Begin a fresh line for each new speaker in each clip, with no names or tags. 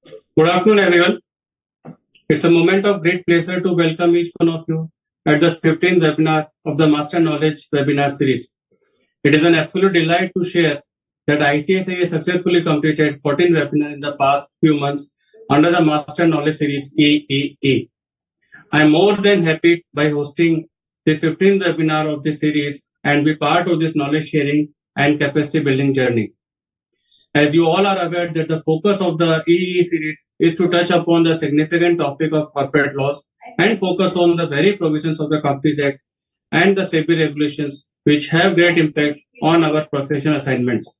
Good afternoon, everyone. It's a moment of great pleasure to welcome each one of you at the 15th webinar of the Master Knowledge webinar series. It is an absolute delight to share that ICSI has successfully completed 14 webinars in the past few months under the Master Knowledge series EEE. I am more than happy by hosting this 15th webinar of this series and be part of this knowledge sharing and capacity building journey. As you all are aware that the focus of the EE series is to touch upon the significant topic of corporate laws and focus on the very provisions of the Companies Act and the SEBI regulations which have great impact on our professional assignments.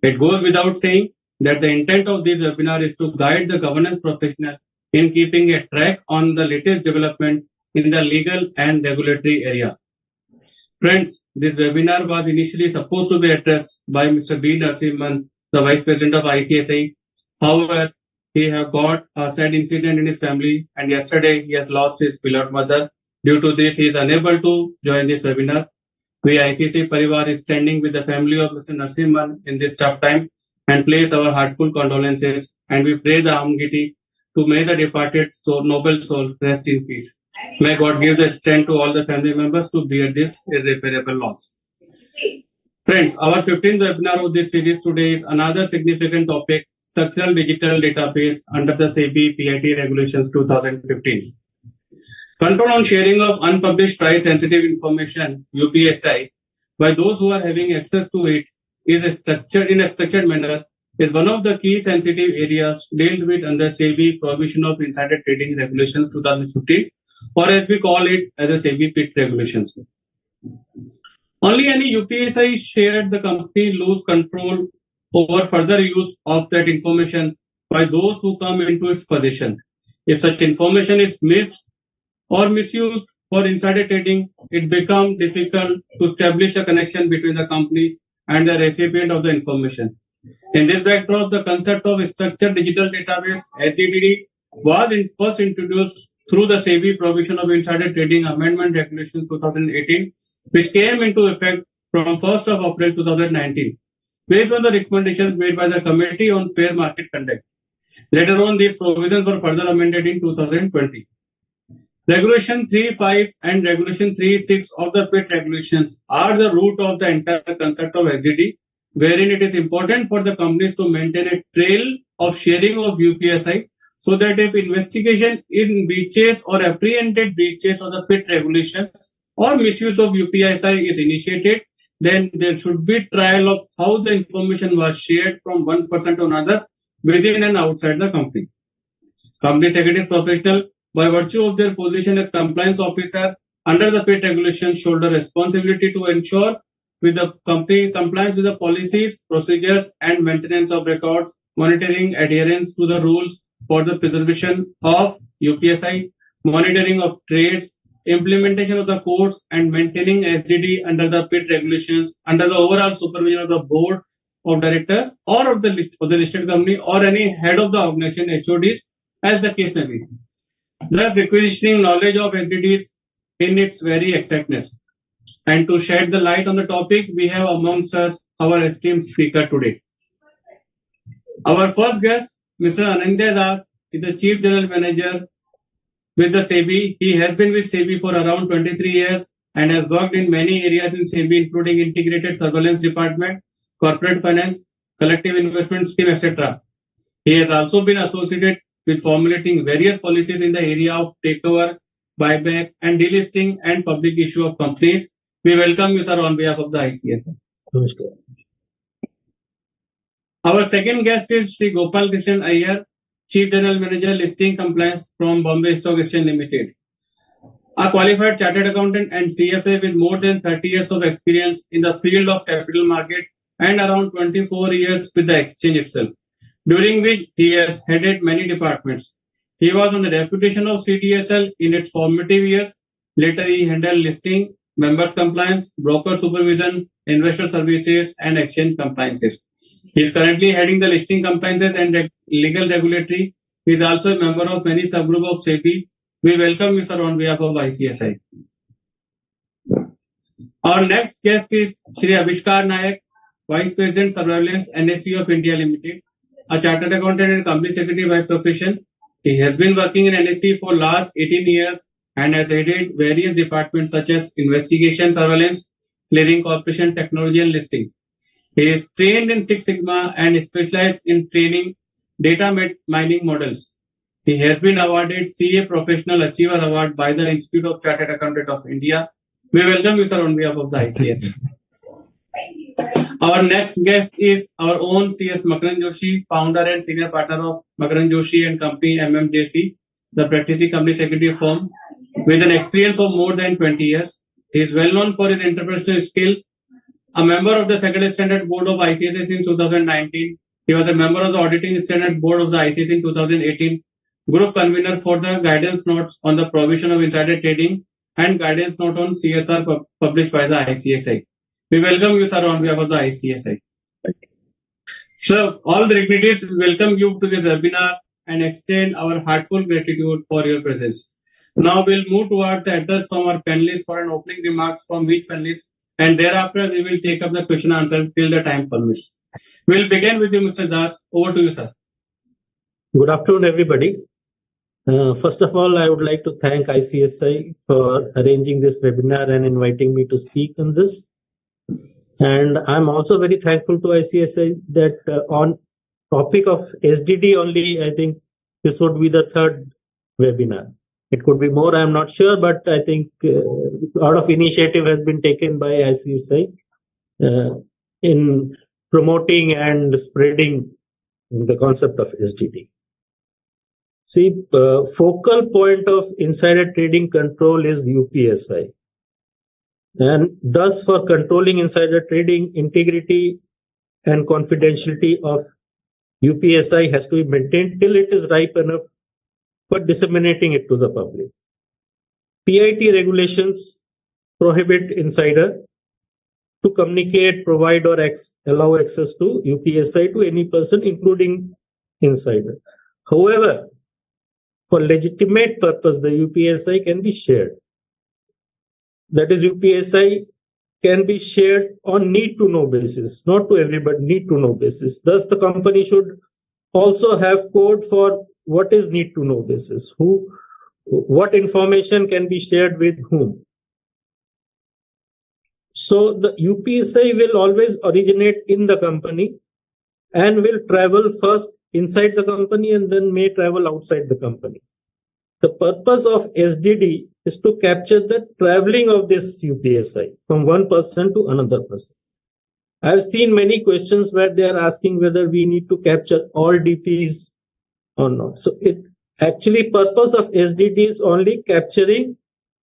It goes without saying that the intent of this webinar is to guide the governance professional in keeping a track on the latest development in the legal and regulatory area. Friends, this webinar was initially supposed to be addressed by Mr. B. Narasimhan, the Vice President of ICSI. However, he has got a sad incident in his family and yesterday he has lost his beloved mother. Due to this, he is unable to join this webinar. We ICSI Parivar is standing with the family of Mr. Narasimhan in this tough time and place our heartfelt condolences and we pray the Almighty to may the departed noble soul rest in peace. May God give the strength to all the family members to bear this irreparable loss. Friends, our 15th webinar of this series today is another significant topic, Structural Digital Database under the SEBI PIT Regulations 2015. Control on sharing of unpublished price-sensitive information, UPSI, by those who are having access to it is in a structured manner is one of the key sensitive areas dealt with under SEBI Prohibition of Insider Trading Regulations 2015, or as we call it as a SEBI PIT regulations. Only any UPSI is shared, the company lose control over further use of that information by those who come into its possession. If such information is missed or misused for insider trading, it becomes difficult to establish a connection between the company and the recipient of the information. In this backdrop, the concept of Structured Digital Database (SDDD) was first introduced through the SEBI Prohibition of Insider Trading Amendment Regulations 2018, which came into effect from 1st of April 2019, based on the recommendations made by the Committee on Fair Market Conduct. Later on, these provisions were further amended in 2020. Regulation 3.5 and Regulation 3.6 of the PIT regulations are the root of the entire concept of SDD, wherein it is important for the companies to maintain a trail of sharing of UPSI so that if investigation in breaches or apprehended breaches of the PIT regulations or misuse of UPSI is initiated, then there should be trial of how the information was shared from one person to another within and outside the company. Company secretaries professional, by virtue of their position as compliance officer under the PIT regulations, shoulder responsibility to ensure with the company compliance with the policies, procedures, and maintenance of records, monitoring adherence to the rules for the preservation of UPSI, monitoring of trades, implementation of the codes, and maintaining SDD under the PIT regulations under the overall supervision of the board of directors or of the listed company or any head of the organization HODs, as the case may be. Thus, requisitioning knowledge of SDDs in its very exactness. And to shed the light on the topic, we have amongst us our esteemed speaker today. Our first guest, Mr. Anindya Das, is the Chief General Manager with the SEBI. He has been with SEBI for around 23 years and has worked in many areas in SEBI, including Integrated Surveillance Department, Corporate Finance, Collective Investment Scheme, etc. He has also been associated with formulating various policies in the area of takeover, buyback, and delisting and public issue of companies. We welcome you, sir, on behalf of the ICSI. Our second guest is Shri Gopal Krishnan Iyer, Chief General Manager, Listing Compliance from Bombay Stock Exchange Limited. A qualified chartered accountant and CFA with more than 30 years of experience in the field of capital market and around 24 years with the exchange itself, during which he has headed many departments. He was on the deputation of CDSL in its formative years. Later, he handled listing, members compliance, broker supervision, investor services, and exchange compliances. He is currently heading the listing compliances and legal regulatory. He is also a member of many subgroups of SEBI. We welcome you, sir, on behalf of ICSI. Our next guest is Shri Avishkar Nayak, Vice President Surveillance NSE of India Limited. a chartered accountant and company secretary by profession. He has been working in NSE for last 18 years and has headed various departments such as investigation, surveillance, clearing, corporation, technology, and listing. He is trained in Six Sigma and specialized in training data mining models. He has been awarded CA Professional Achiever Award by the Institute of Chartered Accountant of India. We welcome you, sir, on behalf of the ICS. Our next guest is our own CS Makaran Joshi, founder and senior partner of Makaran Joshi and Company MMJC, the practicing company secretary firm, with an experience of more than 20 years. He is well known for his interpersonal skills. A member of the Secretary Standard Board of ICSI since 2019. He was a member of the Auditing Standard Board of the ICSI in 2018. Group convener for the guidance notes on the provision of insider trading and guidance note on CSR published by the ICSI. We welcome you, sir, on behalf of the ICSI. So, all the dignitaries welcome you to this webinar and extend our heartfelt gratitude for your presence. Now, we'll move towards the address from our panelists for an opening remarks from each panelist, and thereafter we will take up the question and answer till the time permits. We'll begin with you, Mr. Das. Over to you, sir.
Good afternoon, everybody. First of all, I would like to thank ICSI for arranging this webinar and inviting me to speak on this. And I'm also very thankful to ICSI that on topic of SDD only, I think this would be the third webinar. It could be more, I'm not sure, but I think a lot of initiative has been taken by ICSI in promoting and spreading the concept of SDD. See, focal point of insider trading control is UPSI. And thus, for controlling insider trading, integrity and confidentiality of UPSI has to be maintained till it is ripe enough for disseminating it to the public. PIT regulations prohibit insider to communicate, provide, or allow access to UPSI to any person, including insider. However, for legitimate purpose, the UPSI can be shared. That is, UPSI can be shared on need-to-know basis, not to everybody, need-to-know basis. Thus, the company should also have code for what is need-to-know basis, what information can be shared with whom. So, the UPSI will always originate in the company and will travel first inside the company and then may travel outside the company. The purpose of SDD is to capture the traveling of this UPSI from one person to another person. I've seen many questions where they are asking whether we need to capture all DPs or not. So it actually purpose of SDD is only capturing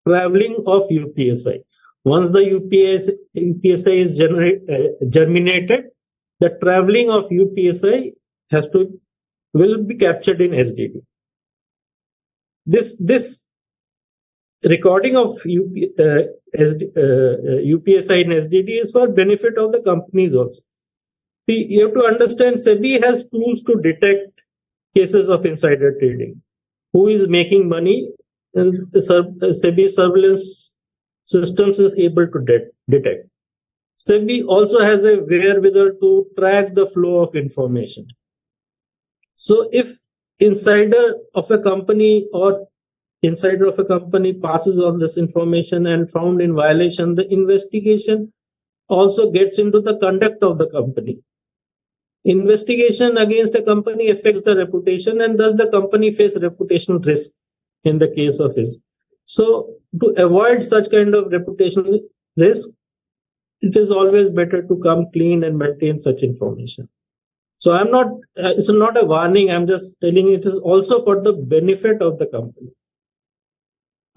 traveling of UPSI. Once the UPSI is germinated, the traveling of UPSI will be captured in SDD. This recording of UPSI in SDD is for benefit of the companies also. See, you have to understand SEBI has tools to detect cases of insider trading. Who is making money? And the SEBI surveillance systems is able to detect. SEBI also has a wherewithal to track the flow of information. So if insider of a company passes on this information and found in violation, the investigation also gets into the conduct of the company. Investigation against a company affects the reputation, and thus the company faces reputational risk in the case of his. So to avoid such kind of reputational risk, it is always better to come clean and maintain such information. So it's not a warning, I'm just telling you, it is also for the benefit of the company.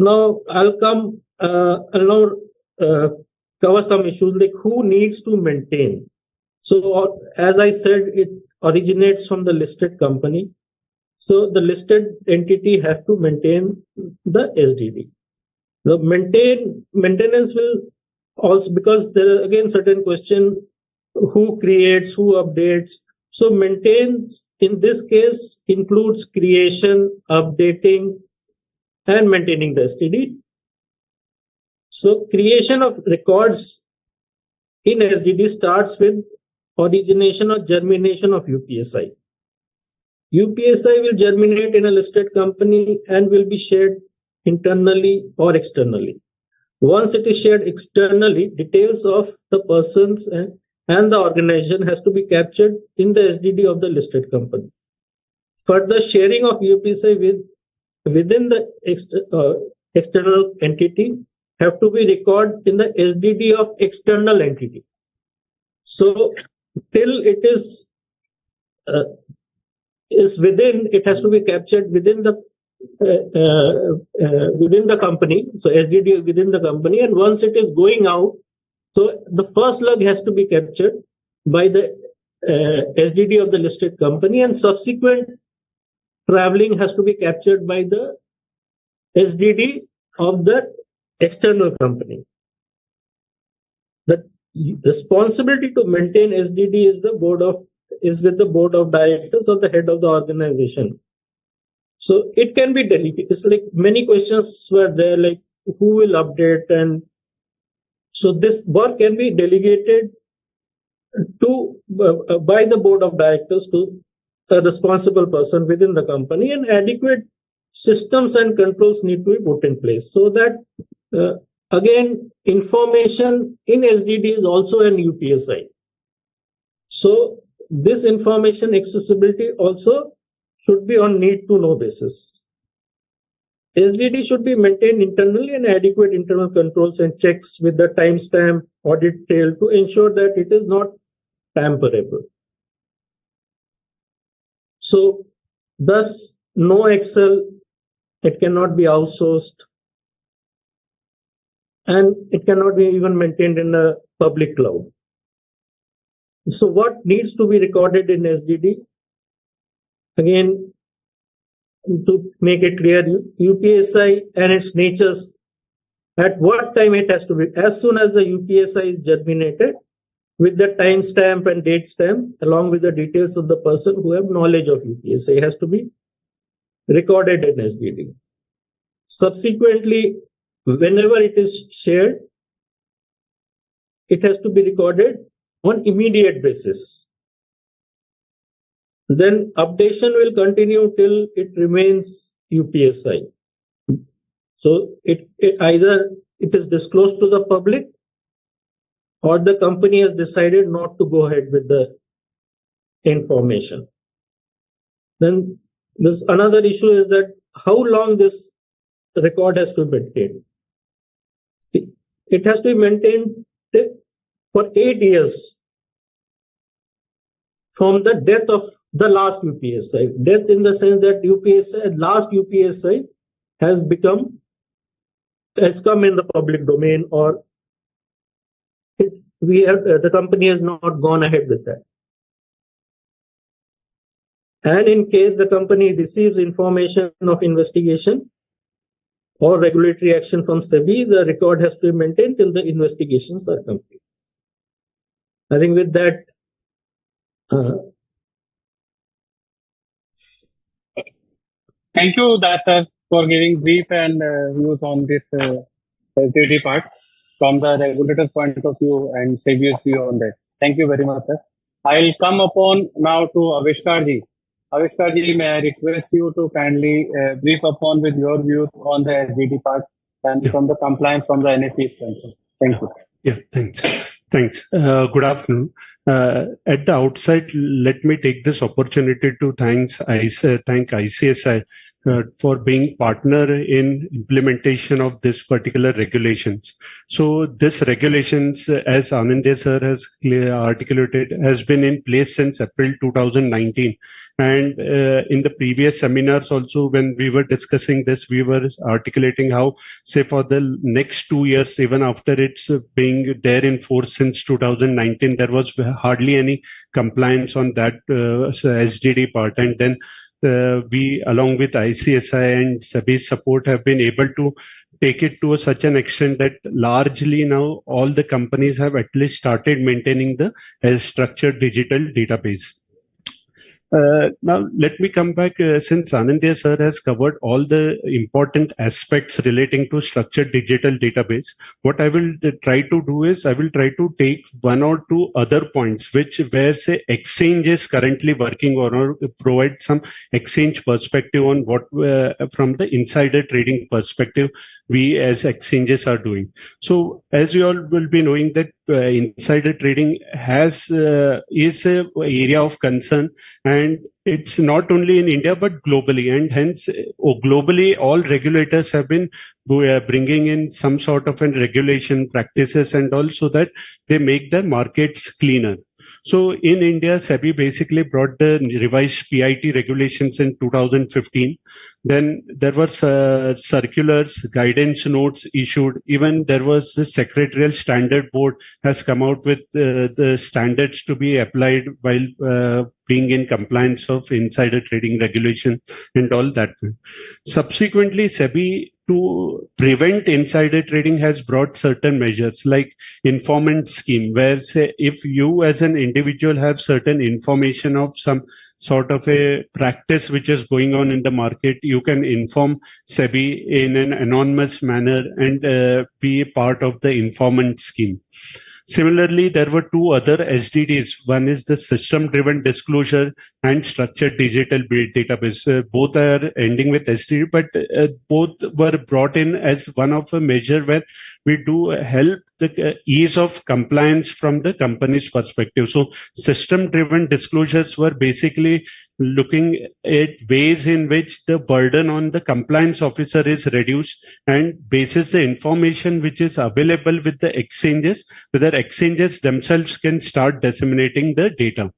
Now, I'll cover some issues like who needs to maintain. So, as I said, it originates from the listed company. So, the listed entity have to maintain the SDD. The maintenance will also, because there are again certain question, who creates, who updates. So maintains in this case includes creation, updating, and maintaining the SDD. So creation of records in SDD starts with origination or germination of UPSI. UPSI will germinate in a listed company and will be shared internally or externally. Once it is shared externally, details of the persons and the organization has to be captured in the SDD of the listed company. Further sharing of UPSI within the external entity have to be recorded in the SDD of external entity. So till it is within, it has to be captured within the company. So SDD within the company, and once it is going out, so the first log has to be captured by the SDD of the listed company, and subsequent traveling has to be captured by the SDD of the external company. The responsibility to maintain SDD is with the board of directors or the head of the organization. So it can be delegated. It's like many questions were there, like who will update, and so this work can be delegated to by the board of directors to a responsible person within the company, and adequate systems and controls need to be put in place so that again, information in SDD is also an UPSI. So this information accessibility also should be on need to know basis. SDD should be maintained internally, and adequate internal controls and checks with the timestamp audit trail to ensure that it is not tamperable. So thus no Excel, it cannot be outsourced, and it cannot be even maintained in a public cloud. So what needs to be recorded in SDD? Again, to make it clear, UPSI and its natures, at what time it has to be, as soon as the UPSI is germinated, with the timestamp and date stamp, along with the details of the person who have knowledge of UPSI, has to be recorded in SDD. Subsequently, whenever it is shared, it has to be recorded on immediate basis. Then updation will continue till it remains UPSI. So it either it is disclosed to the public, or the company has decided not to go ahead with the information. Then this another issue is that how long this record has to be maintained. See, it has to be maintained for 8 years from the death of the last UPSI. Death in the sense that last UPSI has come in the public domain, or the company has not gone ahead with that. And in case the company receives information of investigation or regulatory action from SEBI, the record has to be maintained till the investigations are complete. I think with that,
thank you, Das sir, for giving brief and views on this SDD part from the regulator's point of view and SEBI's view on that. Thank you very much, sir. I'll come upon now to Avishkar ji. Avishkar ji, may I request you to kindly brief upon with your views on the SDD part and from the compliance from the NSE concern. Thank you.
Yeah, thanks. Good afternoon. At the outset, let me take this opportunity to thank ICSI for being partner in implementation of this particular regulations. So this regulations, as Anandya sir has clearly articulated, has been in place since April 2019. And in the previous seminars also, when we were discussing this, we were articulating how, say, for the next 2 years, even after it's being there in force since 2019, there was hardly any compliance on that SDD part. And then we, along with ICSI and SEBI's support, have been able to take it to such an extent that largely now all the companies have at least started maintaining the structured digital database. Now, let me come back since Anandya sir has covered all the important aspects relating to structured digital database. What I will try to do is I will try to take one or two other points where say exchange is currently working or provide some exchange perspective on what from the insider trading perspective we as exchanges are doing. So as you all will be knowing that insider trading is a area of concern, and it's not only in India but globally, and hence globally all regulators have been bringing in some sort of regulation practices and also that they make the markets cleaner. So in India, SEBI basically brought the revised PIT regulations in 2015. Then there were circulars, guidance notes issued. Even there was the Secretarial Standard Board has come out with the standards to be applied while being in compliance of insider trading regulation and all that. Subsequently, SEBI, to prevent insider trading, has brought certain measures like informant scheme, where say if you as an individual have certain information of some sort of a practice which is going on in the market, you can inform SEBI in an anonymous manner and be a part of the informant scheme. Similarly, there were two other SDDs. One is the system-driven disclosure and structured digital database. Both are ending with SDD, but both were brought in as one of a measure where we do help the ease of compliance from the company's perspective. So system-driven disclosures were basically looking at ways in which the burden on the compliance officer is reduced, and basis the information which is available with the exchanges, whether exchanges themselves can start disseminating the data.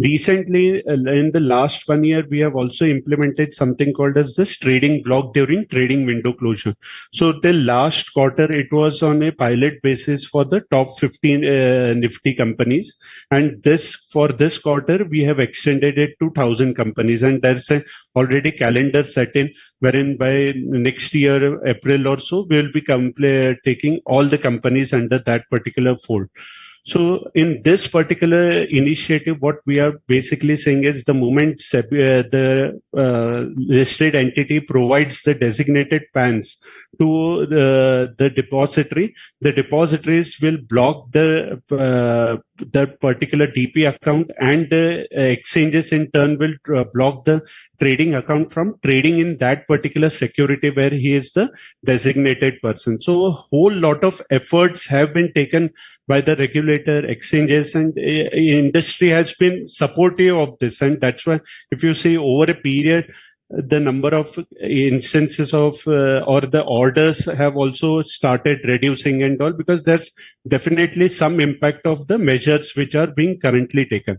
Recently, in the last 1 year, we have also implemented something called as this trading block during trading window closure. So till last quarter, it was on a pilot basis for the top 15 Nifty companies. And for this quarter, we have extended it to 1,000 companies. And there's a already calendar set in wherein by next year, April or so, we will be taking all the companies under that particular fold. So in this particular initiative, what we are basically saying is the moment the listed entity provides the designated PANs to the depository, the depositories will block the particular DP account, and the exchanges in turn will block the trading account from trading in that particular security where he is the designated person. So a whole lot of efforts have been taken by the regulator, exchanges, and industry has been supportive of this. And that's why if you see over a period, the number of instances of or the orders have also started reducing and all, because there's definitely some impact of the measures which are being currently taken.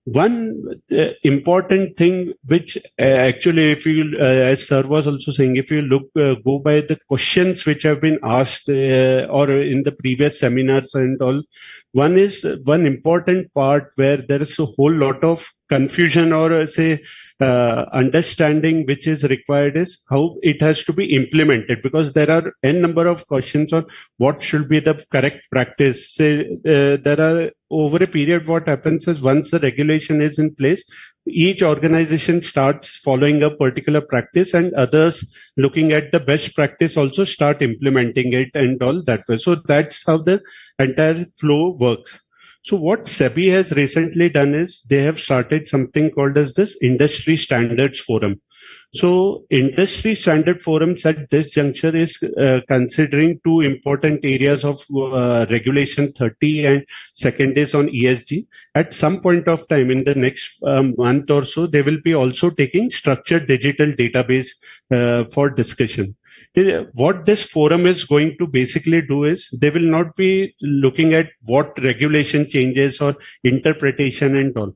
One important thing which actually, if you, as sir was also saying, if you look, go by the questions which have been asked or in the previous seminars and all, one important part where there is a whole lot of confusion or say understanding which is required is how it has to be implemented, because there are n number of questions on what should be the correct practice. Say there are over a period, what happens is once the regulation is in place, each organization starts following a particular practice, and others looking at the best practice also start implementing it and all that way. So that's how the entire flow works. So what SEBI has recently done is they have started something called as this Industry Standards Forum. So Industry Standard Forums at this juncture is considering two important areas of Regulation 30, and second is on ESG. At some point of time in the next month or so, they will be also taking structured digital database for discussion. What this forum is going to basically do is they will not be looking at what regulation changes or interpretation and all.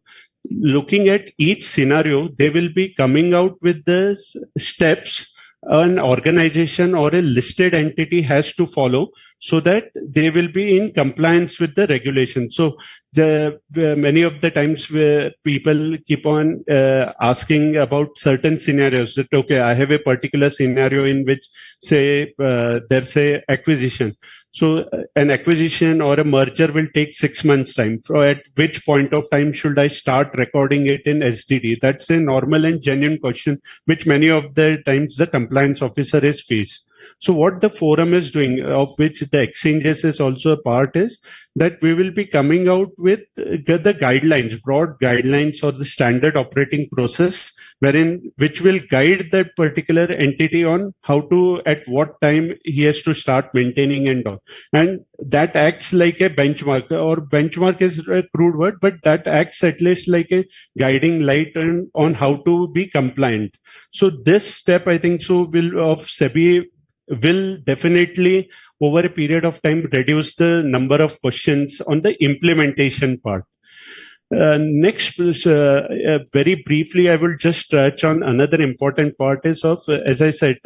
Looking at each scenario, they will be coming out with the steps an organization or a listed entity has to follow so that they will be in compliance with the regulation. So many of the times where people keep on asking about certain scenarios that, okay, I have a particular scenario in which, say, there's a acquisition. So an acquisition or a merger will take 6 months time. At which point of time should I start recording it in SDD? That's a normal and genuine question, which many of the times the compliance officer is faced. So what the forum is doing, of which the exchanges is also a part, is that we will be coming out with the guidelines, broad guidelines or the standard operating process, which will guide that particular entity on how to, at what time he has to start maintaining and all. And that acts like a benchmark, or benchmark is a crude word, but that acts at least like a guiding light on how to be compliant. So this step, I think so, of SEBI will definitely over a period of time reduce the number of questions on the implementation part. Next, very briefly, I will just touch on another important part is of, as I said,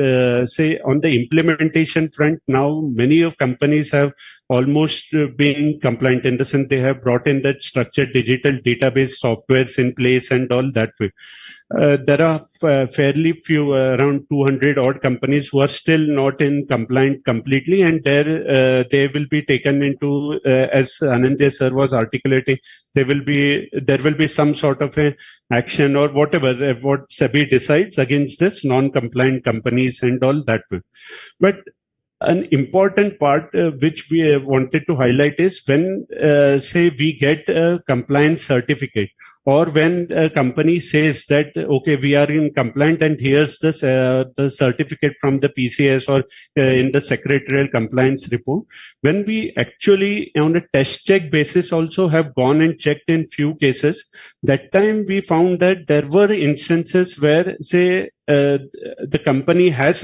say on the implementation front, now many of companies have almost been compliant in the sense they have brought in that structured digital database softwares in place and all that way. There are fairly few, around 200 odd companies who are still not in compliant completely, and there they will be taken into, as Anandya sir was articulating, there will be some sort of a action or whatever, what SEBI decides against this non-compliant companies and all that way. But an important part which we wanted to highlight is when, say, we get a compliance certificate, or when a company says that, okay, we are in compliant and here's the certificate from the PCS or in the secretarial compliance report. When we actually on a test check basis also have gone and checked in few cases, that time we found that there were instances where, say, the company is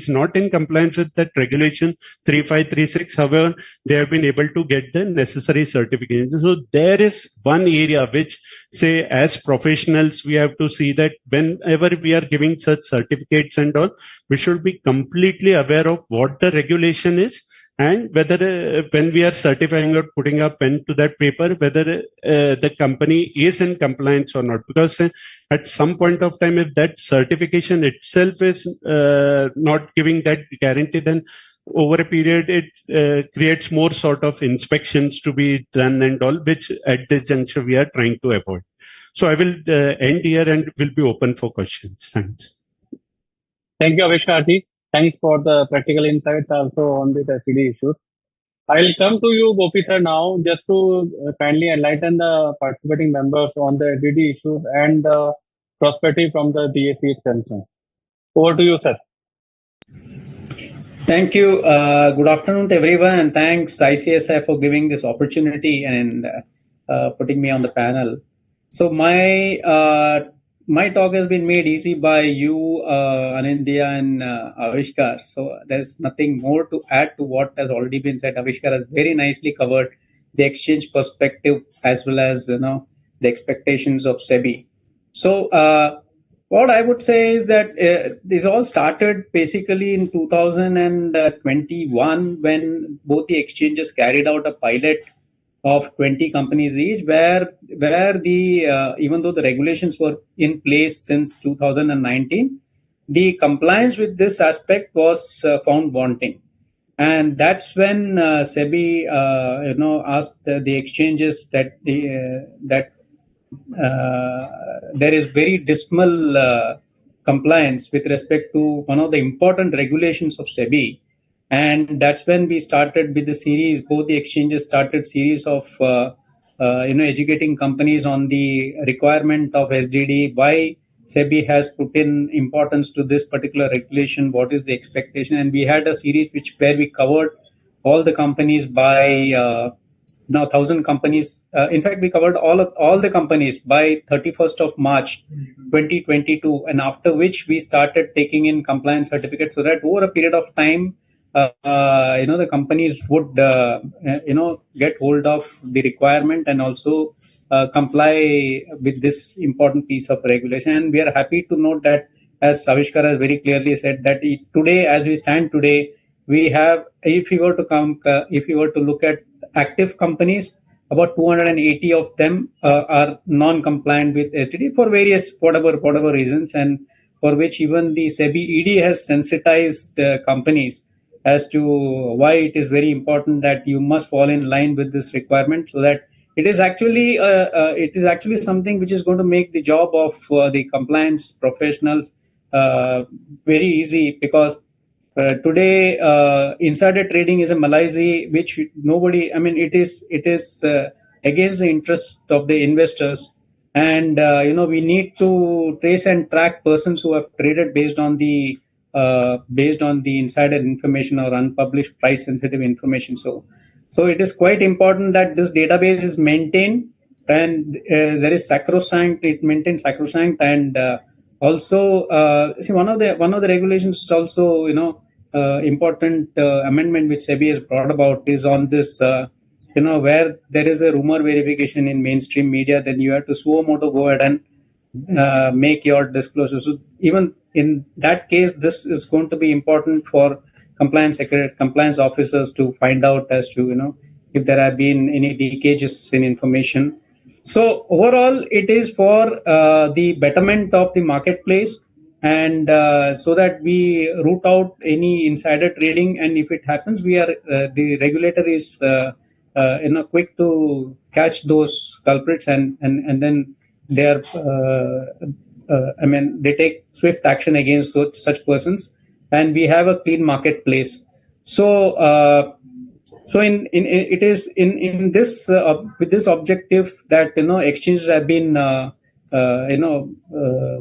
not in compliance with that regulation 3536. However, they have been able to get the necessary certification. So there is one area which, say, as professionals, we have to see that whenever we are giving such certificates and all, we should be completely aware of what the regulation is, and whether when we are certifying or putting a pen to that paper, whether the company is in compliance or not. Because at some point of time, if that certification itself is not giving that guarantee, then over a period it creates more sort of inspections to be done and all, which at this juncture we are trying to avoid. So I will end here and will be open for questions. Thanks.
Thank you, Avishkarji. Thanks for the practical insights also on the SED issues. I'll come to you, Gopi sir, now, just to kindly enlighten the participating members on the SED issues and the perspective from the DAC extension. Over to you, sir.
Thank you. Good afternoon to everyone, and thanks ICSI for giving this opportunity and putting me on the panel. So my talk has been made easy by you, Anindya and Avishkar. So there's nothing more to add to what has already been said. Avishkar has very nicely covered the exchange perspective as well as the expectations of SEBI. So what I would say is that this all started basically in 2021 when both the exchanges carried out a pilot of 20 companies each, where the even though the regulations were in place since 2019, the compliance with this aspect was found wanting, and that's when SEBI asked the exchanges that there is very dismal compliance with respect to one of the important regulations of SEBI. And that's when we started with the series. Both the exchanges started series of educating companies on the requirement of SDD, why SEBI has put in importance to this particular regulation, what is the expectation. And we had a series where we covered all the companies by now 1,000 companies. In fact, we covered all the companies by 31st of March 2022, and after which we started taking in compliance certificates, so that over a period of time the companies would get hold of the requirement and also comply with this important piece of regulation. And we are happy to note that, as Avishkar has very clearly said, that today, as we stand today, we have, if we were to look at active companies, about 280 of them are non-compliant with SDD for various whatever reasons, and for which even the SEBI ED has sensitized companies as to why it is very important that you must fall in line with this requirement, so that it is actually something which is going to make the job of the compliance professionals very easy, because today insider trading is a malaise which nobody, I mean, it is against the interest of the investors, and we need to trace and track persons who have traded based on the insider information or unpublished price sensitive information. So it is quite important that this database is maintained, and there is sacrosanct, it maintains sacrosanct, and also see, one of the regulations is also, important amendment which SEBI has brought about is on this, where there is a rumor verification in mainstream media, then you have to suo moto go ahead and make your disclosure. So even in that case, this is going to be important for compliance officers to find out as to, if there have been any leakages in information. So overall, it is for the betterment of the marketplace, and so that we root out any insider trading. And if it happens, the regulator is quick to catch those culprits, and then they are they take swift action against such persons, and we have a clean marketplace. So in it is in this with this objective that exchanges have been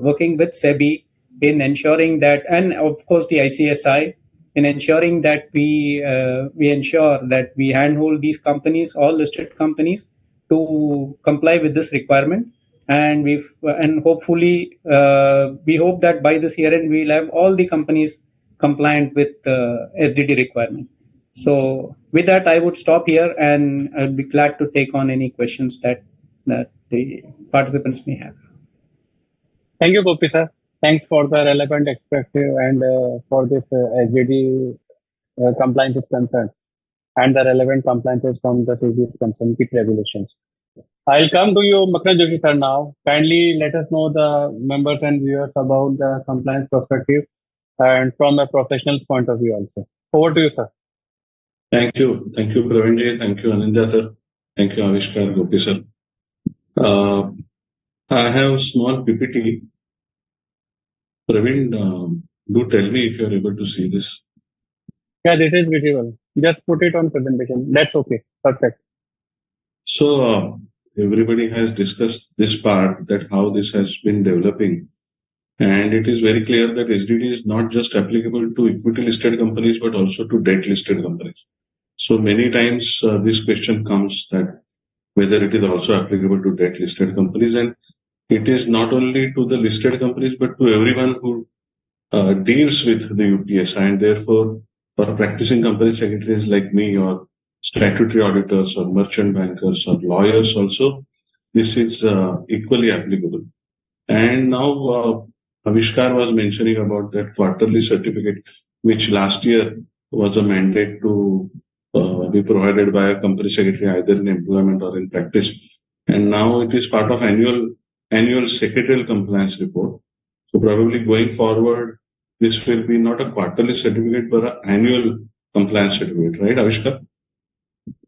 working with SEBI in ensuring that, and of course the ICSI, in ensuring that we ensure that we handhold these companies, all listed companies, to comply with this requirement. And hopefully we hope that by this year end we'll have all the companies compliant with SDD requirement. So with that, I would stop here, and I'll be glad to take on any questions that the participants may have.
Thank you, Gopi sir. Thanks for the relevant perspective and for this SDD compliance is concerned, and the relevant compliances from the previous concerned with regulations. I'll come to you, Makran Joshi sir, now. Kindly let us know the members and viewers about the compliance perspective and from a professional's point of view also. Over to you, sir.
Thank you. Thank you, Praveen ji. Thank you, Anindya sir. Thank you, Avishkar, Gopi sir. I have small PPT. Praveen, do tell me if you are able to see this.
Yeah, this is visible. Just put it on presentation. That's okay. Perfect.
So, everybody has discussed this part, that how this has been developing. And it is very clear that SDD is not just applicable to equity listed companies, but also to debt listed companies. So many times this question comes that whether it is also applicable to debt listed companies, and it is not only to the listed companies, but to everyone who deals with the UPSI, and therefore for practicing company secretaries like me, or statutory auditors, or merchant bankers, or lawyers also, this is equally applicable. And now Avishkar was mentioning about that quarterly certificate, which last year was a mandate to be provided by a company secretary, either in employment or in practice. And now it is part of annual secretarial compliance report. So probably going forward, this will be not a quarterly certificate, but an annual compliance certificate, right, Avishkar?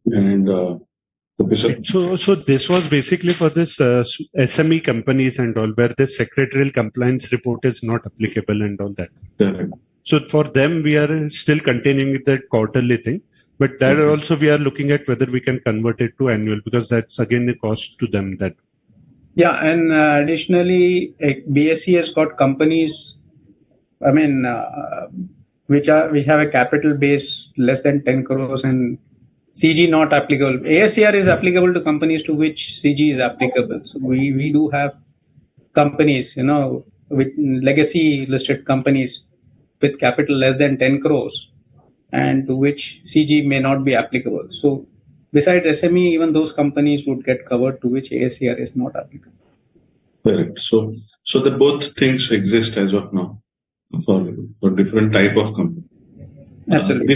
And
So this was basically for this SME companies and all, where this secretarial compliance report is not applicable and all that.
Correct.
So for them, we are still continuing with that quarterly thing, but there also we are looking at whether we can convert it to annual, because that's again a cost to them. That.
Yeah, and additionally, BSE has got companies, which have a capital base less than 10 crores and CG not applicable. ASCR is applicable to companies to which CG is applicable. So we do have companies, with legacy listed companies with capital less than 10 crores and to which CG may not be applicable. So besides SME, even those companies would get covered to which ASCR is not applicable.
Correct. So the both things exist as of now for different type of company.
Absolutely.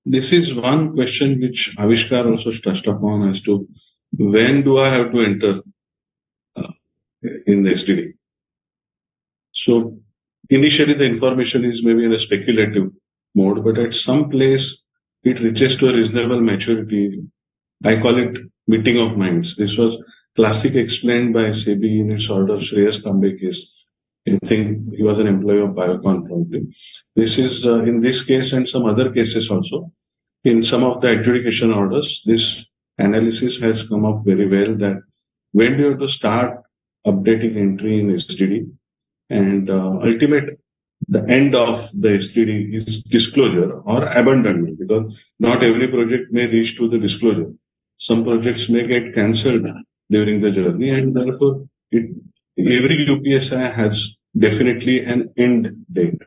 This is one question which Avishkar also touched upon as to when do I have to enter in the STD. So initially the information is maybe in a speculative mode, but at some place it reaches to a reasonable maturity. I call it meeting of minds. This was classic explained by SEBI in its order Shreyas Tambe case. I think he was an employee of Biocon probably. This is in this case and some other cases also. In some of the adjudication orders, this analysis has come up very well that when do you have to start updating entry in STD, and the end of the STD is disclosure or abandonment, because not every project may reach to the disclosure. Some projects may get cancelled during the journey, and therefore every UPSI has definitely an end date.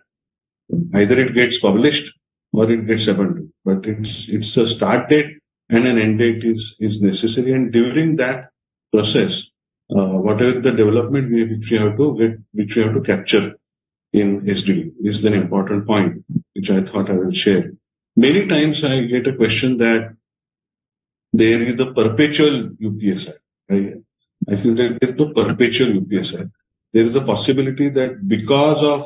Either it gets published or it gets abandoned, but it's a start date and an end date is necessary. And during that process, whatever the development which we have to capture in SDD is an important point, which I thought I will share. Many times I get a question that there is the perpetual UPSI. I feel that there is the perpetual UPSI. There is a possibility that because of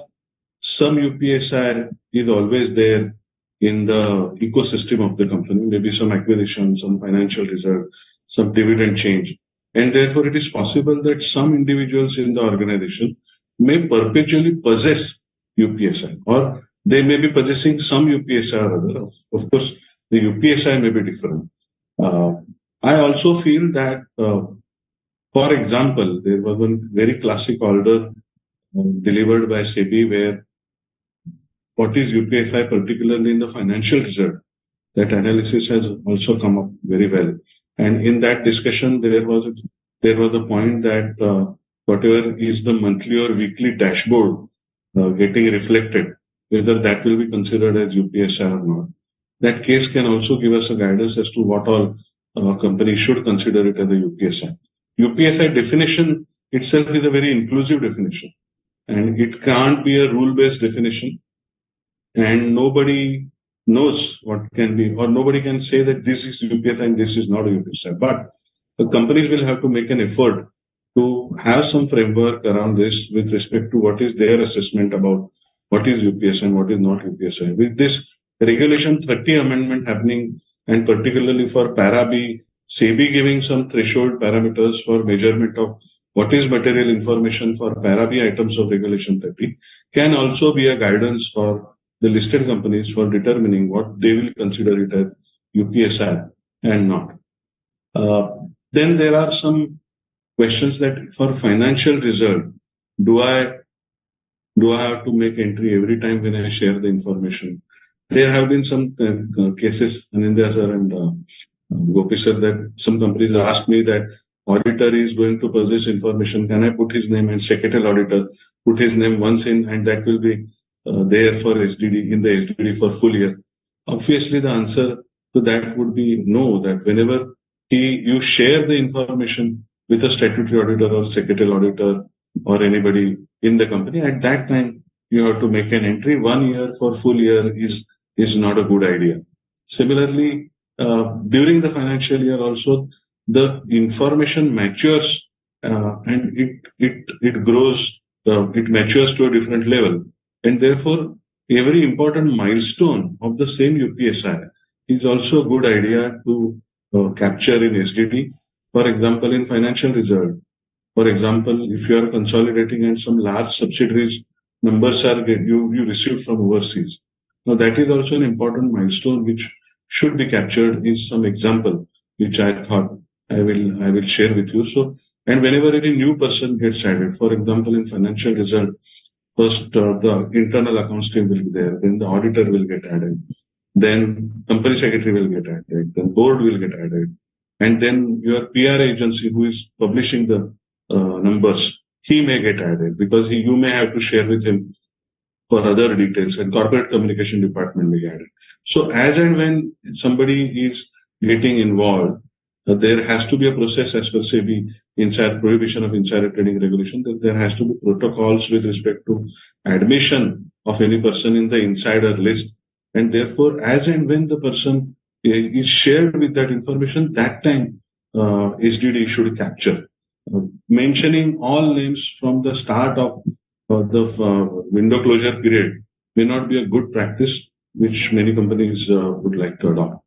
some UPSI is always there in the ecosystem of the company, maybe some acquisition, some financial result, some dividend change. And therefore it is possible that some individuals in the organization may perpetually possess UPSI, or they may be possessing some UPSI or other. Of course, the UPSI may be different. I also feel that, for example, there was one very classic order delivered by SEBI where what is UPSI, particularly in the financial result, that analysis has also come up very well. And in that discussion, there was a point that whatever is the monthly or weekly dashboard getting reflected, whether that will be considered as UPSI or not. That case can also give us a guidance as to what all companies should consider it as a UPSI. UPSI definition itself is a very inclusive definition, and it can't be a rule-based definition, and nobody knows what can be, or nobody can say that this is UPSI and this is not a UPSI. But the companies will have to make an effort to have some framework around this with respect to what is their assessment about what is UPSI and what is not UPSI. With this Regulation 30 amendment happening, and particularly for Para-B, SEBI giving some threshold parameters for measurement of what is material information for Para-B items of Regulation 30, can also be a guidance for the listed companies for determining what they will consider it as UPSI and not. Then there are some questions that for financial result, do I have to make entry every time when I share the information? There have been some cases, Anindya sir and Gopi sir, that some companies ask me that auditor is going to publish information. Can I put his name, and secretarial auditor put his name once in, and that will be there for SDD, in the SDD for full year? Obviously, the answer to that would be no, that whenever you share the information with a statutory auditor or secretarial auditor or anybody in the company, at that time you have to make an entry. 1 year for full year is not a good idea. Similarly, during the financial year also, the information matures and it grows, it matures to a different level. And therefore, every important milestone of the same UPSI is also a good idea to capture in SDT. For example, in financial result, for example, if you are consolidating and some large subsidiaries numbers are you received from overseas. Now that is also an important milestone which should be captured. Is some example which I thought I will share with you. So, and whenever any new person gets added, for example, in financial result, first the internal accounts team will be there, then the auditor will get added, then company secretary will get added, then board will get added, and then your PR agency who is publishing the numbers, he may get added because you may have to share with him for other details, and corporate communication department may get added. So as and when somebody is getting involved, there has to be a process as per SEBI prohibition of insider trading regulation, that there has to be protocols with respect to admission of any person in the insider list, And therefore, as and when the person is shared with that information, that time SDD should capture. Mentioning all names from the start of the window closure period may not be a good practice, which many companies would like to adopt.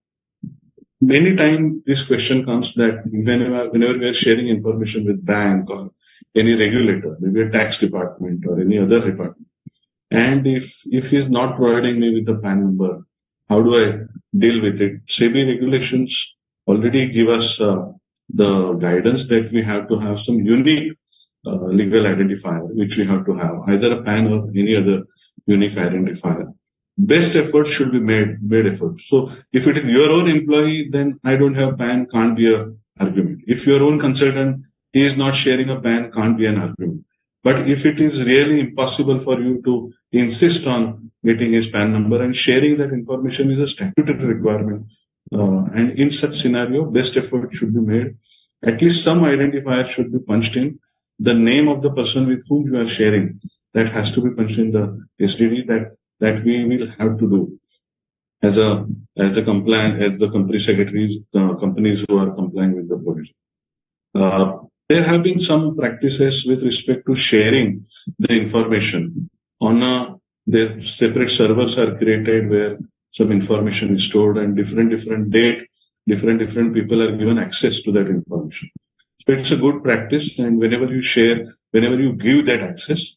Many times this question comes that whenever we are sharing information with bank or any regulator, maybe a tax department or any other department, and if he's not providing me with the PAN number, how do I deal with it? SEBI regulations already give us the guidance that we have to have some unique legal identifier, which we have to have, either a PAN or any other unique identifier. Best effort should be made effort. So if it is your own employee, then I don't have PAN, can't be an argument. If your own consultant he is not sharing a PAN, can't be an argument. But if it is really impossible for you to insist on getting his PAN number, and sharing that information is a statutory requirement, and in such scenario, best effort should be made. At least some identifier should be punched in. The name of the person with whom you are sharing, that has to be punched in the SDD, that we will have to do as the company secretaries, companies who are complying with the policy. There have been some practices with respect to sharing the information on their separate servers are created where some information is stored, and different date, different people are given access to that information. So it's a good practice, and whenever you give that access,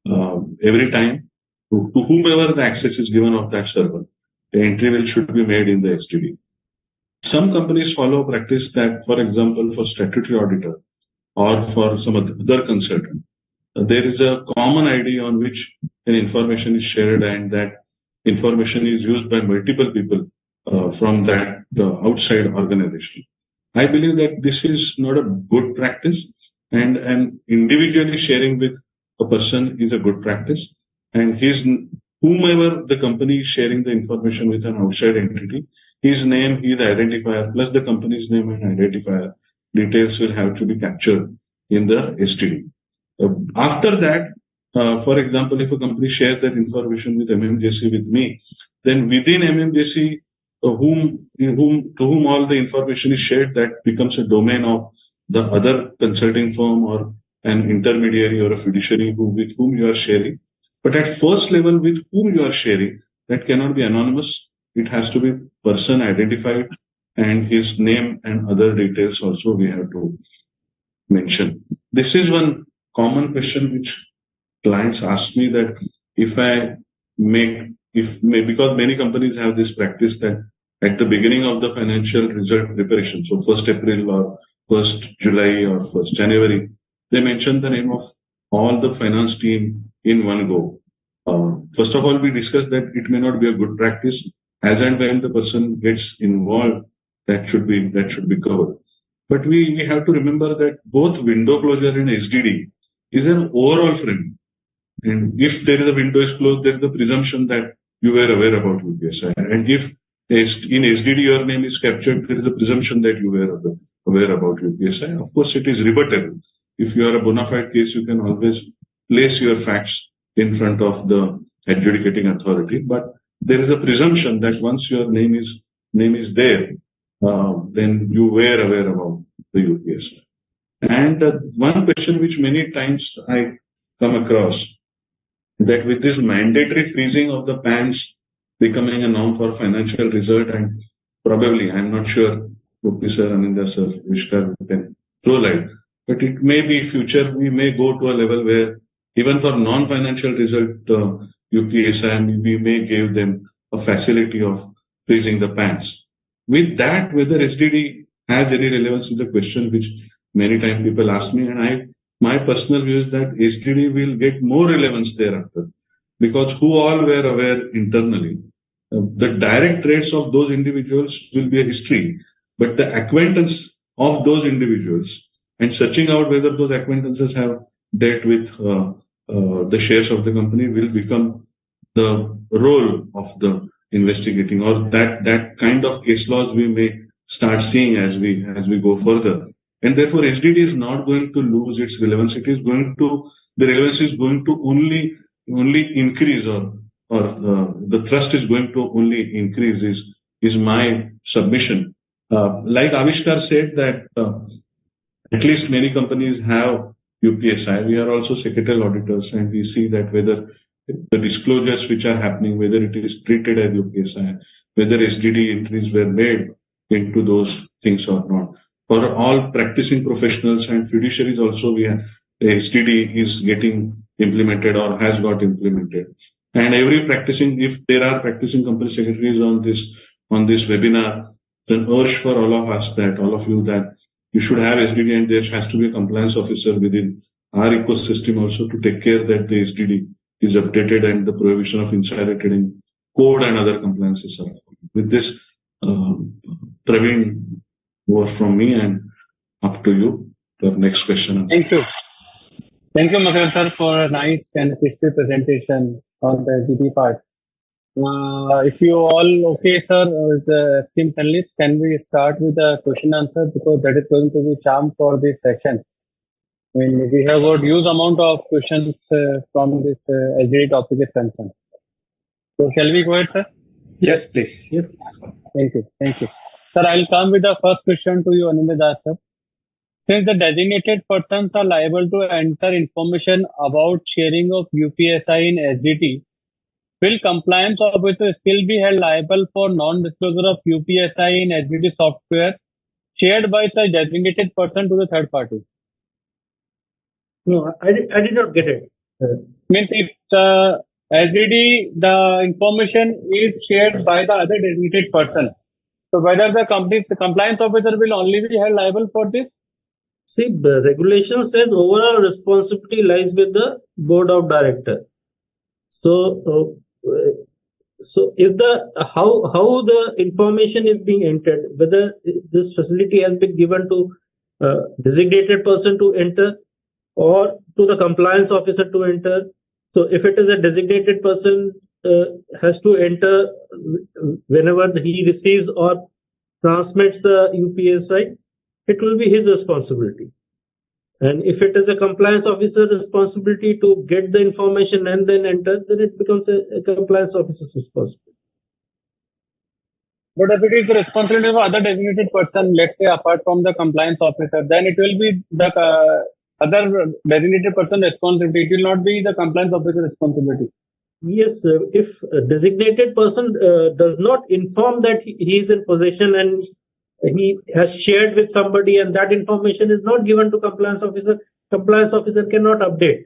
every time to whomever the access is given of that server, the entry should be made in the STD. Some companies follow a practice that, for example, for statutory auditor or for some other consultant, there is a common ID on which an information is shared, and that information is used by multiple people from that outside organization. I believe that this is not a good practice, and individually sharing with a person is a good practice, and whomever the company is sharing the information with an outside entity, his name, his identifier, plus the company's name and identifier details will have to be captured in the STD. After that, for example, if a company shares that information with MMJC with me, then within MMJC, to whom all the information is shared, that becomes a domain of the other consulting firm or an intermediary or a fiduciary with whom you are sharing. But at first level, with whom you are sharing, that cannot be anonymous. It has to be person identified, and his name and other details also we have to mention. This is one common question which clients ask me, that because many companies have this practice that at the beginning of the financial result preparation, so 1st April or 1st July or 1st January, they mention the name of all the finance team in one go. First of all, we discussed that it may not be a good practice. As and when the person gets involved, that should be covered. But we have to remember that both window closure and SDD is an overall frame. And if there is a window is closed, there is the presumption that you were aware about UPSI. And if in SDD your name is captured, there is a presumption that you were aware about UPSI. Of course, it is rebuttable. If you are a bona fide case, you can always place your facts in front of the adjudicating authority. But there is a presumption that once your name is there, then you were aware about the UPSI. And one question which many times I come across, that with this mandatory freezing of the PANs becoming a norm for financial result, and probably, I'm not sure, Rupi sir, Anindya sir, Vishkar can throw light, but it may be future, we may go to a level where even for non-financial result UPSI, we may give them a facility of freezing the PANs. With that, whether SDD has any relevance is the question which many times people ask me, and my personal view is that SDD will get more relevance thereafter, because who all were aware internally. The direct traits of those individuals will be a history, but the acquaintance of those individuals and searching out whether those acquaintances have dealt with the shares of the company will become the role of the investigating, or that kind of case laws we may start seeing as we go further. And therefore, SDD is not going to lose its relevance. The relevance is going to only increase, or or the trust is going to only increase is my submission. Like Avishkar said that at least many companies have UPSI. We are also secretarial auditors, and we see that whether the disclosures which are happening, whether it is treated as UPSI, whether SDD entries were made into those things or not. For all practicing professionals and fiduciaries also, we have SDD is getting implemented or has got implemented. And every practicing, if there are practicing company secretaries on this webinar, then urge for all of us that all of you that you should have SDD, and there has to be a compliance officer within our ecosystem also to take care that the SDD is updated and the prohibition of insider trading code and other compliances are followed. With this, Praveen, over from me and up to you for next question.
Thank you. Thank you, Makaran sir, for a nice and history presentation on the SDD part. If you all okay, sir, as the esteemed panelists, can we start with the question answer, because that is going to be charm for this session. I mean, we have got huge amount of questions from this SDD topic is concerned. So shall we go ahead, sir?
Yes, please.
Yes.
Thank you. Thank you. Sir, I'll come with the first question to you, Anindya sir. Since the designated persons are liable to enter information about sharing of UPSI in SDT, will compliance officers still be held liable for non-disclosure of UPSI in SDT software shared by the designated person to the third party?
No, I did not get it.
Means if the SDD, the information is shared by the other designated person, so whether the compliance officer will only be held liable for this?
See, the regulation says overall responsibility lies with the board of directors. So, if how the information is being entered, whether this facility has been given to designated person to enter or to the compliance officer to enter. So, if it is a designated person has to enter whenever he receives or transmits the UPSI, it will be his responsibility. And if it is a compliance officer responsibility to get the information and then enter, then it becomes a compliance officer's responsibility.
But if it is the responsibility of other designated person, let's say apart from the compliance officer, then it will be the other designated person responsibility. It will not be the compliance officer responsibility.
Yes, if a designated person does not inform that he is in possession and he has shared with somebody and that information is not given to compliance officer cannot update.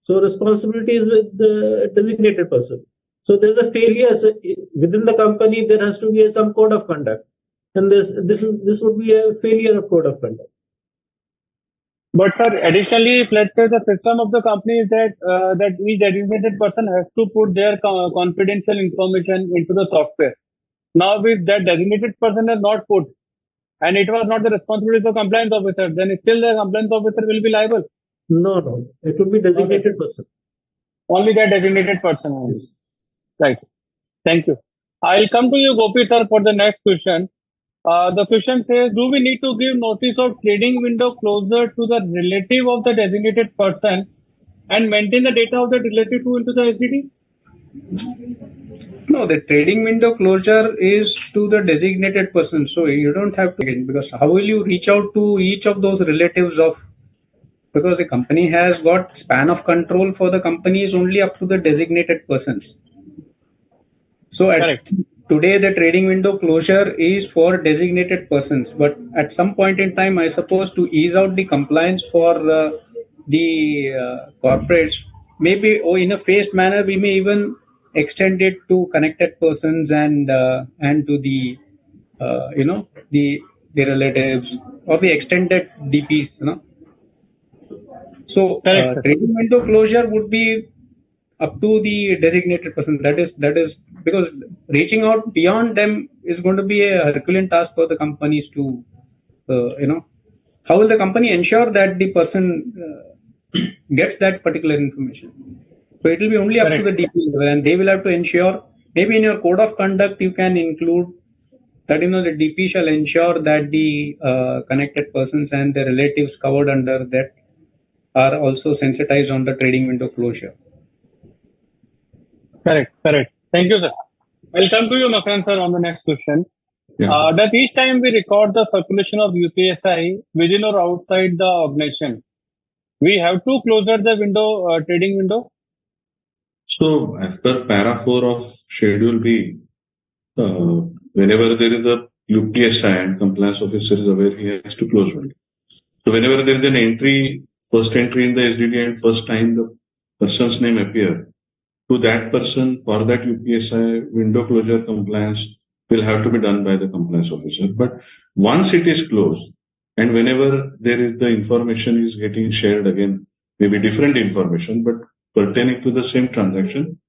So responsibility is with the designated person. So there's a failure. So within the company, there has to be some code of conduct. And this would be a failure of code of conduct.
But sir, additionally, if let's say the system of the company is that each designated person has to put their confidential information into the software. Now, if that designated person has not put, and it was not the responsibility of the compliance officer, then still the compliance officer will be liable.
No, it will be designated person.
Only that designated person only. Right. Thank you. I'll come to you, Gopi sir, for the next question. The question says, do we need to give notice of trading window closure to the relative of the designated person and maintain the data of the relative to into the SDD?
No, the trading window closure is to the designated person. So you don't have to, because how will you reach out to each of those relatives of, because the company has got span of control for the company is only up to the designated persons. So today the trading window closure is for designated persons, but at some point in time, I suppose to ease out the compliance for the corporates, maybe in a phased manner, we may even extend it to connected persons and to the the relatives or the extended DPs. So trading window closure would be up to the designated person. That is because reaching out beyond them is going to be a Herculean task for the companies to how will the company ensure that the person gets that particular information? So it will be only up to the DP level, and they will have to ensure. Maybe in your code of conduct you can include that the DP shall ensure that the connected persons and the relatives covered under that are also sensitized on the trading window closure.
Correct. Thank you, sir. I'll come to you, Makran sir, on the next question.
Yeah.
That each time we record the circulation of UPSI within or outside the organization, we have to close the window, trading window?
So as per para 4 of Schedule B, whenever there is a UPSI and compliance officer is aware, he has to close window. So whenever there is an entry, first entry in the SDD and first time the person's name appear, to that person for that UPSI window closure compliance will have to be done by the compliance officer. But once it is closed and whenever there is the information is getting shared again, maybe different information, but pertaining to the same transaction,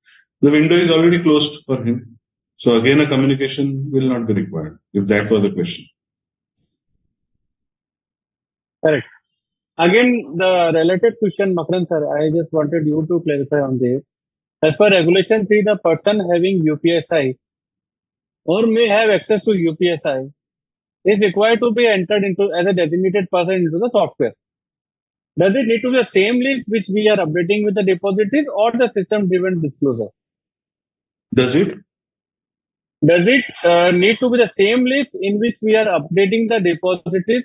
the window is already closed for him. So again, a communication will not be required, if that was the question.
Correct. Again, the related question, Makran sir, I just wanted you to clarify on this. As per Regulation 3, the person having UPSI or may have access to UPSI is required to be entered into as a designated person into the software. Does it need to be the same list which we are updating with the depositories or the system-driven disclosure?
Does it?
Does it need to be the same list in which we are updating the depositories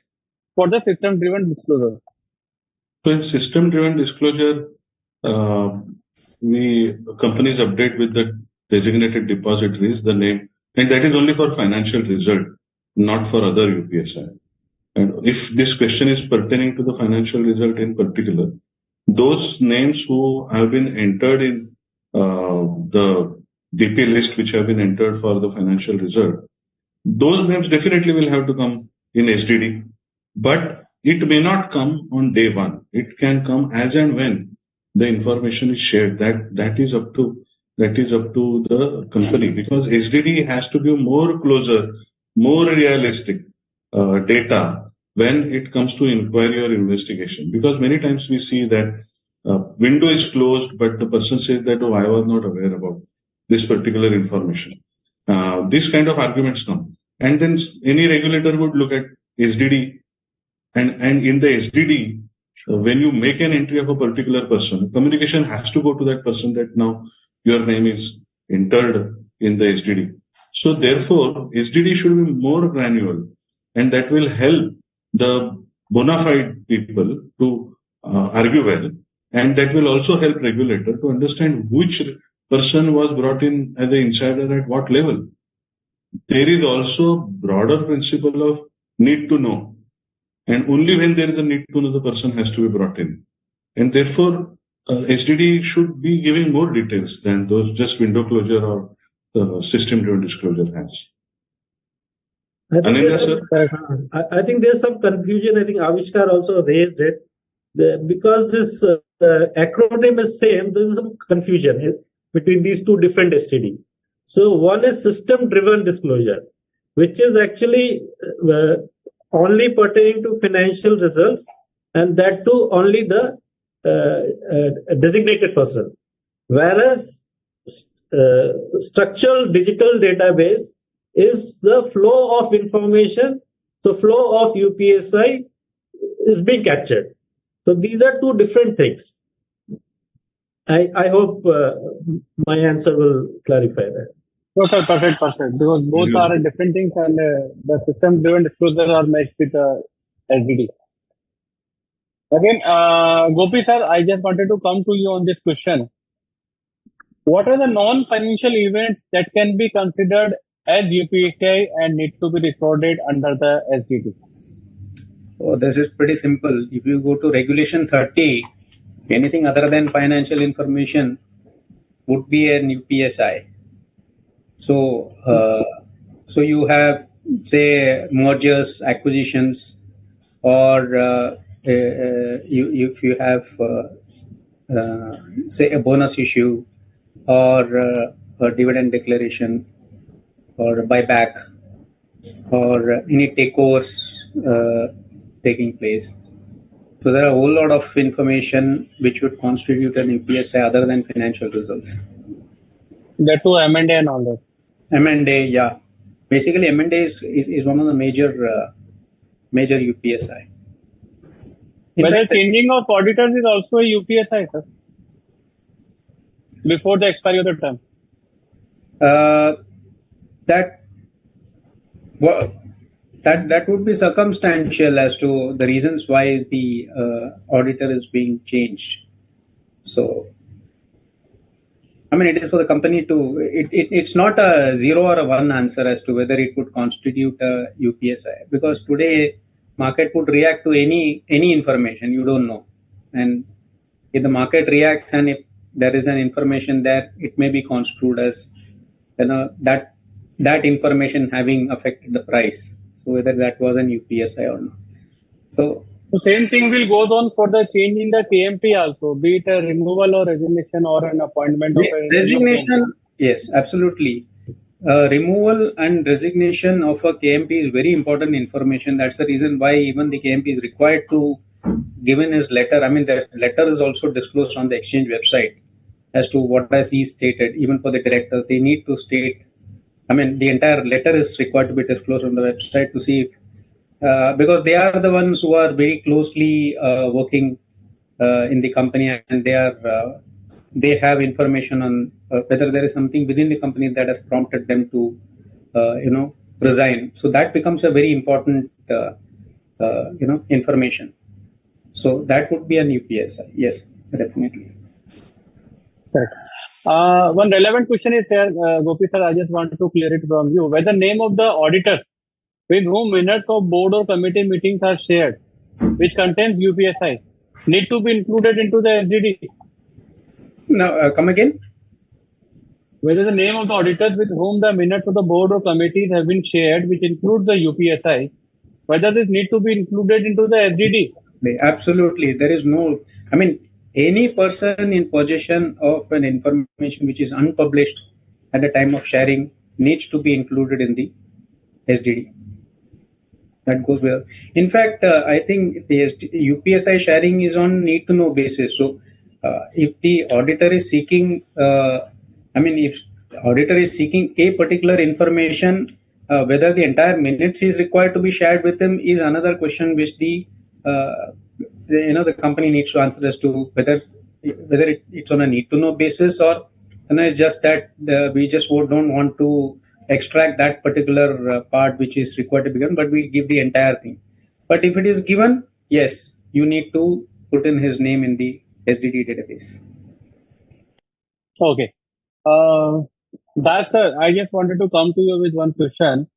for the system-driven disclosure?
So in system-driven disclosure, companies update with the designated depositories, the name, and that is only for financial result, not for other UPSI. And if this question is pertaining to the financial result in particular, those names who have been entered in the DP list, which have been entered for the financial result, those names definitely will have to come in SDD, but it may not come on day one. It can come as and when the information is shared. That is up to the company, because SDD has to give more closer, more realistic data when it comes to inquiry or investigation. Because many times we see that window is closed, but the person says that, oh, I was not aware about this particular information. These kind of arguments come. And then any regulator would look at SDD, and in the SDD, when you make an entry of a particular person, communication has to go to that person that now your name is entered in the SDD. So therefore, SDD should be more granular, and that will help the bona fide people to argue well, and that will also help regulator to understand which person was brought in as an insider at what level. There is also broader principle of need to know, and only when there is a need to know, the person has to be brought in, and therefore SDD should be giving more details than those just window closure or system-driven disclosure has.
I think there's some confusion. I think Avishkar also raised it. Because this acronym is same, there is some confusion between these two different STDs. So one is system-driven disclosure, which is actually only pertaining to financial results, and that too only the designated person. Whereas structural digital database is the flow of information, the flow of UPSI is being captured. So these are two different things. I hope my answer will clarify that.
Okay, perfect. Because both are different things, and the system-driven disclosure are mixed with SDD. Again, Gopi sir, I just wanted to come to you on this question. What are the non-financial events that can be considered as UPSI and need to be recorded under the SDD?
Oh, this is pretty simple. If you go to Regulation 30, anything other than financial information would be an UPSI. So, so you have, say, mergers, acquisitions, or if you have, say, a bonus issue, or a dividend declaration, or a buyback, or any takeovers taking place. So there are a whole lot of information which would constitute an UPSI other than financial results.
That too, M&A and all that.
M&A, yeah. Basically, M&A is one of the major UPSI.
Whether changing of auditors is also a UPSI, sir, before the expiry of the term.
uh, that that would be circumstantial as to the reasons why the auditor is being changed. So, I mean, it is for the company to. It's not a 0 or a 1 answer as to whether it would constitute a UPSI, because today market would react to any information you don't know, and if the market reacts and if there is an information there, it may be construed as that information having affected the price. So whether that was an UPSI or not. So
The same thing will goes on for the change in the KMP also, be it a removal or resignation or an appointment of a
resignation, yes, absolutely. Removal and resignation of a KMP is very important information. That's the reason why even the KMP is required to give in his letter. I mean, the letter is also disclosed on the exchange website as to what has he stated. Even for the directors, they need to state. I mean, the entire letter is required to be disclosed on the website to see if, because they are the ones who are very closely working in the company, and they have information on whether there is something within the company that has prompted them to resign. So that becomes a very important information. So that would be an UPSI. Yes, definitely.
Correct. One relevant question is here, Gopi sir, I just wanted to clear it from you. Whether name of the auditors with whom minutes of board or committee meetings are shared, which contains UPSI, need to be included into the SDD.
Now, come again.
Whether the name of the auditors with whom the minutes of the board or committees have been shared, which includes the UPSI, whether this need to be included into the SDD.
Absolutely. There is no, I mean, any person in possession of an information which is unpublished at the time of sharing needs to be included in the SDD. That goes well. In fact, I think the UPSI sharing is on need to know basis. So, if the auditor is seeking, if the auditor is seeking a particular information, whether the entire minutes is required to be shared with him is another question which the company needs to answer as to whether it's on a need to know basis, or it's just that we just don't want to extract that particular part which is required to be given, but we give the entire thing. But if it is given, yes, you need to put in his name in the SDD database.
Okay. I just wanted to come to you with one question.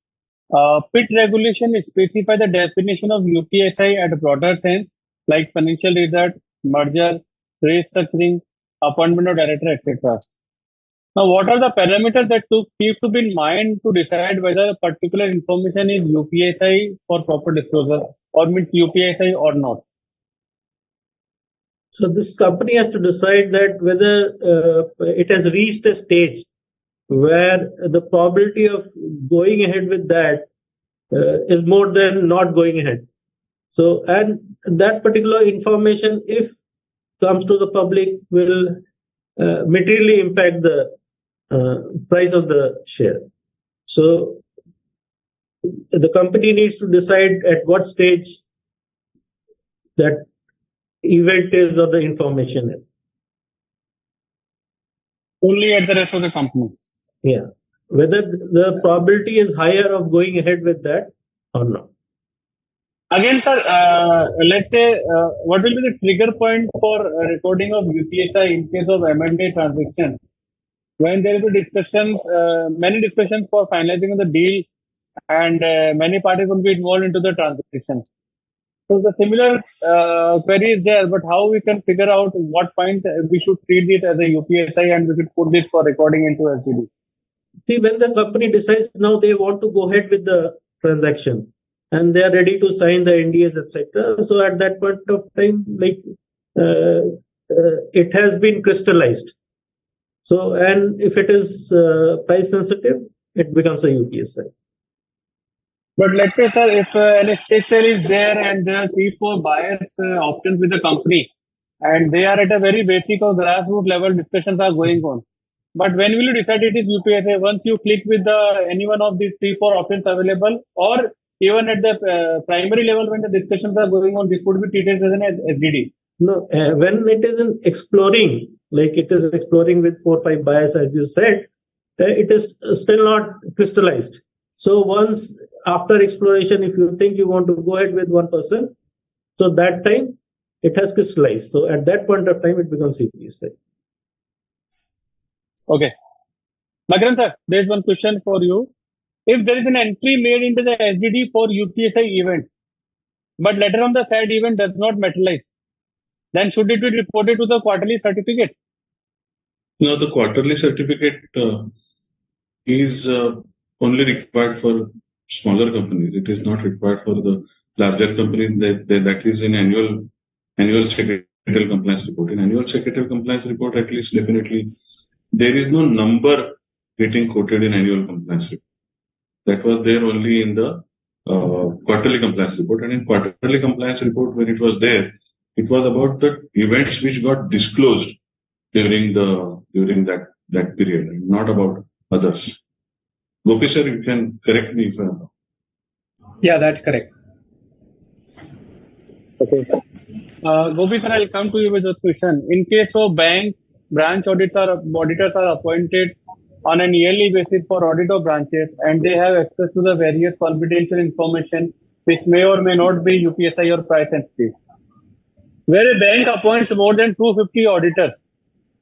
PIT regulation specify the definition of UPSI at a broader sense, like financial result, merger, restructuring, appointment of director, etc. Now, what are the parameters that keep to be in mind to decide whether a particular information is UPSI for proper disclosure or means UPSI or not?
So this company has to decide that whether it has reached a stage where the probability of going ahead with that is more than not going ahead. So, and that particular information, if comes to the public, will materially impact the price of the share. So, the company needs to decide at what stage that event is or the information is.
Only at the rest of the company.
Yeah. Whether the probability is higher of going ahead with that or not.
Again, sir, let's say, what will be the trigger point for recording of UPSI in case of M&A transaction? When there will be discussions, many discussions for finalizing of the deal, and many parties will be involved into the transactions. So the similar query is there, but how we can figure out what point we should treat this as a UPSI and we should put this for recording into SDD?
See, when the company decides now they want to go ahead with the transaction and they are ready to sign the NDAs, etc. So at that point of time, it has been crystallized. So, and if it is price sensitive, it becomes a UPSI.
But let's say, sir, if an estate sale is there and there are 3-4 buyers options with the company, and they are at a very basic or grassroots level discussions are going on. But when will you decide it is UPSI? Once you click with any one of these 3-4 options available, or even at the primary level when the discussions are going on, this would be treated as an SDD?
No, when it is exploring, like it is exploring with 4-5 buyers, as you said, it is still not crystallized. So once after exploration, if you think you want to go ahead with one person, so that time it has crystallized. So at that point of time, it becomes CPSI.
Okay. Magaran sir, there is one question for you. If there is an entry made into the SDD for UPSI event, but later on the said event does not materialize, then should it be reported to the quarterly certificate?
No, the quarterly certificate is only required for smaller companies. It is not required for the larger companies. That is in annual secretarial compliance report. In annual secretarial compliance report, at least definitely, there is no number getting quoted in annual compliance report. That was there only in the quarterly compliance report. And in quarterly compliance report, when it was there, it was about the events which got disclosed during that period, not about others. Gopi sir, you can correct me if I'm wrong.
Yeah, that's correct.
Okay. Gopi sir, I'll come to you with this question. In case of bank, branch auditors are appointed on an yearly basis for audit of branches, and they have access to the various confidential information which may or may not be UPSI or price sensitive. Where a bank appoints more than 250 auditors,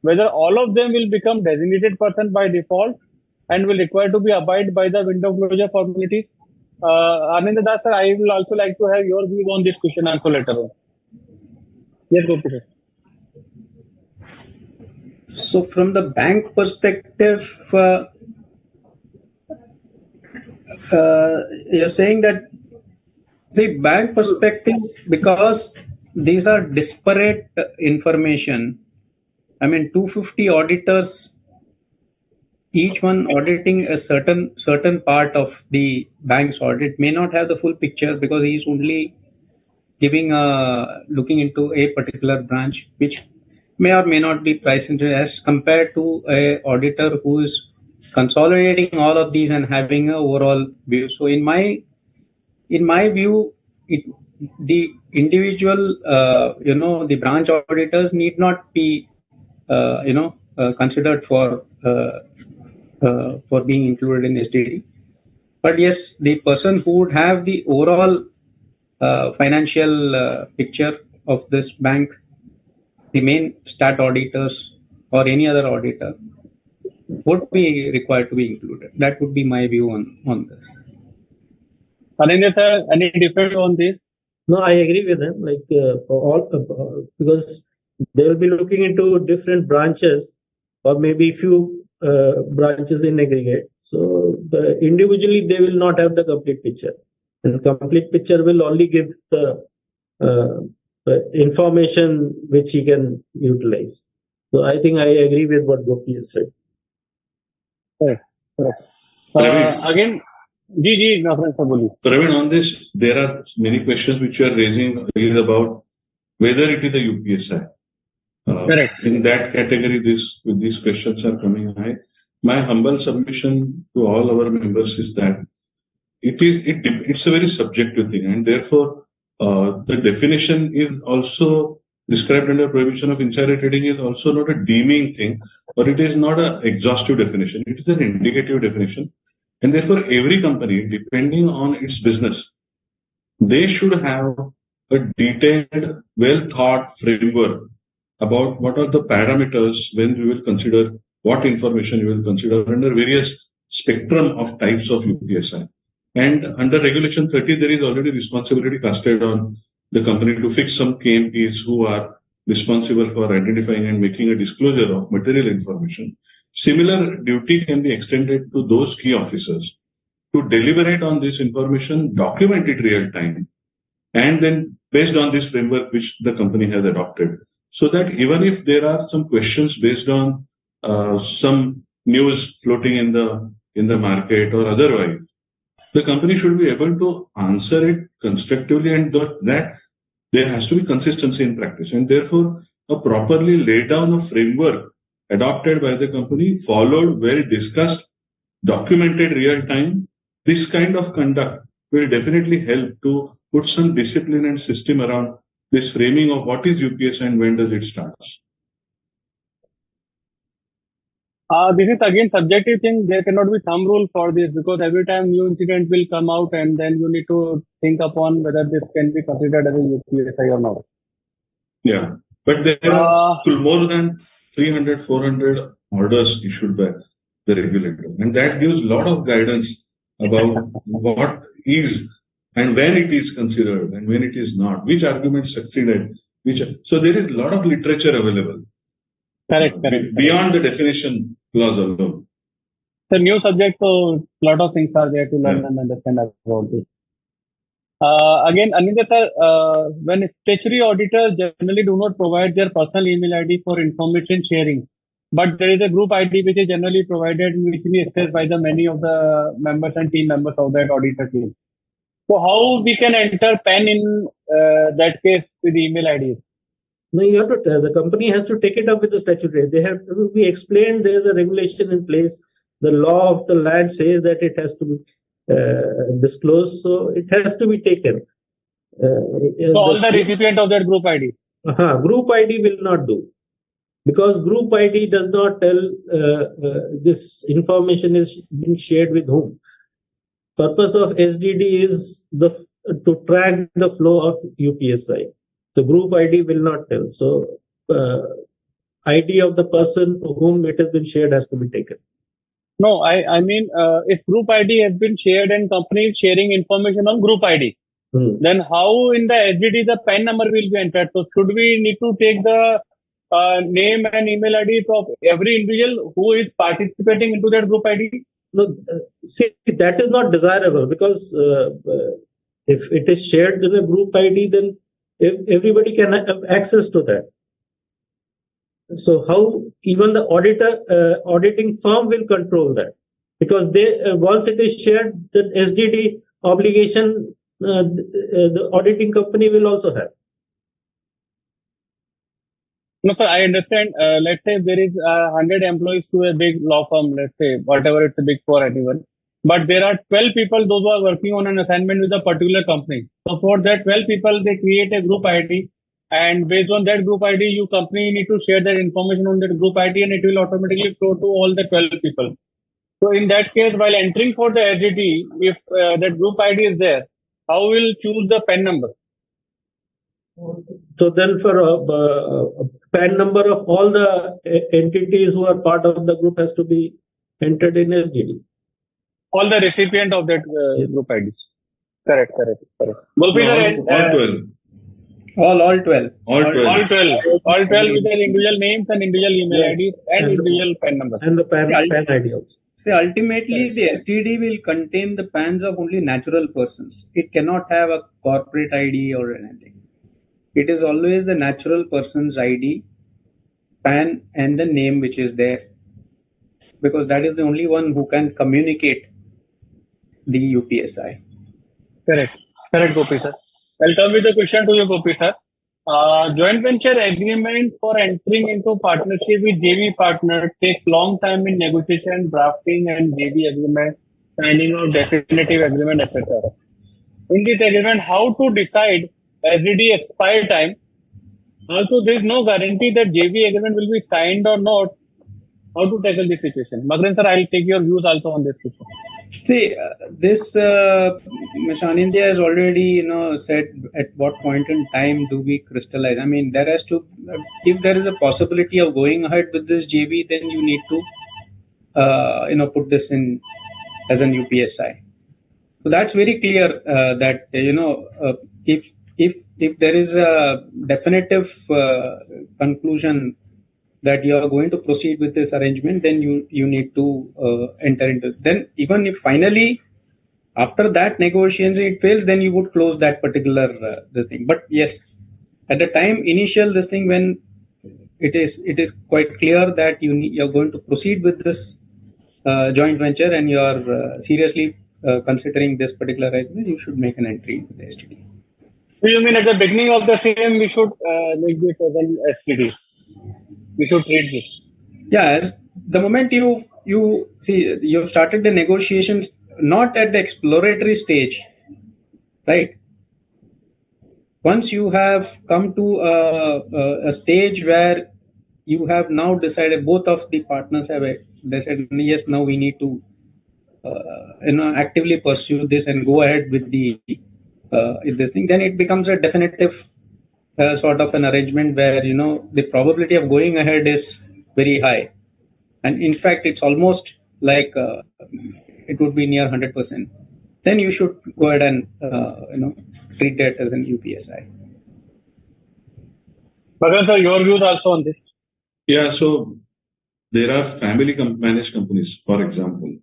whether all of them will become designated person by default and will require to be abide by the window closure formalities. Arvind Das sir, I will also like to have your view on this question also later on. Yes, Gopi sir.
So from the bank perspective, you're saying that, see, bank perspective, because these are disparate information. I mean, 250 auditors, each one auditing a certain part of the bank's audit, may not have the full picture because he's only looking into a particular branch, which may or may not be price sensitive as compared to a auditor who is consolidating all of these and having an overall view. So in my view, the individual, the branch auditors need not be, considered for being included in SDD. But yes, the person who would have the overall financial picture of this bank, the main stat auditors or any other auditor, would be required to be included. That would be my view on this.
Arvind sir, any different on this?
No, I agree with him. Like because they will be looking into different branches or maybe few branches in aggregate. So individually they will not have the complete picture. And complete picture will only give the information which he can utilize. So I think I agree with what Gopi has said.
Correct. Again,
Praveen, on this, there are many questions which you are raising is about whether it is a UPSI.
Correct.
In that category, these questions are coming high. My humble submission to all our members is that it's a very subjective thing, and therefore the definition is also described under prohibition of insider trading is also not a deeming thing, or it is not an exhaustive definition. It is an indicative definition, and therefore every company, depending on its business, they should have a detailed, well thought framework about what are the parameters when we will consider what information we will consider under various spectrum of types of UPSI. And under Regulation 30, there is already responsibility casted on the company to fix some KMPs who are responsible for identifying and making a disclosure of material information. Similar duty can be extended to those key officers to deliberate on this information, document it real time, and then based on this framework which the company has adopted, so that even if there are some questions based on some news floating in the market or otherwise, the company should be able to answer it constructively, and that there has to be consistency in practice, and therefore a properly laid down a framework adopted by the company, followed, well discussed, documented real time. This kind of conduct will definitely help to put some discipline and system around this framing of what is UPS and when does it start.
This is again subjective thing. There cannot be thumb rule for this because every time new incident will come out and then you need to think upon whether this can be considered as a UPSI or not.
Yeah, but there are more than 300, 400 orders issued by the regulator, and that gives a lot of guidance about what is and when it is considered and when it is not, which arguments succeeded, so there is a lot of literature available.
Correct.
Beyond the definition clause alone.
It's a new subject, so a lot of things are there to learn and understand about this. Again, Anindya sir, when statutory auditors generally do not provide their personal email ID for information sharing, but there is a group ID which is generally provided, which is accessed by the many of the members and team members of that auditor team. So how we can enter PAN in that case with email IDs?
No, you have to. The company has to take it up with the statutory. They have to be explained. There is a regulation in place. The law of the land says that it has to be disclosed, so it has to be taken.
So all the recipient of that group ID.
Group ID will not do, because group ID does not tell this information is being shared with whom. Purpose of SDD is to track the flow of UPSI. The group ID will not tell. So, ID of the person to whom it has been shared has to be taken.
No, I mean, if group ID has been shared and company is sharing information on group ID, then how in the SDD the PAN number will be entered? So, should we need to take the name and email IDs of every individual who is participating into that group ID?
No, see, that is not desirable, because if it is shared in a group ID, then everybody can have access to that. So how even the auditing firm will control that? Because they once it is shared, the SDD obligation the auditing company will also have.
No, sir, I understand. Let's say there is 100 employees to a big law firm, let's say, whatever, it's a big for anyone. But there are 12 people, those who are working on an assignment with a particular company. So for that 12 people, they create a group ID. And based on that group ID, you company need to share that information on that group ID, and it will automatically flow to all the 12 people. So in that case, while entering for the SDT, if that group ID is there, how will choose the PAN number?
So then for a PAN number of all the entities who are part of the group has to be entered in SDD.
All the recipient of that group IDs. Correct.
All 12.
All 12.
All 12 with their individual names and individual email IDs and individual PAN numbers.
And the PAN ID also.
See, ultimately, the STD will contain the PANs of only natural persons. It cannot have a corporate ID or anything. It is always the natural person's ID, PAN, and the name which is there. Because that is the only one who can communicate the UPSI.
Correct, Gopi sir. I'll come with the question to you, Gopi sir. Joint venture agreement for entering into partnership with JV partner takes long time in negotiation, drafting, and JV agreement, signing of definitive agreement, etc. In this agreement, how to decide SDD expire time? Also, there is no guarantee that JV agreement will be signed or not. How to tackle this situation? Magren sir, I'll take your views also on this question.
See, this Ms. Anindya has already, said at what point in time do we crystallize. I mean, there has to, if there is a possibility of going ahead with this JV, then you need to, put this in as an UPSI. So that's very clear that if there is a definitive conclusion that you are going to proceed with this arrangement, then you need to enter into it. Then even if finally after that negotiation it fails, then you would close that particular this thing. But yes, at the time initial this thing, when it is quite clear that you're going to proceed with this joint venture and you are seriously considering this particular arrangement, you should make an entry into the STD.
So you mean at the beginning of the same we should make this as an STD? We should treat this.
Yeah, the moment you see you've started the negotiations, not at the exploratory stage, right? Once you have come to a stage where you have now decided, both of the partners have they said, yes, now we need to actively pursue this and go ahead with this thing. Then it becomes a definitive sort of an arrangement where the probability of going ahead is very high, and in fact it's almost like it would be near 100%. Then you should go ahead and treat that as an UPSI.
Bhagan sir, your views also on this?
Yeah, so there are family managed companies, for example,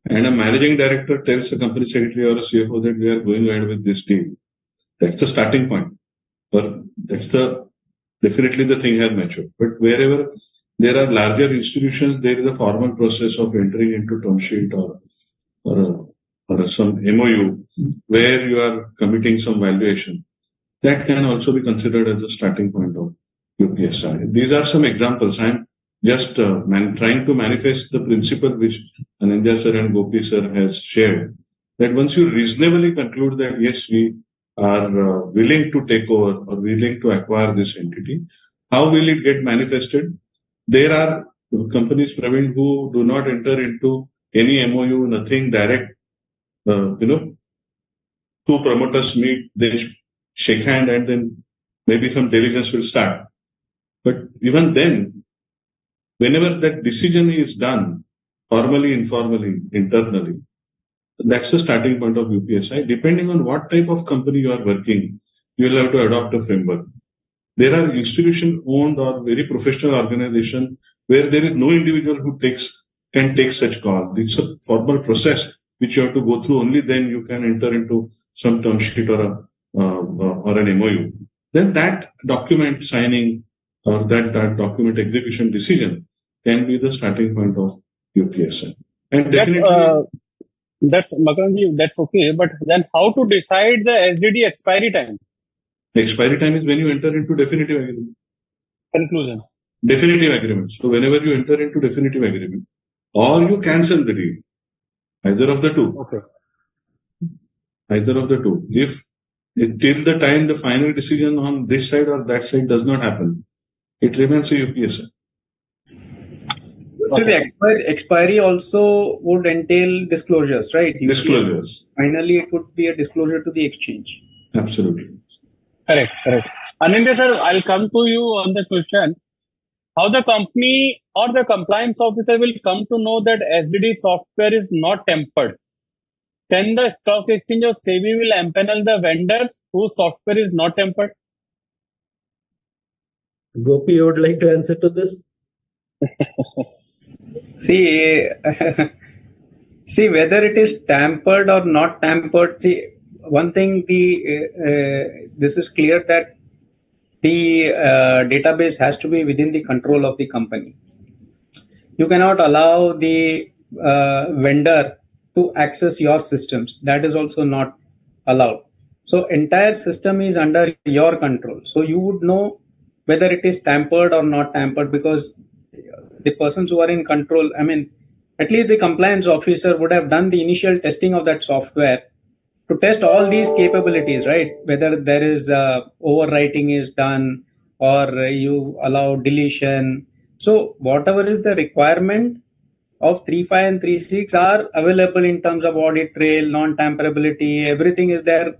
and a managing director tells a company secretary or a CFO that we are going ahead with this deal. That's the starting point. Or that's definitely the thing has matured. But wherever there are larger institutions, there is a formal process of entering into term sheet or some MOU where you are committing some valuation. That can also be considered as a starting point of UPSI. These are some examples. I'm just trying to manifest the principle which Anindya sir and Gopi sir has shared. That once you reasonably conclude that yes, we are willing to take over or willing to acquire this entity, how will it get manifested? There are companies, Praveen, who do not enter into any MOU, nothing direct. Two promoters meet, they shake hand, and then maybe some diligence will start. But even then, whenever that decision is done, formally, informally, internally, that's the starting point of UPSI. Depending on what type of company you are working, you will have to adopt a framework. There are institution-owned or very professional organization where there is no individual who can take such call. It's a formal process which you have to go through. Only then you can enter into some term sheet or an MOU. Then that document signing or that document execution decision can be the starting point of UPSI. And definitely.
That's Makanji, that's okay. But then how to decide the SDD expiry time?
The expiry time is when you enter into definitive agreement.
Conclusion.
Definitive agreement. So whenever you enter into definitive agreement, or you cancel the deal, either of the two.
Okay.
Either of the two. If till the time the final decision on this side or that side does not happen, it remains a UPSI.
So the expiry also would entail disclosures, right?
Disclosures.
Finally, it would be a disclosure to the exchange.
Absolutely.
Correct. Anindya sir, I'll come to you on the question. How the company or the compliance officer will come to know that SDD software is not tempered? Can the stock exchange of SEBI will empanel the vendors whose software is not tempered?
Gopi, you would like to answer to this?
See, whether it is tampered or not tampered. See, one thing this is clear that the database has to be within the control of the company. You cannot allow the vendor to access your systems. That is also not allowed. So entire system is under your control. So you would know whether it is tampered or not tampered, because the persons who are in control, at least the compliance officer would have done the initial testing of that software to test all these capabilities, right? Whether there is overwriting is done or you allow deletion. So whatever is the requirement of 3.5 and 3.6 are available in terms of audit trail, non-tamperability, everything is there.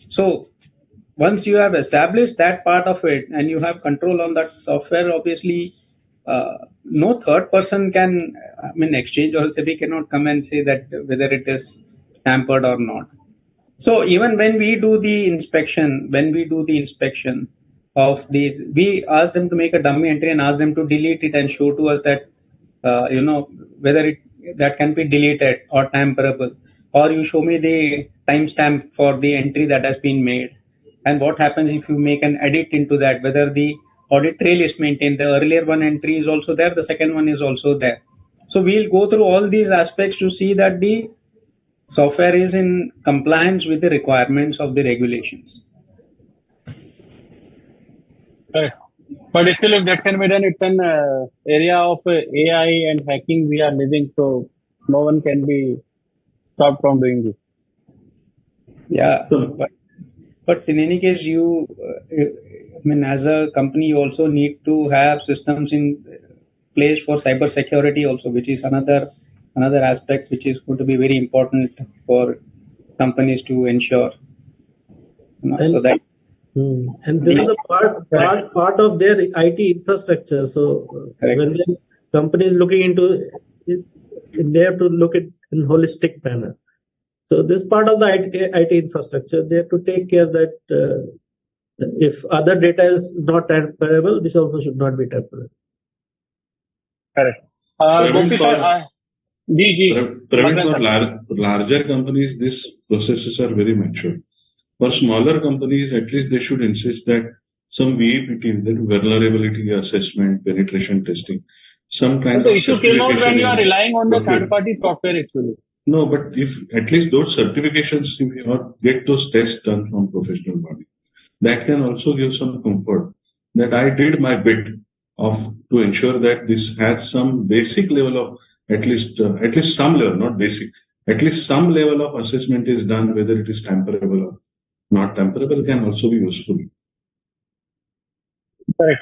So once you have established that part of it and you have control on that software, obviously no third person can, exchange or SEBI cannot come and say that whether it is tampered or not. So even when we do the inspection of these, we ask them to make a dummy entry and ask them to delete it and show to us that, whether that can be deleted or tamperable, or you show me the timestamp for the entry that has been made. And what happens if you make an edit into that, whether the audit trail is maintained, the earlier one entry is also there, the second one is also there. So we'll go through all these aspects to see that the software is in compliance with the requirements of the regulations.
Right. But still, if that can be done, it's an area of AI and hacking we are living, so no one can be stopped from doing this.
Yeah, but in any case, you, as a company, you also need to have systems in place for cyber security also, which is another aspect which is going to be very important for companies to ensure. So that.
And this is a part of their IT infrastructure. So when the company is looking into it, they have to look at it in holistic manner. So this part of the IT infrastructure, they have to take care that if other data is not tamperable, this also should not be tamperable.
Correct.
For larger companies, these processes are very mature. For smaller companies, at least they should insist that some VAP team, that vulnerability assessment, penetration testing, some kind of
the issue came out when you are relying on the third-party software actually.
No, but if at least those certifications, if you get those tests done from professional body, that can also give some comfort that I did my bit to ensure that this has some basic level of at least some level, not basic, at least some level of assessment is done, whether it is tamperable or not tamperable, can also be useful.
Correct.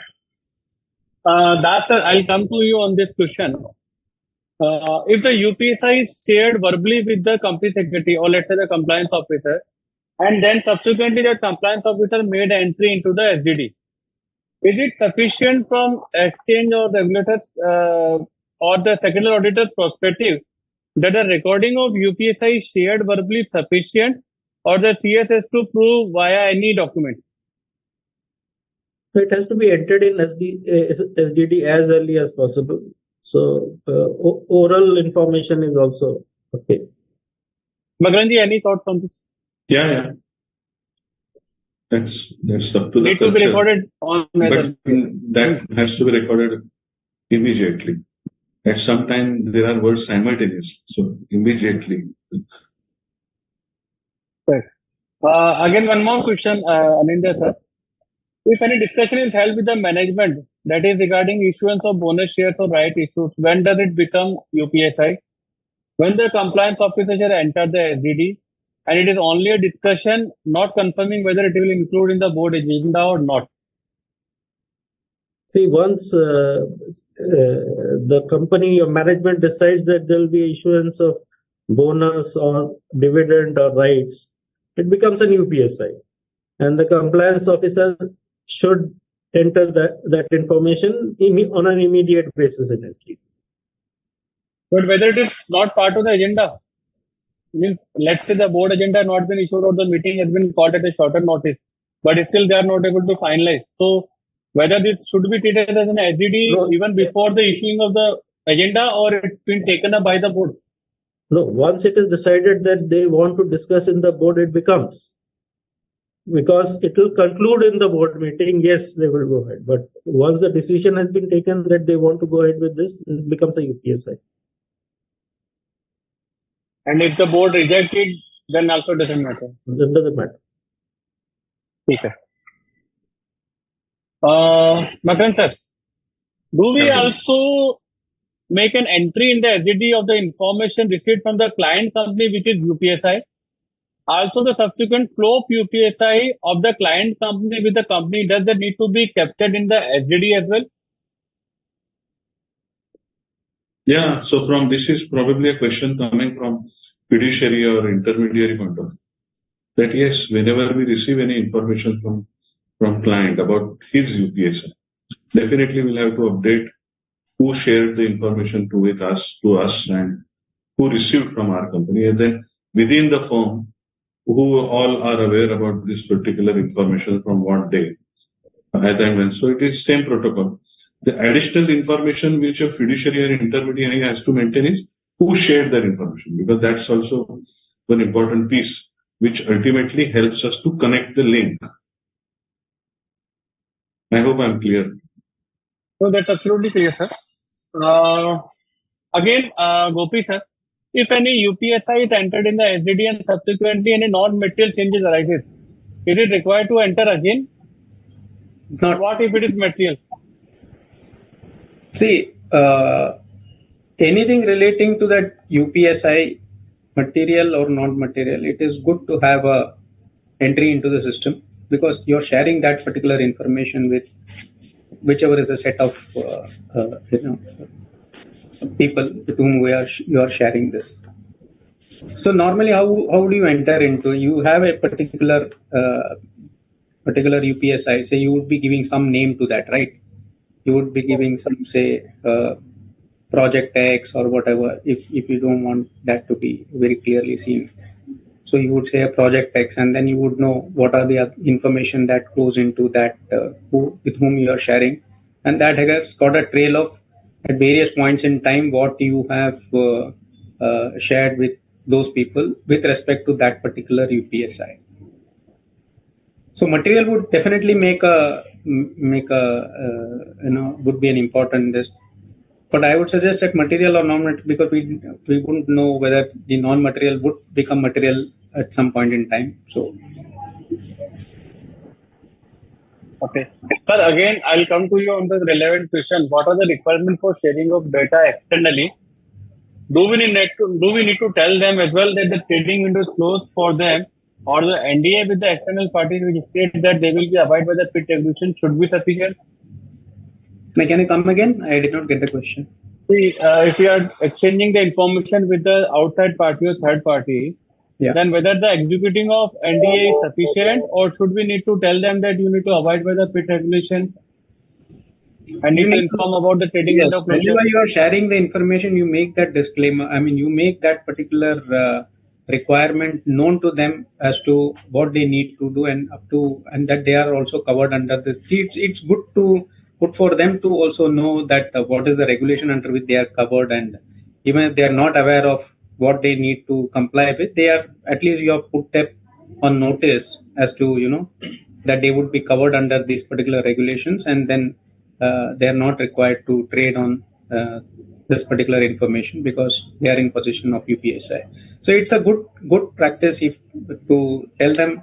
I'll come to you on this question. If the UPSI is shared verbally with the company secretary or let's say the compliance officer, and then subsequently the compliance officer made entry into the SDD, is it sufficient from exchange or regulators or the secondary auditor's perspective that the recording of UPSI is shared verbally sufficient, or the CS has to prove via any document?
So it has to be entered in SDD as early as possible. So oral information is also okay.
Magranji, any thoughts on this?
Yeah. That's up to the
culture. To be recorded on
but that has to be recorded immediately. At some time there are words simultaneous, so immediately.
Right. Again, one more question, Anindya sir. If any discussion is held with the management that is regarding issuance of bonus shares or right issues, when does it become UPSI? When the compliance officer enter the SDD, and it is only a discussion, not confirming whether it will include in the board agenda or not.
See, once the company or management decides that there will be issuance of bonus or dividend or rights, it becomes an UPSI. And the compliance officer should enter that information on an immediate basis in SDD.
But whether it is not part of the agenda, let's say the board agenda has not been issued or the meeting has been called at a shorter notice, but still they are not able to finalize. So whether this should be treated as an SDD even before the issuing of the agenda, or it's been taken up by the board?
No, once it is decided that they want to discuss in the board, it becomes. Because it will conclude in the board meeting, yes, they will go ahead. But once the decision has been taken that they want to go ahead with this, it becomes a UPSI.
And if the board rejects it, then also doesn't matter.
Then doesn't matter.
Okay. Makran sir, do we also make an entry in the SDD of the information received from the client company, which is UPSI? Also, the subsequent flow of UPSI of the client company with the company, does that need to be captured in the SDD as well?
Yeah, so this is probably a question coming from fiduciary or intermediary point of view. That yes, whenever we receive any information from client about his UPSI, definitely we'll have to update who shared the information to us and who received from our company, and then within the firm, who all are aware about this particular information from what day, as and when. So it is same protocol. The additional information which a fiduciary or intermediary has to maintain is who shared that information, because that's also one important piece which ultimately helps us to connect the link. I hope I'm clear.
No, that's absolutely clear, sir. Again, Gopi sir, if any UPSI is entered in the SDD and subsequently any non-material changes arises, is it required to enter again?
Not.
What if it is material?
See, anything relating to that UPSI, material or non-material, it is good to have a entry into the system, because you're sharing that particular information with whichever is a set of people with whom you are sharing this. So normally, how do you enter into? You have a particular UPSI. Say you would be giving some name to that, right? You would be giving some, say, project X or whatever. If you don't want that to be very clearly seen, so you would say a project X, and then you would know what are the information that goes into that with whom you are sharing, and that has got a trail of at various points in time what you have shared with those people with respect to that particular UPSI. So material would definitely make a would be an important this. But I would suggest that material or non-material, because we wouldn't know whether the non-material would become material at some point in time. So
Okay. Sir, again, I'll come to you on the relevant question. What are the requirements for sharing of data externally? Do we need to tell them as well that the trading window is closed for them, or the NDA with the external parties which state that they will be abide by the PIT regulation should be sufficient?
can you come again? I did not get the question.
See, if we are exchanging the information with the outside party or third party, then whether the executing of NDA is sufficient, or should we need to tell them that you need to abide by the PIT regulations and need to inform about the trading window closure?
Whenever you are sharing the information, you make that disclaimer. I mean, you make that particular requirement known to them as to what they need to do and that they are also covered under this. It's good for them to also know that what is the regulation under which they are covered, and even if they are not aware of what they need to comply with, they are at least you have put them on notice as to that they would be covered under these particular regulations, and then they are not required to trade on this particular information because they are in possession of UPSI. So it's a good practice if to tell them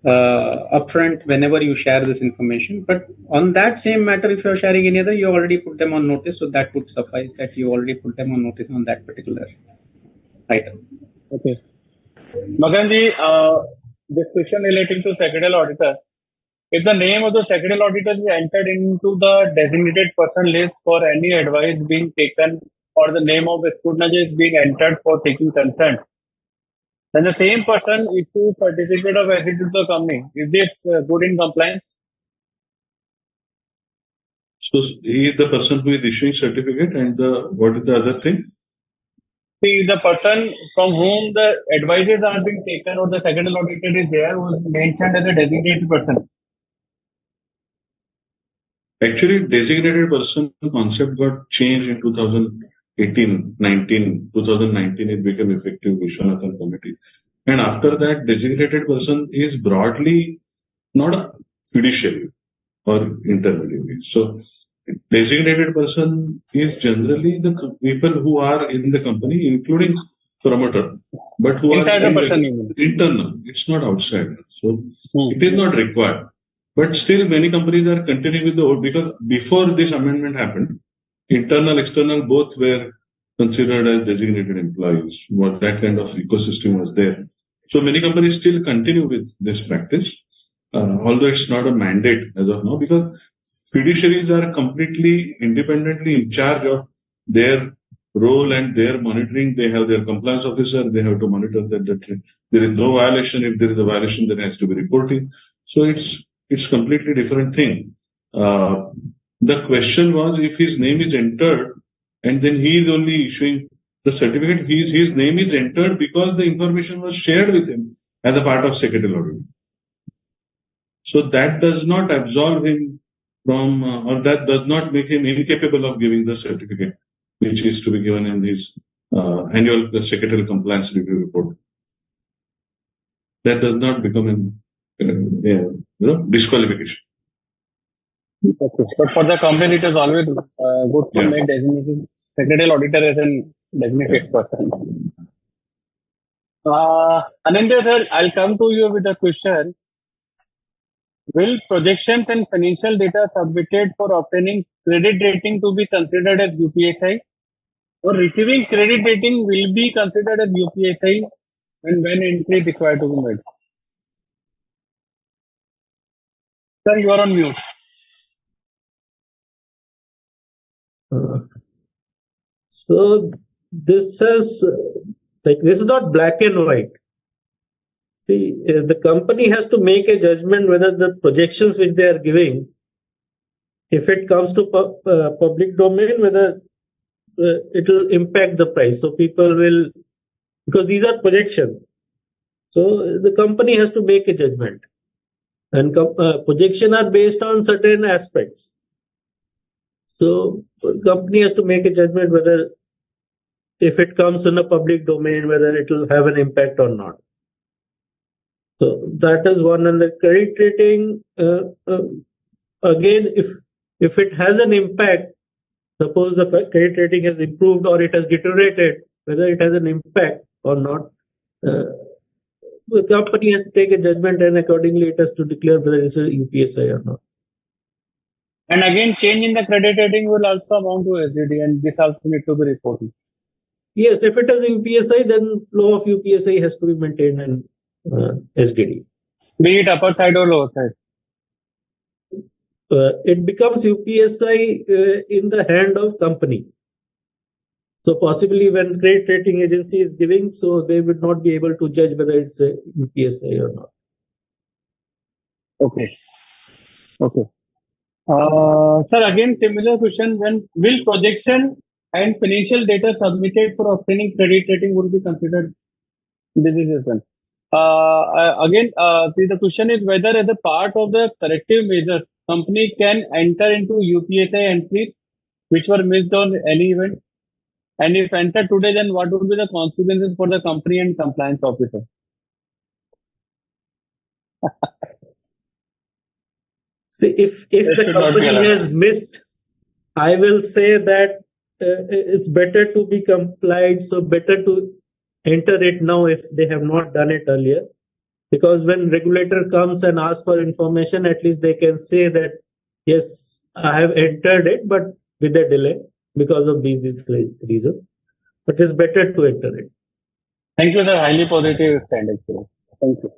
upfront whenever you share this information. But on that same matter, if you are sharing any other, you already put them on notice, so that would suffice that you already put them on notice on that particular item.
Okay. Maganji, this question relating to secretarial auditor. If the name of the secretarial auditor is entered into the designated person list for any advice being taken, or the name of the scrutinizer is being entered for taking consent, then the same person issues certificate of entity to the company. Is this good in compliance?
So he is the person who is issuing certificate, and what is the other thing?
See, the person from whom the advices are being taken or the secretarial auditor is there who is mentioned as a designated person.
Actually, designated person concept got changed in 2019 it became effective Vishwanathan committee. And after that, designated person is broadly not a fiduciary or intermediary. So designated person is generally the people who are in the company, including promoter, but who
Inside
are
the person
internal. It's not outside. So it is not required. But still, many companies are continuing with the old, because before this amendment happened, internal, external, both were considered as designated employees. What that kind of ecosystem was there. So many companies still continue with this practice, although it's not a mandate as of now, because fiduciaries are completely independently in charge of their role and their monitoring. They have their compliance officer. They have to monitor that there is no violation. If there is a violation, there has to be reporting. So it's completely different thing. The question was if his name is entered and then he is only issuing the certificate, his name is entered because the information was shared with him as a part of secretarial audit. So that does not absolve him from, or that does not make him incapable of giving the certificate, which is to be given in his annual secretarial compliance review report. That does not become disqualification.
Okay. But for the company, it is always good to make designated secretarial auditor as a designated person. Anindya sir, I'll come to you with a question. Will projections and financial data submitted for obtaining credit rating to be considered as UPSI, or receiving credit rating will be considered as UPSI, and when entry is required to be made? Sir, you are on mute.
Uh, so this is this is not black and white. See, the company has to make a judgment whether the projections which they are giving, if it comes to public domain, whether it will impact the price. So people will, because these are projections. So the company has to make a judgment, and projection are based on certain aspects. So company has to make a judgment whether, if it comes in a public domain, whether it will have an impact or not. So that is one. And the credit rating, again, if it has an impact, suppose the credit rating has improved or it has deteriorated, whether it has an impact or not, the company has to take a judgment, and accordingly it has to declare whether it's a UPSI or not.
And again, change in the credit rating will also amount to SDD, and this also need to be reported.
Yes, if it is a UPSI, then flow of UPSI has to be maintained in SDD.
Be it upper side or lower side.
It becomes UPSI in the hand of company. So possibly when credit rating agency is giving, so they would not be able to judge whether it's a UPSI or not.
Okay. Sir, again, similar question. When will projection and financial data submitted for obtaining credit rating will be considered? This is the question. The question is whether as a part of the corrective measures, company can enter into UPSI entries which were missed on any event. And if enter today, then what would be the consequences for the company and compliance officer?
See, if the company has missed, I will say that it's better to be compliant. So better to enter it now if they have not done it earlier. Because when regulator comes and asks for information, at least they can say that, yes, I have entered it, but with a delay because of these reasons. But it's better to enter it.
Thank you, sir. Highly positive stand, actually. Thank you.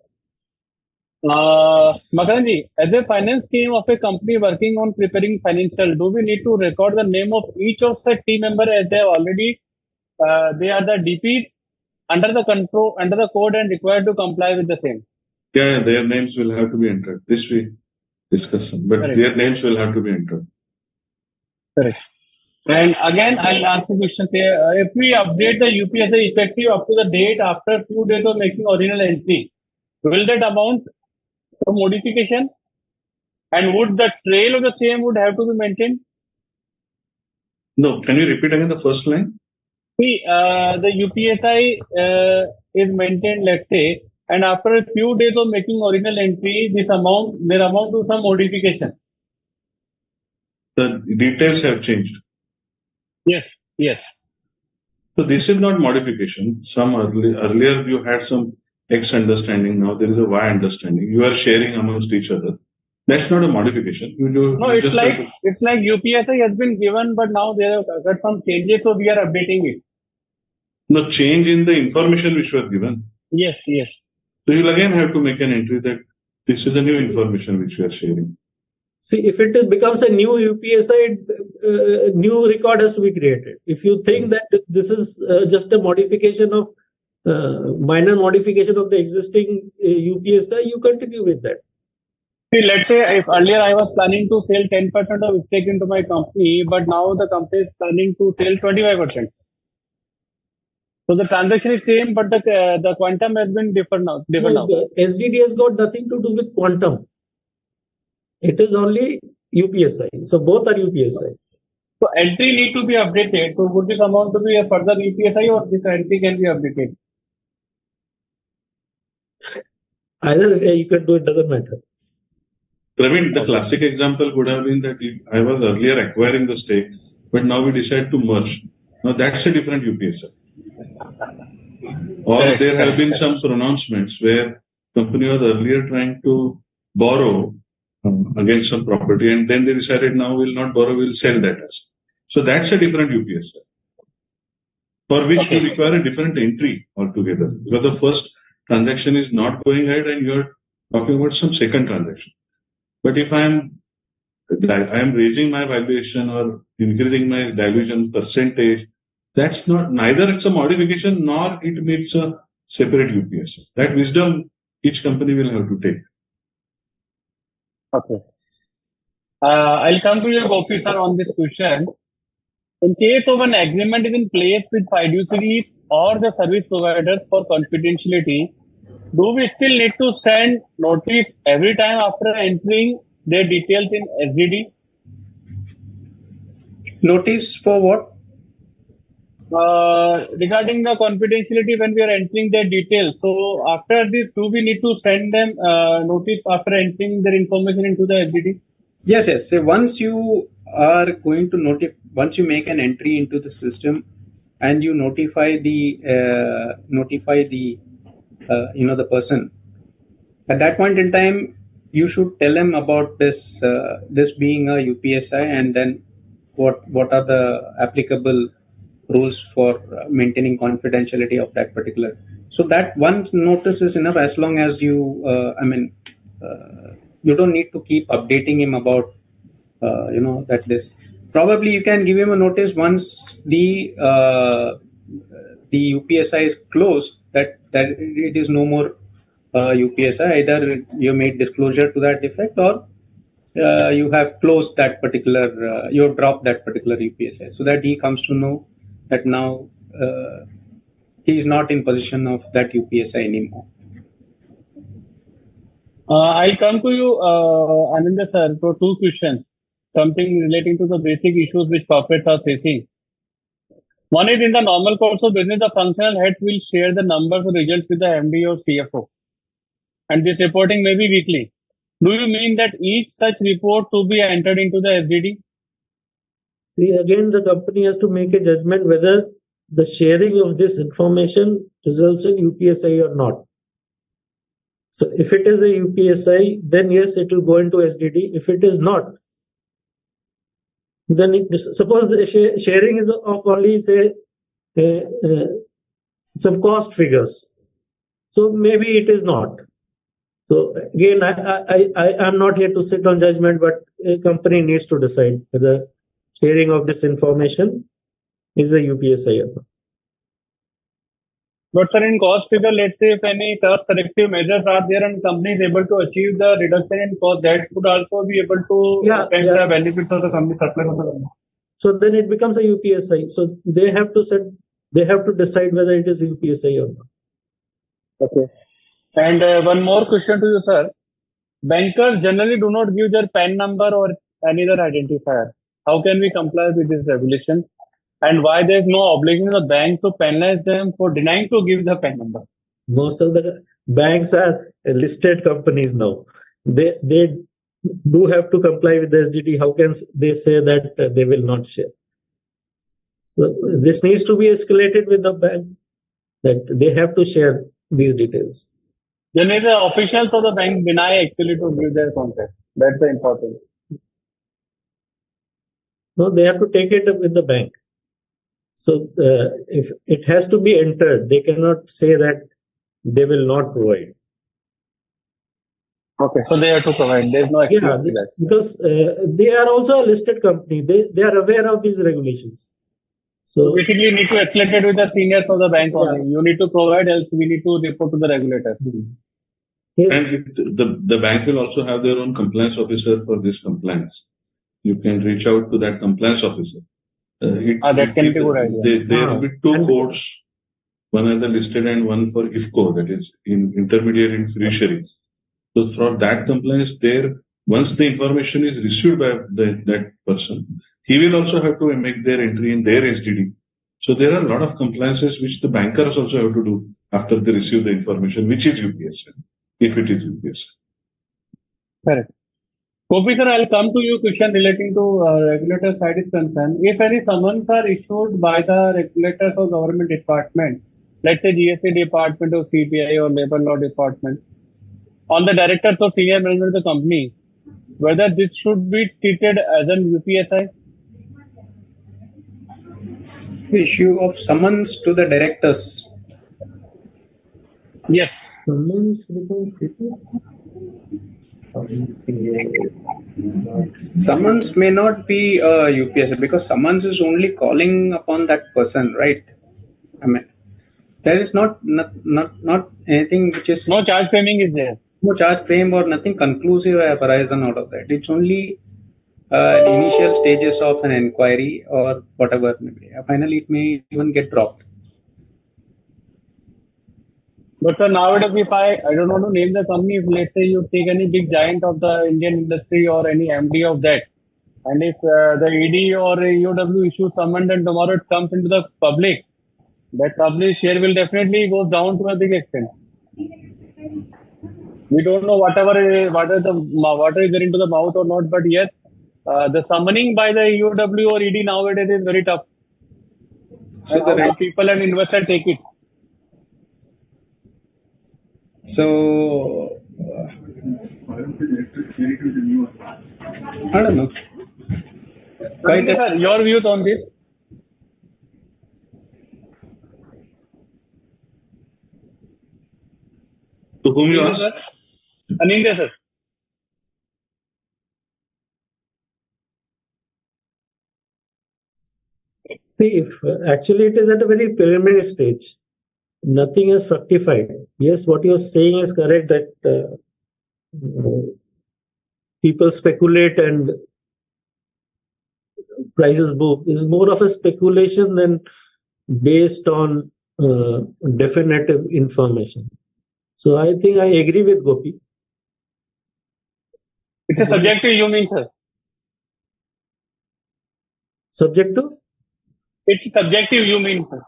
Makaranji, as a finance team of a company working on preparing financial, do we need to record the name of each of the team member as they have already, they are the DPs under the control, under the code and required to comply with the same?
Yeah, their names will have to be entered. This we discussed, but correct, their names will have to be entered.
Correct. And again, I'll ask the question here. If we update the UPSI effective up to the date after a few days of making original entry, will that amount to modification? And would the trail of the same would have to be maintained?
No, can you repeat again the first line?
See, the UPSI is maintained, let's say, and after a few days of making original entry, their amount to some modification.
The details have changed.
Yes.
So this is not modification. Some earlier you had some X understanding. Now there is a Y understanding. You are sharing amongst each other. That's not a modification.
It's like UPSI has been given, but now there have got some changes, so we are updating it.
No change in the information which was given.
Yes.
So you'll again have to make an entry that this is the new information which we are sharing.
See, if it becomes a new UPSI, new record has to be created. If you think that this is just a modification of minor modification of the existing UPSI, you continue with that.
See, let's say if earlier I was planning to sell 10% of stake into my company, but now the company is planning to sell 25%. So the transaction is same, but the quantum has been different now.
SDD has got nothing to do with quantum. It is only UPSI. So both are UPSI.
So entry need to be updated. So would this amount to be a further UPSI or this entry can be updated?
Either way you can do it, doesn't matter.
Praveen, the classic example could have been that if I was earlier acquiring the stake, but now we decide to merge. Now that's a different UPSI. Or there have been some pronouncements where company was earlier trying to borrow against some property, and then they decided now we'll not borrow, we'll sell that asset. So that's a different UPSI, for which you require a different entry altogether, because the first transaction is not going ahead and you're talking about some second transaction. But if I am raising my valuation or increasing my dilution percentage. That's not, neither it's a modification nor it makes a separate UPSI. That wisdom each company will have to take.
Okay. I'll come to you, Gopi sir, on this question. In case of an agreement is in place with fiduciaries or the service providers for confidentiality, do we still need to send notice every time after entering their details in SDD?
Notice for what?
Regarding the confidentiality when we are entering their details. So after this, do we need to send them notice after entering their information into the SDD?
Yes, yes. So once you are going to once you make an entry into the system and you notify the the person, at that point in time, you should tell them about this being a UPSI, and then what are the applicable rules for maintaining confidentiality of that particular. So that one notice is enough, as long as you you don't need to keep updating him about that this. Probably you can give him a notice once the UPSI is closed, that it is no more UPSI. Either you made disclosure to that effect, or you have closed that particular, you have dropped that particular UPSI, so that he comes to know that now he is not in possession of that UPSI anymore.
I'll come to you, Ananda sir, for two questions. Something relating to the basic issues which corporates are facing. One is, in the normal course of business, the functional heads will share the numbers or results with the MD or CFO. And this reporting may be weekly. Do you mean that each such report to be entered into the SDD?
See, again, the company has to make a judgment whether the sharing of this information results in UPSI or not. So if it is a UPSI, then yes, it will go into SDD. If it is not, then suppose the sharing is of only, say, some cost figures. So maybe it is not. So again, I am not here to sit on judgment, but a company needs to decide whether sharing of this information is a UPSI or not.
But sir, in cost figure, let's say if any cost corrective measures are there and company is able to achieve the reduction in cost, that would also be able to spend the benefits of the company, surplus of the company.
So then it becomes a UPSI. So they have to decide whether it is UPSI or not.
Okay. And one more question to you, sir. Bankers generally do not give their PAN number or any other identifier. How can we comply with this regulation? And why there is no obligation of the bank to penalize them for denying to give the PAN number?
Most of the banks are listed companies now. They do have to comply with the SDD. How can they say that they will not share? So this needs to be escalated with the bank, that they have to share these details.
Then the officials of the bank deny actually to give their contacts. That's the important.
No, they have to take it up with the bank. So if it has to be entered, they cannot say that they will not provide.
Okay, so they have to provide. There's no excuse to that.
Because they are also a listed company. They are aware of these regulations. So
basically, you need to escalate it with the seniors of the bank only. You need to provide, else we need to report to the regulator.
Yes.
And the bank will also have their own compliance officer for this compliance. You can reach out to that compliance officer.
That can be a good idea.
There will be two codes, one as the listed and one for IFCO, that is in intermediary and fiduciary. So for that compliance, there, once the information is received by that person, he will also have to make their entry in their SDD. So there are a lot of compliances which the bankers also have to do after they receive the information, which is UPSI, if it is UPSI.
Correct. Gopi sir, I'll come to you. Question relating to regulator side is concerned. If any summons are issued by the regulators or government department, let's say GST department or CBI or labor law department, on the directors or senior management of the company, whether this should be treated as an UPSI?
Issue of summons to the directors.
Yes.
Summons because it is.
Summons may not be UPS because summons is only calling upon that person, right? I mean, there is not anything which is
No charge framing is there.
no charge frame or nothing conclusive have arisen out of that. It's only initial stages of an inquiry or whatever. Maybe. Finally, it may even get dropped.
But sir, nowadays, if I don't want to name the company, if let's say you take any big giant of the Indian industry or any MD of that, and if the ED or EOW issues summons and tomorrow it comes into the public, that public share will definitely go down to a big extent. We don't know water is getting into the mouth or not, but yes, the summoning by the EOW or ED nowadays is very tough.
So
and how people and investors take it.
So I don't know.
Sir, your views on this?
To whom you ask?
Anindya, sir.
See, actually it is at a very preliminary stage. Nothing is fructified. Yes, what you're saying is correct that people speculate and prices move. Is more of a speculation than based on definitive information. So I think I agree with Gopi.
It's a subjective, you mean, sir?
Subjective?
It's subjective, you mean, sir?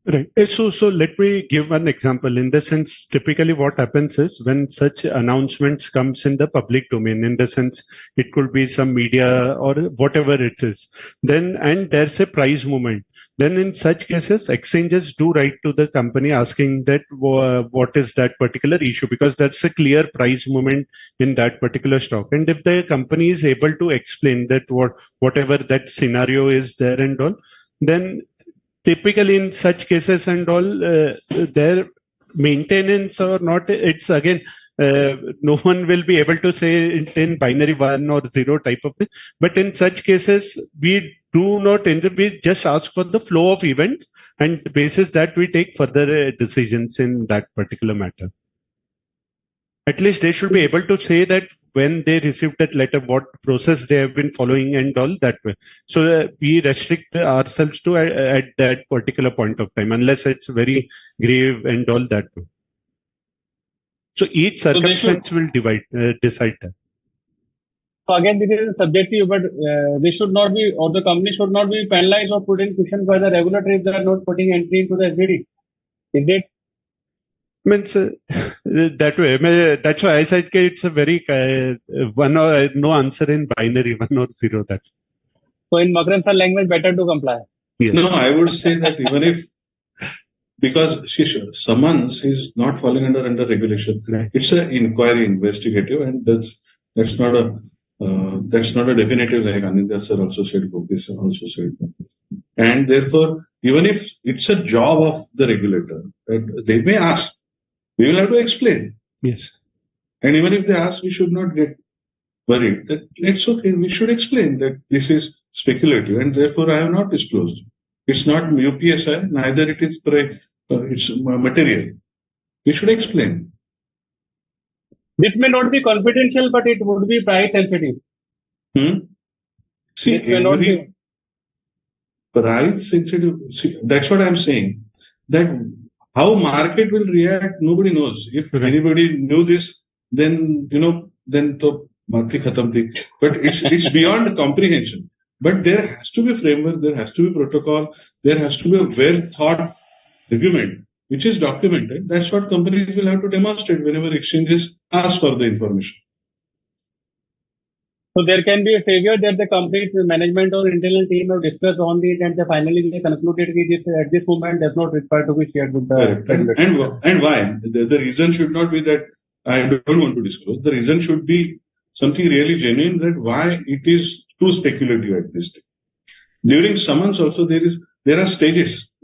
Right. So let me give one example. In the sense, typically what happens is when such announcements comes in the public domain, in the sense it could be some media or whatever it is, then and there's a price movement. Then in such cases, exchanges do write to the company asking that what is that particular issue, because that's a clear price movement in that particular stock. And if the company is able to explain that whatever that scenario is there and all, then typically in such cases and all, their maintenance or not, it's again, no one will be able to say in binary 1 or 0 type of thing. But in such cases, we do not we just ask for the flow of events, and basis that we take further decisions in that particular matter. At least they should be able to say that when they received that letter, what process they have been following and all that way. So we restrict ourselves to at that particular point of time, unless it's very grave and all that way. So each circumstance will decide that.
So again, this is subjective, but this should not be, or the company should not be penalized or put in cushion by the regulator if they are not putting entry into the SGD. Is it?
Means that way. That's why I said it's a very one or no answer in binary, 1 or 0. That's
so in Makran sir language, better to comply.
Yes. No, I would say that even if, because summons is not falling under regulation. Right. It's an inquiry, investigative, and that's not a definitive, like Anindya sir also said, Gopi sir also said. And therefore, even if it's a job of the regulator, that they may ask, we will have to explain.
Yes.
And even if they ask, we should not get worried. That it's okay. We should explain that this is speculative, and therefore I have not disclosed. It's not UPSI, neither it is it's material. We should explain.
This may not be confidential, but it would be price sensitive.
See, price sensitive. See, that's what I'm saying. That how market will react, nobody knows. If anybody knew this, then then to mati khatam thi. But it's beyond comprehension. But there has to be a framework, there has to be protocol, there has to be a well thought argument, which is documented. That's what companies will have to demonstrate whenever exchanges ask for the information.
So there can be a failure that the company's management or internal team have discussed on it, and finally they concluded that this at this moment does not require to be shared with the
and why? The reason should not be that I don't want to disclose. The reason should be something really genuine, that why it is too speculative at this stage. During summons also there are stages,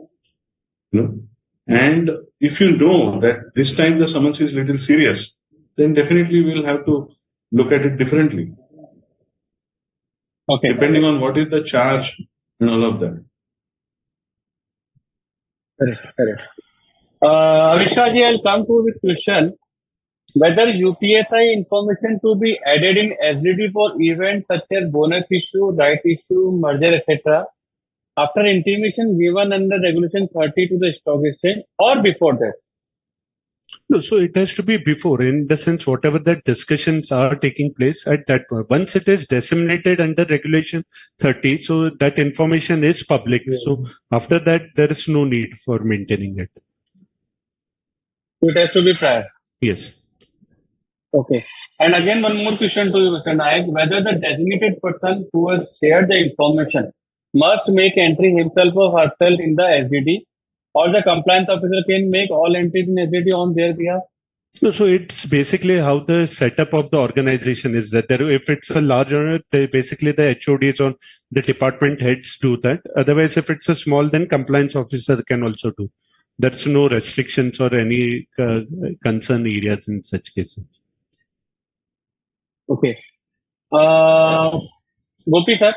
and if you know that this time the summons is little serious, then definitely we will have to look at it differently,
Okay.
depending on what is the charge and all of that.
Correct. Avishkaji, I'll come to this question. Whether UPSI information to be added in SDD for events such as bonus issue, right issue, merger, etc. after intimation given under Regulation 30 to the stock exchange or before that?
No, so it has to be before, in the sense whatever that discussions are taking place at that point. Once it is disseminated under Regulation 30, so that information is public. So after that, there is no need for maintaining it.
It has to be prior.
Yes.
Okay. And again, one more question to you, Mr. Nayak. Whether the designated person who has shared the information must make entry himself or herself in the SDD, or the compliance officer can make all entries in SDD on their behalf?
No, so it's basically how the setup of the organization is that there, if it's a larger, basically the HODs or the department heads do that. Otherwise, if it's a small, then compliance officer can also do. There's no restrictions or any concern areas in such cases.
Okay. Gopi sir,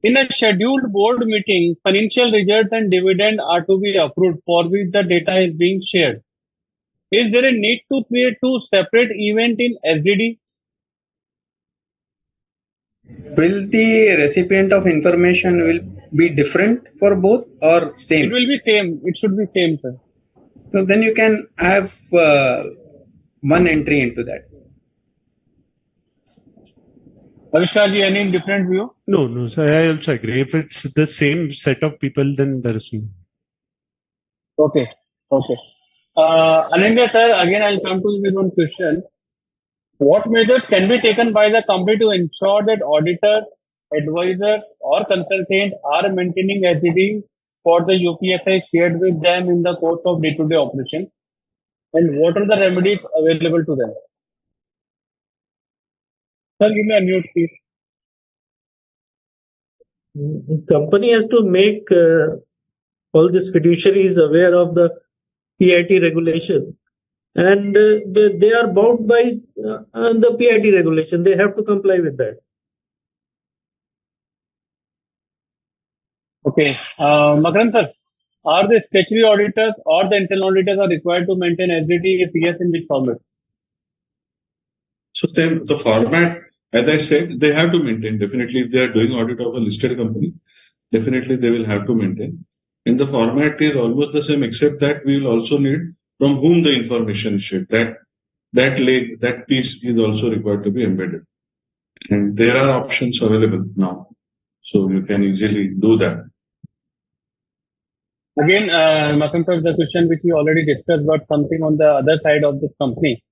in a scheduled board meeting, financial results and dividend are to be approved for which the data is being shared. Is there a need to create two separate events in SDD?
Will the recipient of information will be different for both or same?
It will be same. It should be same, sir.
So then you can have one entry into that.
Avishkaji, any different view?
No. So I also agree. If it's the same set of people, then there is no.
Okay. Anindya sir, again I'll come to you with one question. What measures can be taken by the company to ensure that auditors, advisors, or consultants are maintaining SDD for the UPSI shared with them in the course of day-to-day operations? And what are the remedies available to them? Sir, give me a mute, please.
Company has to make all these fiduciaries aware of the PIT regulation, and they are bound by the PIT regulation. They have to comply with that.
Okay. Makaran sir, are the statutory auditors or the internal auditors are required to maintain SDD? If yes, in which format?
So same, the format, as I said, they have to maintain. Definitely, if they are doing audit of a listed company, definitely they will have to maintain. And the format is almost the same, except that we will also need from whom the information is shared. That piece is also required to be embedded. And there are options available now. So you can easily do that.
Again, Makaran sir, the question which we already discussed, but something on the other side of this company.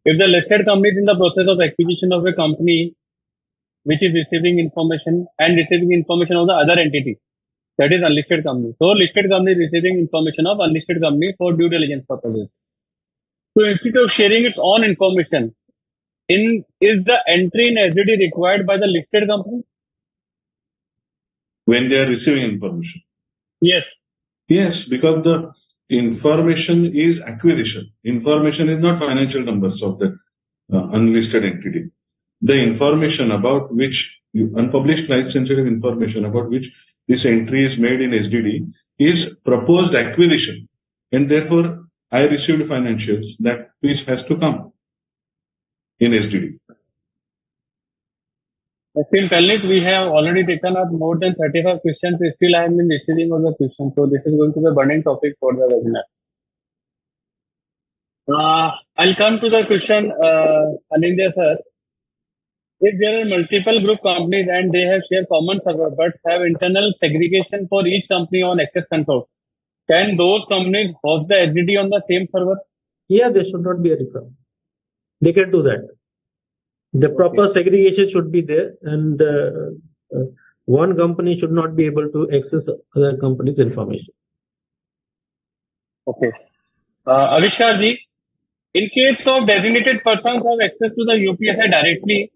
If the listed company is in the process of acquisition of a company which is receiving information and receiving information of the other entity, that is unlisted company. So listed company is receiving information of unlisted company for due diligence purposes. So instead of sharing its own information, is the entry in SDD required by the listed company?
When they are receiving information.
Yes.
Yes, because the information is acquisition. Information is not financial numbers of the unlisted entity. The information about which unpublished price sensitive information about which this entry is made in SDD is proposed acquisition, and therefore I received financials. That piece has to come in SDD.
In Kalnis, we have already taken up more than 35 questions. Still, I have been receiving all the questions. So this is going to be a burning topic for the webinar. I'll come to the question, Anindya sir. If there are multiple group companies and they have shared common server but have internal segregation for each company on access control, can those companies host the SDD on the same server?
Yeah, there should not be any problem. They can do that. The proper segregation should be there, and one company should not be able to access other company's information.
Okay. Avishkarji, in case of designated persons have access to the UPSI directly,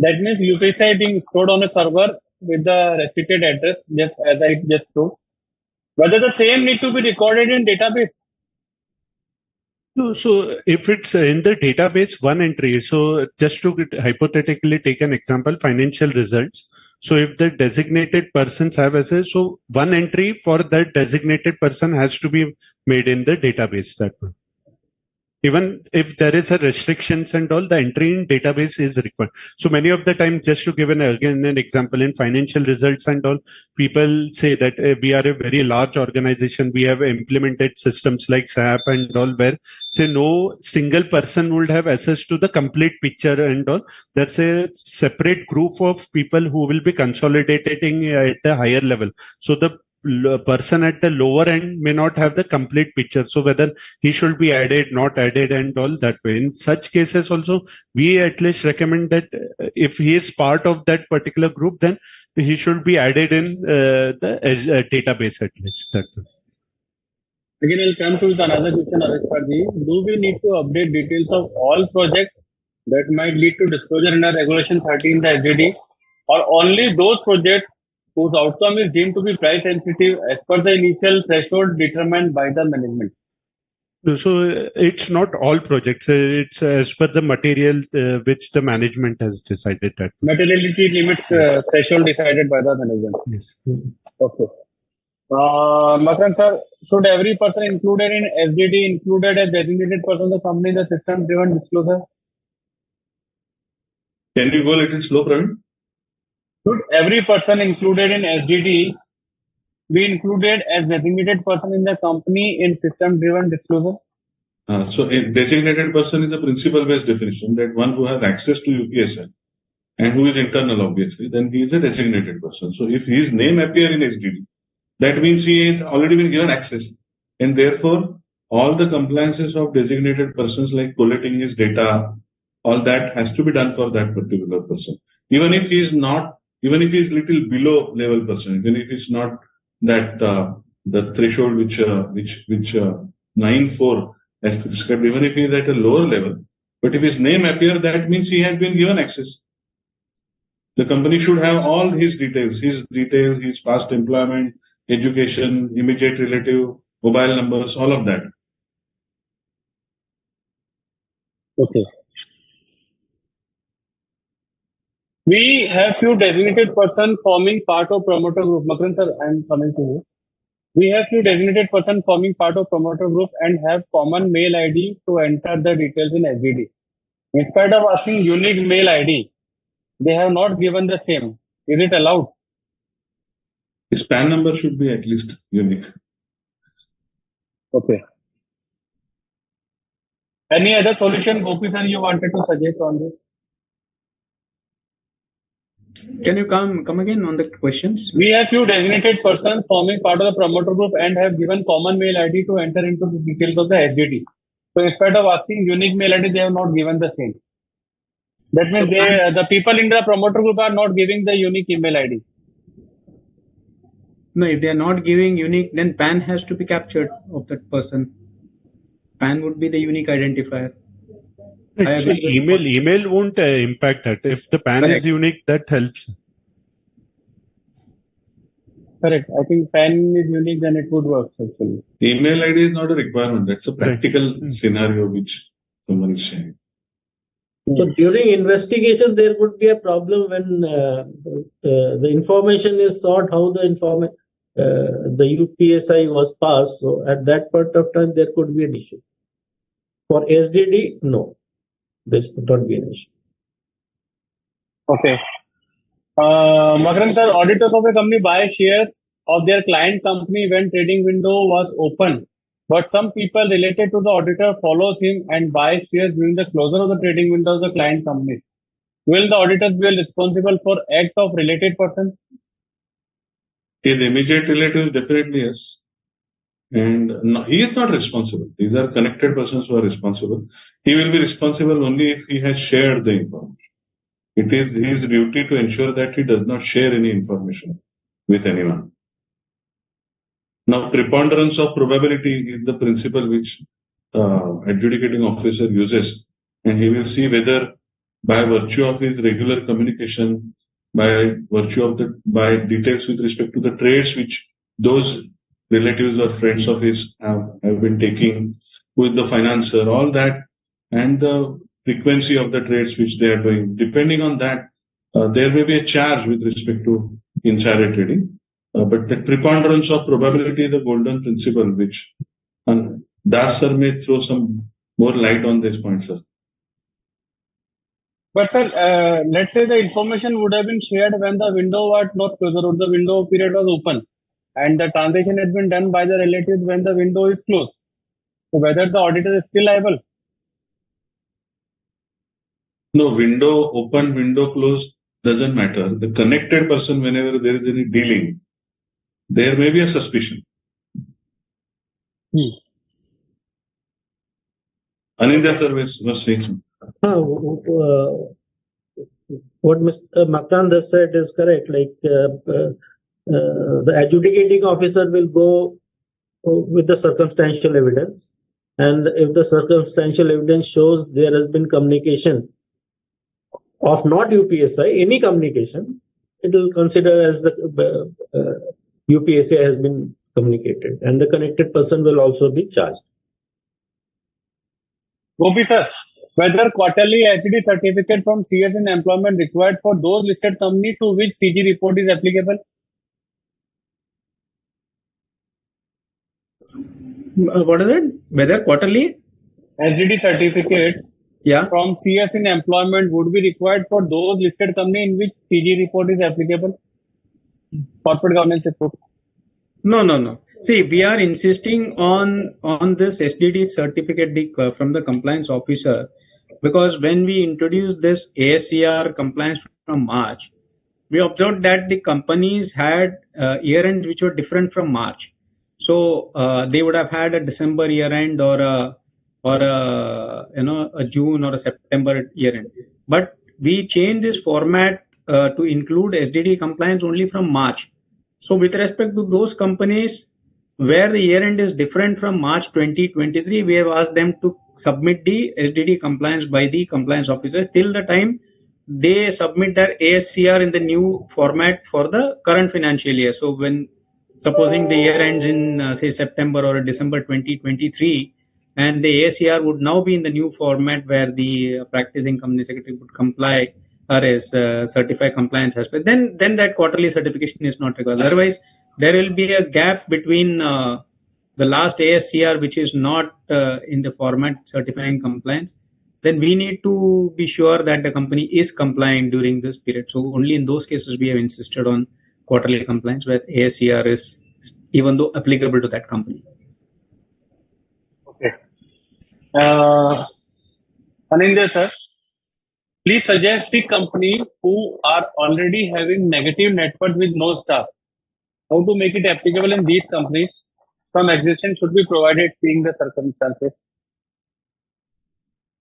that means UPSI being stored on a server with the restricted address, just as I just told. Whether the same need to be recorded in database?
So if it's in the database, one entry, so just to hypothetically take an example, financial results. So if the designated persons have access, so one entry for that designated person has to be made in the database. That one. Even if there is a restrictions and all, the entry in database is required. So many of the time, just to give again an example, in financial results and all, people say that we are a very large organization. We have implemented systems like SAP and all, where say no single person would have access to the complete picture and all. There's a separate group of people who will be consolidating at a higher level. So the person at the lower end may not have the complete picture. So whether he should be added, not added, and all that way. In such cases also, we at least recommend that if he is part of that particular group, then he should be added in the database at least. That way.
Again, I'll come to another question, Avishkarji. Do we need to update details of all projects that might lead to disclosure under Regulation 13, the SDD, or only those projects whose outcome is deemed to be price sensitive as per the initial threshold determined by the management?
So it's not all projects. It's as per the material which the management has decided that.
Materiality limits threshold decided by the management.
Yes.
Okay. Makran sir, should every person included in SDD included as designated person of the company in the system-driven disclosure?
Can you go a little slow, Praveen?
Should every person included in SDD be included as designated person in the company in system-driven disclosure?
So a designated person is a principle-based definition, that one who has access to UPSI and who is internal, obviously, then he is a designated person. So if his name appears in SDD, that means he has already been given access, and therefore all the compliances of designated persons, like collating his data, all that has to be done for that particular person. Even if he is not, even if he is little below level person, even if it's not that the threshold which 9.4 as prescribed, even if he is at a lower level, but if his name appears, that means he has been given access. The company should have all his details, his past employment, education, immediate relative, mobile numbers, all of that.
Okay. We have few designated person forming part of promoter group. Makran sir, I am coming to you. We have few designated person forming part of promoter group and have common mail ID to enter the details in SDD. In spite of asking unique mail ID, they have not given the same. Is it allowed?
His PAN number should be at least unique.
Okay. Any other solution, Gopi sir, you wanted to suggest on this?
Can you come again on the questions?
We have few designated persons forming part of the promoter group and have given common mail ID to enter into the details of the SDD. So instead of asking unique mail ID, they have not given the same. That means the people in the promoter group are not giving the unique email ID.
No, if they are not giving unique, then PAN has to be captured of that person. PAN would be the unique identifier.
So email won't impact that. If the PAN is unique, that helps.
Correct. I think PAN is unique, then it would work actually.
Email ID is not a requirement. That's a practical scenario which someone is saying.
So during investigation, there could be a problem when the information is sought, how the UPSI was passed. So at that point of time, there could be an issue. For SDD, no, this would not be an issue.
Okay. Makran sir, auditors of a company buy shares of their client company when trading window was open. But some people related to the auditor follows him and buy shares during the closure of the trading window of the client company. Will the auditors be responsible for act of related person?
His immediate relatives, definitely yes. And no, he is not responsible. These are connected persons who are responsible. He will be responsible only if he has shared the information. It is his duty to ensure that he does not share any information with anyone. Now, preponderance of probability is the principle which adjudicating officer uses, and he will see whether by virtue of his regular communication, by virtue of by details with respect to the trades which those relatives or friends of his have been taking, who is the financer, all that, and the frequency of the trades which they are doing. Depending on that, there may be a charge with respect to insider trading. But the preponderance of probability is the golden principle, which Das sir may throw some more light on this point, sir.
But sir, let's say the information would have been shared when the window was not closed or the window period was open, and the transaction has been done by the relatives when the window is closed. So whether the auditor is still liable?
No, window open, window closed doesn't matter. The connected person, whenever there is any dealing, there may be a suspicion. Anindya sir was saying something.
What Mr. Makran has said is correct. Like the adjudicating officer will go with the circumstantial evidence, and if the circumstantial evidence shows there has been communication of not UPSI, any communication, it will consider as the UPSI has been communicated, and the connected person will also be charged.
Gopi sir, whether quarterly HDD certificate from CS in employment required for those listed companies to which CG report is applicable?
What is it? Whether quarterly
HDD certificate from CS in employment would be required for those listed companies in which CG report is applicable? Corporate governance report.
No. See, we are insisting on this SDD certificate from the compliance officer, because when we introduced this ASCR compliance from March, we observed that the companies had year ends which were different from March. So they would have had a December year end or a June or a September year end. But we changed this format to include SDD compliance only from March. So with respect to those companies where the year end is different from March 2023, we have asked them to submit the SDD compliance by the compliance officer till the time they submit their ASCR in the new format for the current financial year. So when supposing the year ends in say September or December 2023, and the ASCR would now be in the new format where the practicing company secretary would comply or is certify compliance aspect, then that quarterly certification is not required. Otherwise, there will be a gap between the last ASCR, which is not in the format certifying compliance. Then we need to be sure that the company is compliant during this period. So only in those cases we have insisted on quarterly compliance where ASCR is even though applicable to that company.
Okay. Anindya sir, please suggest the company who are already having negative net worth with no staff. How to make it applicable in these companies? Some exemption should be provided seeing the circumstances.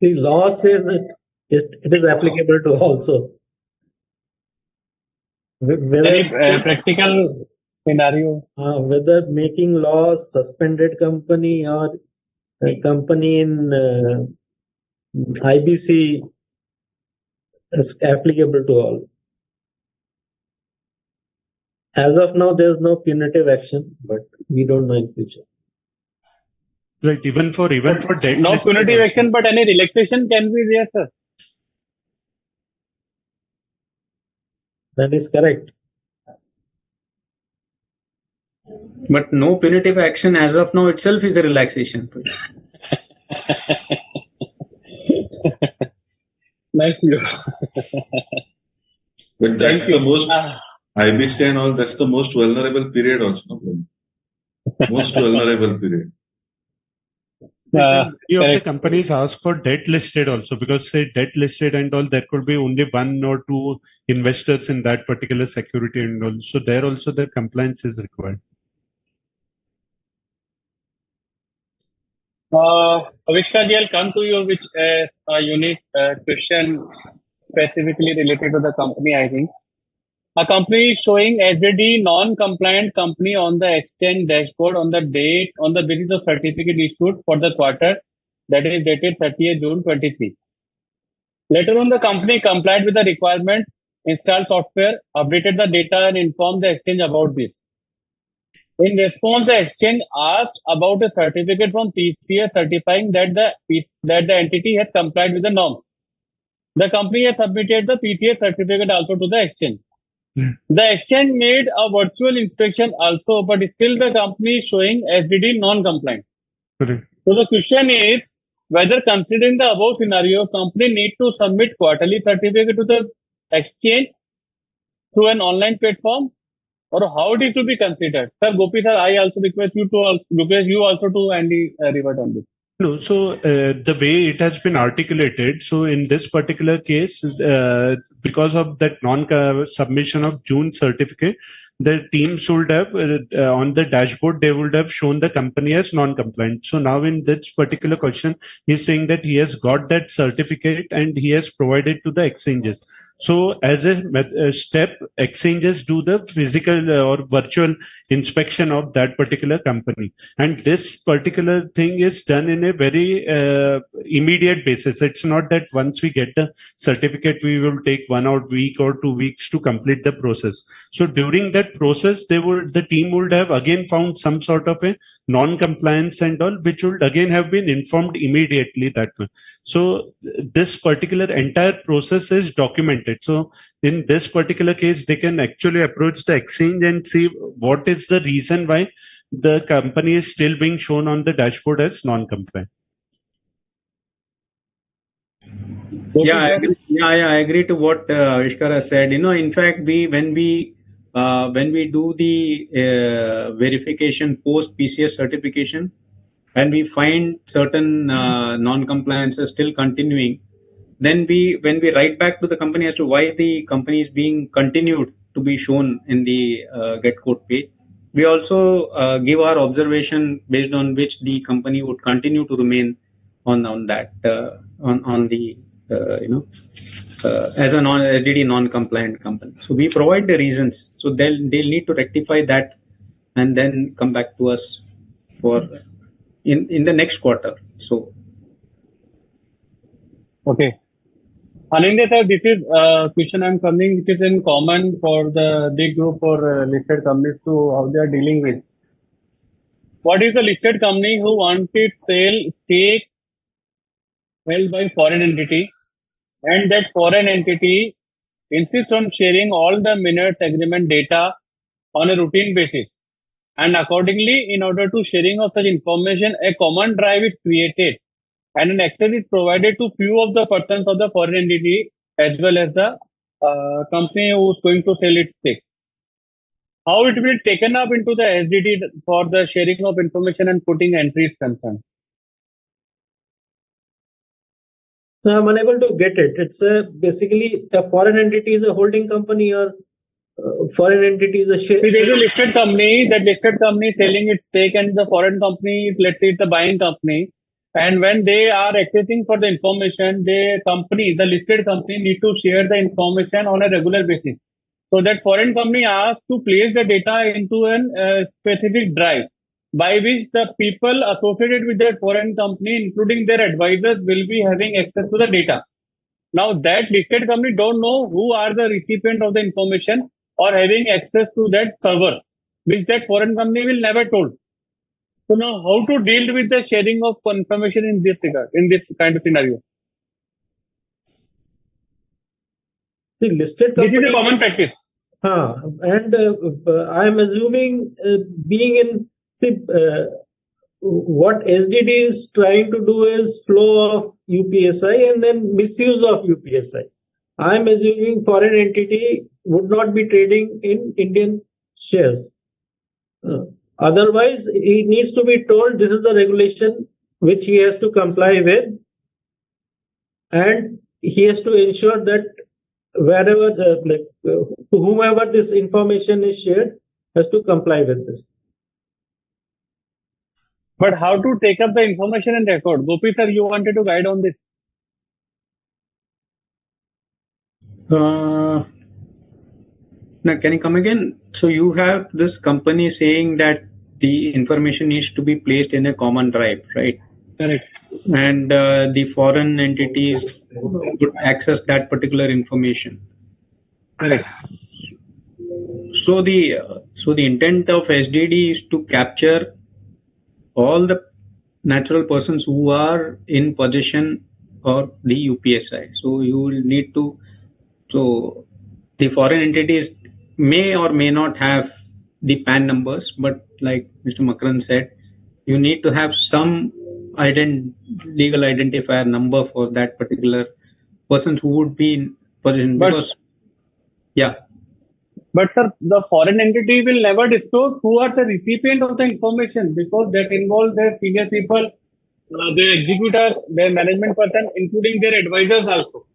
The law says that it is applicable to also.
Any practical scenario?
Whether making laws, suspended company or a company in IBC is applicable to all. As of now, there is no punitive action, but we don't know in future.
Right, even for debt.
No punitive action, but any relaxation can be there, sir.
That is correct.
But no punitive action as of now itself is a relaxation.
Nice view.
But that's the most IBC and all, that's the most vulnerable period also. Most vulnerable period.
Few of the companies ask for debt listed also, because say debt listed and all, there could be only one or two investors in that particular security and all. So there also the compliance is required.
Avishka ji, I'll come to you with a unique question specifically related to the company, I think. A company is showing SDD non-compliant company on the exchange dashboard on the basis of certificate issued for the quarter that is dated 30th June 23. Later on, the company complied with the requirement, installed software, updated the data and informed the exchange about this. In response, the exchange asked about a certificate from PCS certifying that the entity has complied with the norm. The company has submitted the PCS certificate also to the exchange. The exchange made a virtual inspection also, but still the company is showing SDD non-compliant.
Correct.
So the question is whether, considering the above scenario, company need to submit quarterly certificate to the exchange through an online platform, or how it is to be considered. Sir, Gopi sir, I also request you to Andy revert on this.
No, so the way it has been articulated, so in this particular case, because of that non-submission of June certificate, the teams would have, on the dashboard, they would have shown the company as non-compliant. So now in this particular question, he's saying that he has got that certificate and he has provided to the exchanges. So as a step, exchanges do the physical or virtual inspection of that particular company. And this particular thing is done in a very immediate basis. It's not that once we get the certificate, we will take 1 week or 2 weeks to complete the process. So during that process, the team would have again found some sort of a non-compliance and all, which would again have been informed immediately that way. So this particular entire process is documented. So in this particular case, they can actually approach the exchange and see what is the reason why the company is still being shown on the dashboard as non-compliant.
I agree to what Vishkar has said. In fact, when we do the verification post PCS certification, and we find certain non-compliances still continuing, then when we write back to the company as to why the company is being continued to be shown in the get code page, we also give our observation based on which the company would continue to remain on that as a SDD non-compliant company. So we provide the reasons. So they'll need to rectify that and then come back to us for in the next quarter. So
okay. Anindya sir, this is a question I'm coming. It is in common for the big group or listed companies to how they are dealing with. What is the listed company who wanted sale stake held by foreign entity, and that foreign entity insists on sharing all the minutes agreement data on a routine basis, and accordingly, in order to sharing of such information, a common drive is created and an access is provided to few of the persons of the foreign entity as well as the company who is going to sell its stake. How it will be taken up into the SDD for the sharing of information and putting entries concerned?
I'm unable to get it. It's basically a foreign entity is a holding company, or foreign entity is a share.
There is a listed company. That listed company is selling its stake, and the foreign company is, let's say, it's a buying company. And when they are accessing for the information, the listed company, need to share the information on a regular basis. So that foreign company asks to place the data into a specific drive, by which the people associated with that foreign company, including their advisors, will be having access to the data. Now that listed company don't know who are the recipient of the information or having access to that server, which that foreign company will never told. So now how to deal with the sharing of information in this regard, in this kind of scenario?
The listed company,
this is a common practice.
And I am assuming being in, what SDD is trying to do is flow of UPSI and then misuse of UPSI. I am assuming foreign entity would not be trading in Indian shares. Otherwise, he needs to be told this is the regulation which he has to comply with, and he has to ensure that wherever, to whomever this information is shared, has to comply with this.
But how to take up the information and record? Gopi sir, you wanted to guide on this.
Now, can you come again? So you have this company saying that the information needs to be placed in a common drive, right?
Correct.
And the foreign entities would access that particular information.
Correct.
So the intent of SDD is to capture all the natural persons who are in possession of the UPSI. So you will need to, so the foreign entities may or may not have the PAN numbers, but like Mr. Makran said, you need to have some legal identifier number for that particular persons who would be in possession.
But
Because yeah,
But sir, the foreign entity will never disclose who are the recipient of the information because that involves their senior people, their executors, their management person, including their advisors also.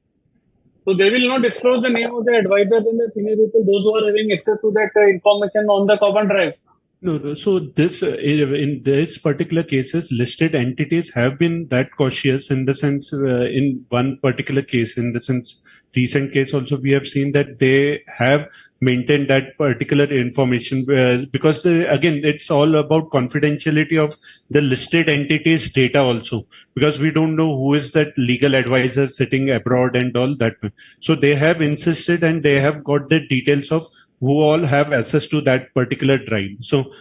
So they will not disclose the name of the advisors and the senior people, those who are having access to that information on the common drive.
No. So this, in this particular cases, listed entities have been that cautious in the sense, in one particular case, in the sense, recent case also, we have seen that they have maintained that particular information because again, it's all about confidentiality of the listed entities data also, because we don't know who is that legal advisor sitting abroad and all that. So they have insisted and they have got the details of who all have access to that particular drive. So,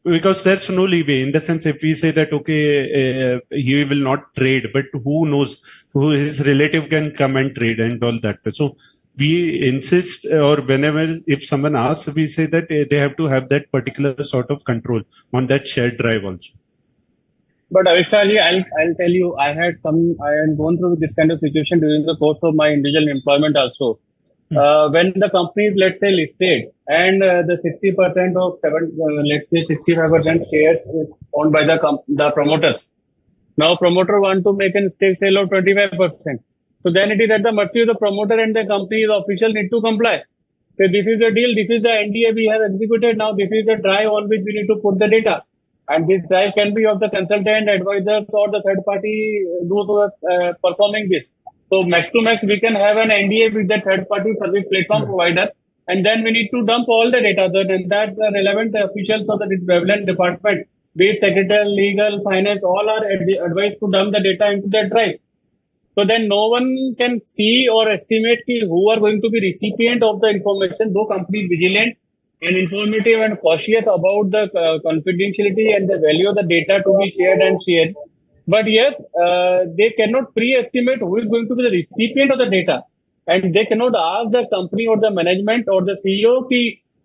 because there's no leeway in the sense, if we say that, okay, he will not trade, but who knows who his relative can come and trade and all that. So we insist, or whenever, if someone asks, we say that they have to have that particular sort of control on that shared drive also.
But Avishkaji, I'll tell you, I had gone through this kind of situation during the course of my individual employment also. When the company is, let's say, listed and the 60% of let's say 65% shares is owned by the promoters. Now promoter want to make a stake sale of 25%. So then it is at the mercy of the promoter and the company's official need to comply. So this is the deal, this is the NDA we have executed. Now this is the drive on which we need to put the data. And this drive can be of the consultant, advisors, or the third party those who are performing this. So max to max, we can have an NDA with the third party service platform provider. And then we need to dump all the data that the relevant officials of the relevant department, be it secretary, legal, finance, all are advised to dump the data into that drive. So then no one can see or estimate who are going to be recipient of the information, though company is vigilant and informative and cautious about the confidentiality and the value of the data to be shared. But yes, they cannot pre-estimate who is going to be the recipient of the data. And they cannot ask the company or the management or the CEO,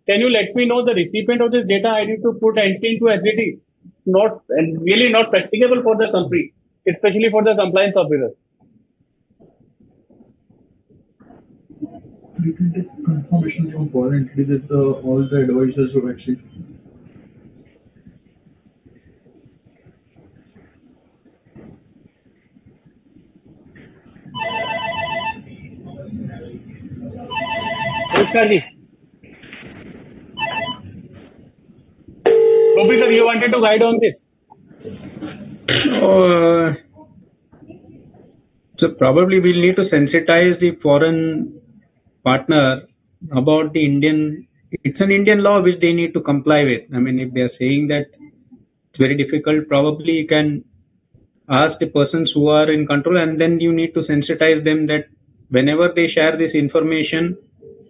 can you let me know the recipient of this data? I need to put entry into SDT. It's not, and really not practicable for the company, especially for the compliance officer.
You can take confirmation from foreign entity that all the advisors have actually.
Gopi sir, you wanted to guide on this?
So probably we'll need to sensitize the foreign partner about the Indian. It's an Indian law which they need to comply with. I mean, if they are saying that it's very difficult, probably you can ask the persons who are in control, and then you need to sensitize them that whenever they share this information,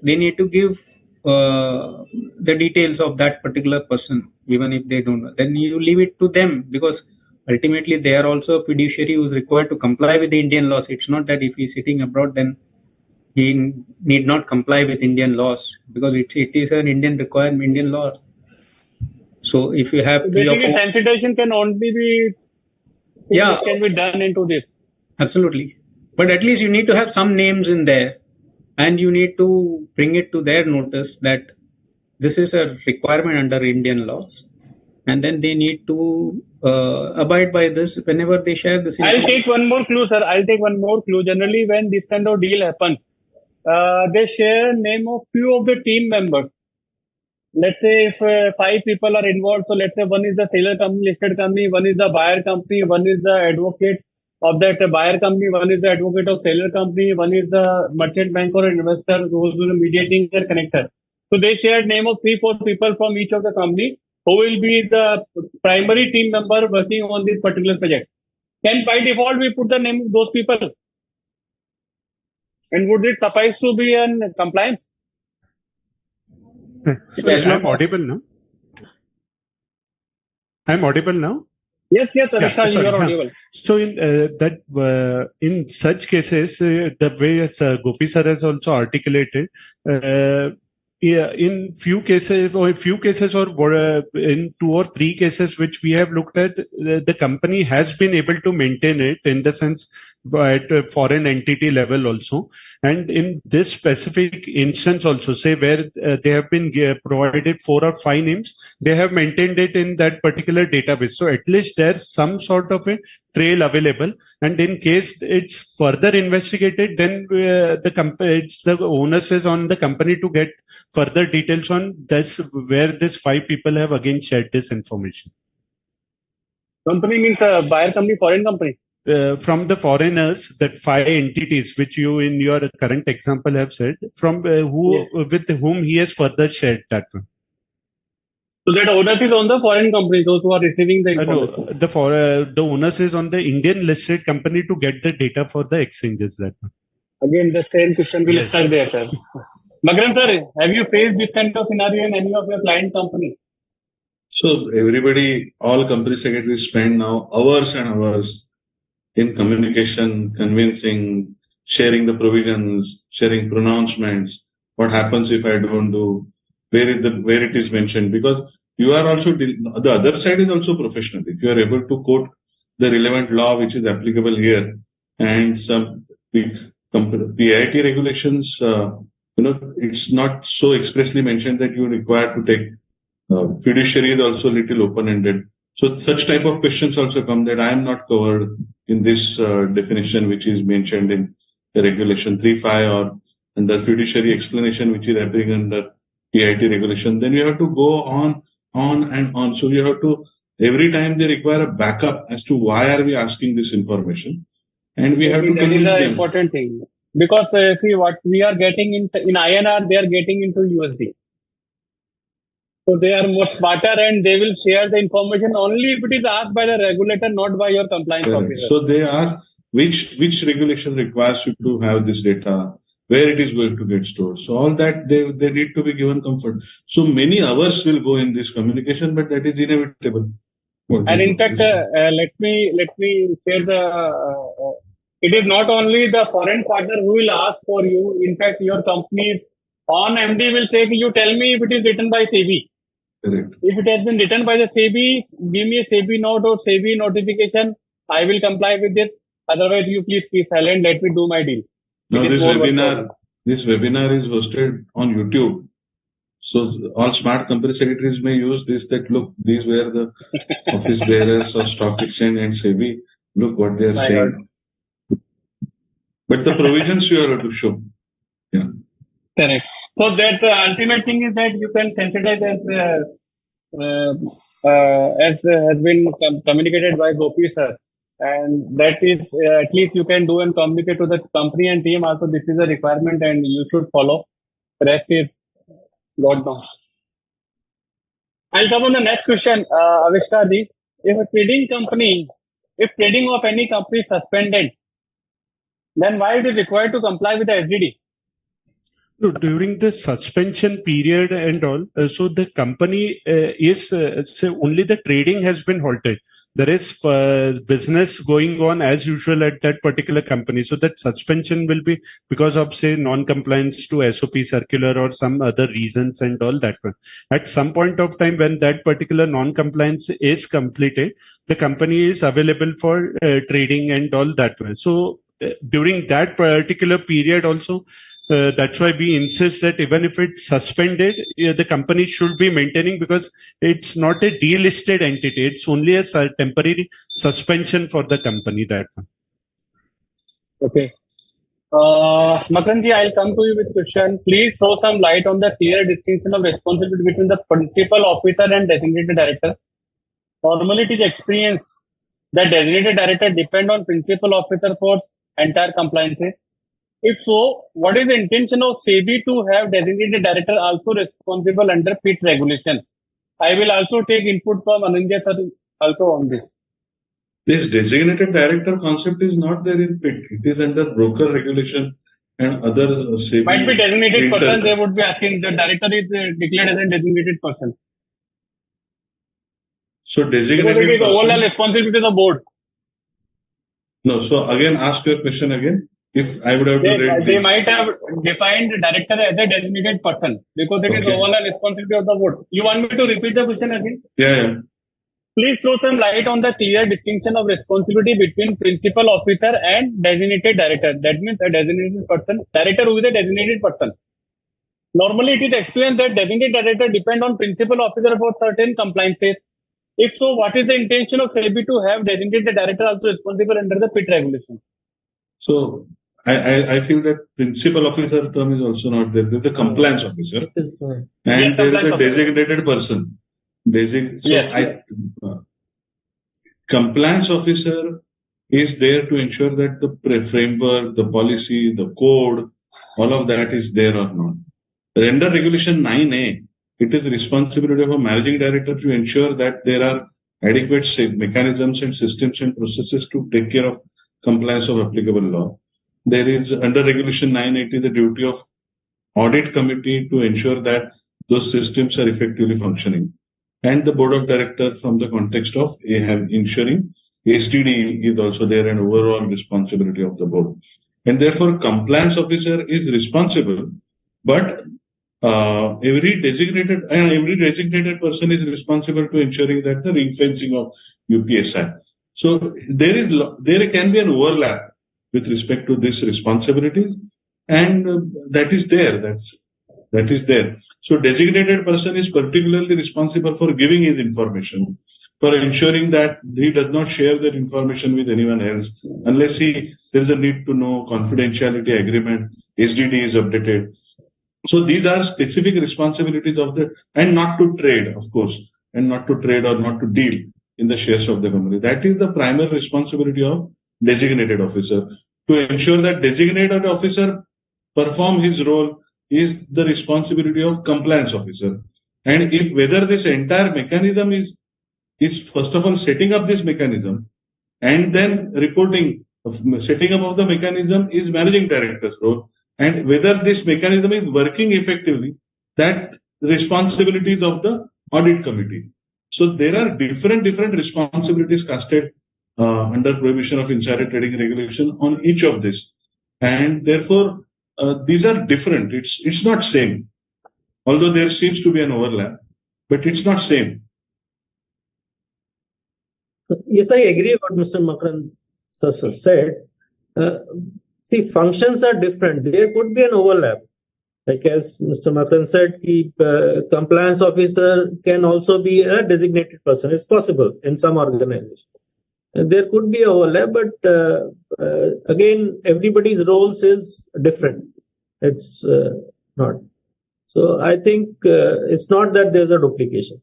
they need to give the details of that particular person, even if they don't know. Then you leave it to them, because ultimately they are also a fiduciary who is required to comply with the Indian laws. It's not that if he's sitting abroad, then he need not comply with Indian laws, because it is an Indian requirement, Indian law. So if you have
basically sensitization can only be which can be done into this.
Absolutely. But at least you need to have some names in there, and you need to bring it to their notice that this is a requirement under Indian laws, and then they need to abide by this whenever they share this information.
I'll take one more clue, sir. Generally, when this kind of deal happens, they share name of few of the team members. Let's say if 5 people are involved, so let's say one is the seller company, listed company, one is the buyer company, one is the advocate of that buyer company, one is the advocate of seller company, one is the merchant bank or investor who is mediating their connector. So they shared name of 3-4 people from each of the company who will be the primary team member working on this particular project. Then by default we put the name of those people. And would it suffice to be in compliance?
So I'm audible now. I'm audible now.
Yes, Avishka, you are audible.
So in such cases, the way Gopi sir has also articulated, in few cases or in 2 or 3 cases which we have looked at, the company has been able to maintain it in the sense at a foreign entity level also. And in this specific instance also, say where they have been provided 4 or 5 names, they have maintained it in that particular database. So at least there's some sort of a trail available. And in case it's further investigated, then it's the onus is on the company to get further details on this, where these 5 people have again shared this information.
Company means a buyer company, foreign company.
From the foreigners, that 5 entities which you in your current example have said, from with whom he has further shared that one.
So that onus is on the foreign company, those who are receiving the information.
No, the onus is on the Indian listed company to get the data for the exchanges. That one.
Again, the same question will start there, sir. Magaran sir, have you faced this kind of scenario in any of your client company?
So all company secretaries spend now hours and hours in communication, convincing, sharing the provisions, sharing pronouncements. What happens if I don't do? Where it is mentioned? Because you are also the other side is also professional. If you are able to quote the relevant law which is applicable here and some PIT regulations, it's not so expressly mentioned that you are required to take fiduciary is also little open-ended. So such type of questions also come that I am not covered in this definition which is mentioned in the regulation 3.5 or under fiduciary explanation which is appearing under PIT regulation. Then you have to go on and on. So you have to, every time they require a backup as to why are we asking this information. And we have to convince them.
That is an important thing. Because see what we are getting in INR, they are getting into USD. So they are more smarter and they will share the information only if it is asked by the regulator, not by your compliance officer.
So they ask which regulation requires you to have this data, where it is going to get stored. So all that they need to be given comfort. So many hours will go in this communication, but that is inevitable.
And in fact, let me say it is not only the foreign partner who will ask for you. In fact, your company's on MD will say, you tell me if it is written by SEBI.
Correct.
If it has been written by the SEBI, give me a SEBI note or SEBI notification. I will comply with it. Otherwise, you please keep silent. Let me do my deal.
Now, this webinar is hosted on YouTube. So all smart company secretaries may use this, that look, these were the office bearers of stock exchange and SEBI. Look what they are saying. God. But the provisions you have to show. Yeah.
Correct. So that the ultimate thing is that you can sensitize as has been communicated by Gopi sir. And that is at least you can do and communicate to the company and team also. This is a requirement and you should follow. The rest is God knows. I'll come on the next question, Avishkar ji. If trading of any company is suspended, then why it is required to comply with the SDD?
No, during the suspension period and all, so the company is only the trading has been halted. There is business going on as usual at that particular company. So that suspension will be because of, say, non-compliance to SOP circular or some other reasons and all that one. At some point of time when that particular non-compliance is completed, the company is available for trading and all that one. So during that particular period also, that's why we insist that even if it's suspended, the company should be maintaining, because it's not a delisted entity. It's only a temporary suspension for the company. That one.
Okay. Makanji, I'll come to you with question. Please throw some light on the clear distinction of responsibility between the principal officer and designated director. Normally, it is experienced that designated director depend on principal officer for entire compliances. If so, what is the intention of SEBI to have designated director also responsible under PIT regulation? I will also take input from Anindya sir also on this.
This designated director concept is not there in PIT. It is under broker regulation and other SEBI
Might be designated person.
inter-
They would be asking the director is declared as a designated person.
So
Because it
designated
is overall
person.
responsibility of the board.
No. So again, ask your question again. If I would have to rate
They might have defined the director as a designated person because it is
Okay.
overall responsibility of the board. You want me to repeat the question again?
Yeah.
Please throw some light on the clear distinction of responsibility between principal officer and designated director. That means a designated person, director who is a designated person. Normally, it is explained that designated director depend on principal officer for certain compliances. If so, what is the intention of SEBI to have designated director also responsible under the PIT regulation?
So I feel that principal officer term is also not there. There's the compliance officer, and
Yes,
there is
compliance
the
officer.
designated person. So
Yes.
Compliance officer is there to ensure that the framework, the policy, the code, all of that is there or not. Under Regulation 9A, it is the responsibility of a managing director to ensure that there are adequate mechanisms and systems and processes to take care of compliance of applicable law. There is under Regulation 980 the duty of audit committee to ensure that those systems are effectively functioning, and the board of directors from the context of ensuring STD is also there and overall responsibility of the board. And therefore, compliance officer is responsible, but every designated person is responsible to ensuring that the ring fencing of UPSI. So there can be an overlap with respect to this responsibility, and that is there. That is there. So designated person is particularly responsible for giving his information, for ensuring that he does not share that information with anyone else unless there is a need to know confidentiality agreement, SDD is updated. So these are specific responsibilities of and not to trade, of course, and not to trade or not to deal in the shares of the company. That is the primary responsibility of designated officer. To ensure that designated officer perform his role is the responsibility of compliance officer. And if whether this entire mechanism is first of all setting up this mechanism and then reporting, setting up of the mechanism is managing director's role, and whether this mechanism is working effectively, that responsibilities of the audit committee. So there are different responsibilities casted under prohibition of insider trading regulation on each of this, and therefore these are different. It's not same, although there seems to be an overlap, but it's not same.
Yes, I agree with what Mr. Makran sir said. See, functions are different. There could be an overlap. Like as Mr. Makran said, the compliance officer can also be a designated person. It's possible in some organizations. There could be overlap, but again, everybody's roles is different. It's not. So I think it's not that there's a duplication.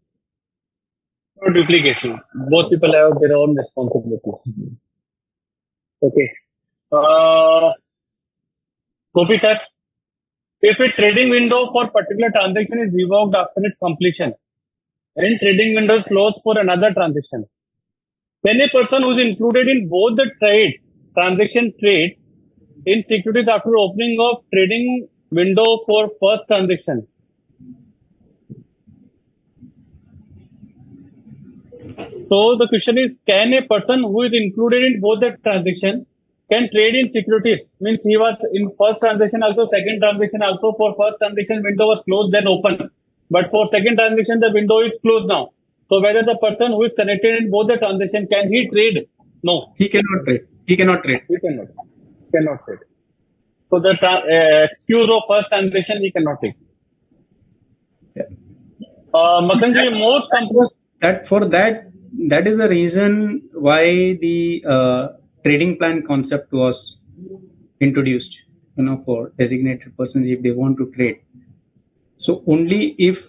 No duplication. Both people have their own responsibilities. Okay. Gopi sir, if a trading window for particular transaction is revoked after its completion and trading window is closed for another transaction, then a person who is included in both the transaction trade in securities after opening of trading window for first transaction. So the question is, can a person who is included in both the transaction can trade in securities? Means he was in first transaction also, second transaction also. For first transaction window was closed then open, but for second transaction the window is closed now. So whether the person who is connected in both the transaction, can he trade? No.
He cannot trade. He cannot trade.
He cannot trade. So the excuse of first transaction he cannot take. Makanji, most companies
that is the reason why the trading plan concept was introduced, for designated persons if they want to trade. So only if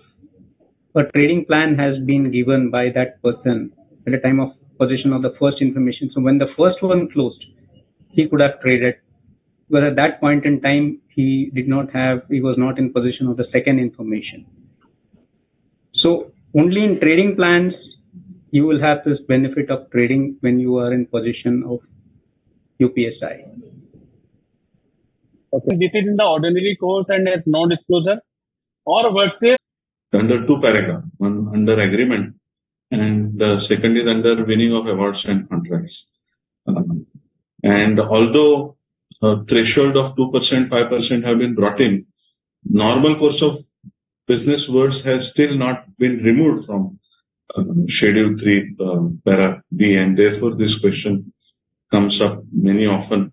a trading plan has been given by that person at the time of possession of the first information. So when the first one closed, he could have traded. But at that point in time, he was not in possession of the second information. So only in trading plans, you will have this benefit of trading when you are in possession of UPSI.
Okay. This is in the ordinary course and as no disclosure, or versus
Under two paragraphs, one under agreement, and the second is under winning of awards and contracts. And although a threshold of 2%, 5% have been brought in, normal course of business words has still not been removed from Schedule 3, para B, and therefore this question comes up many often.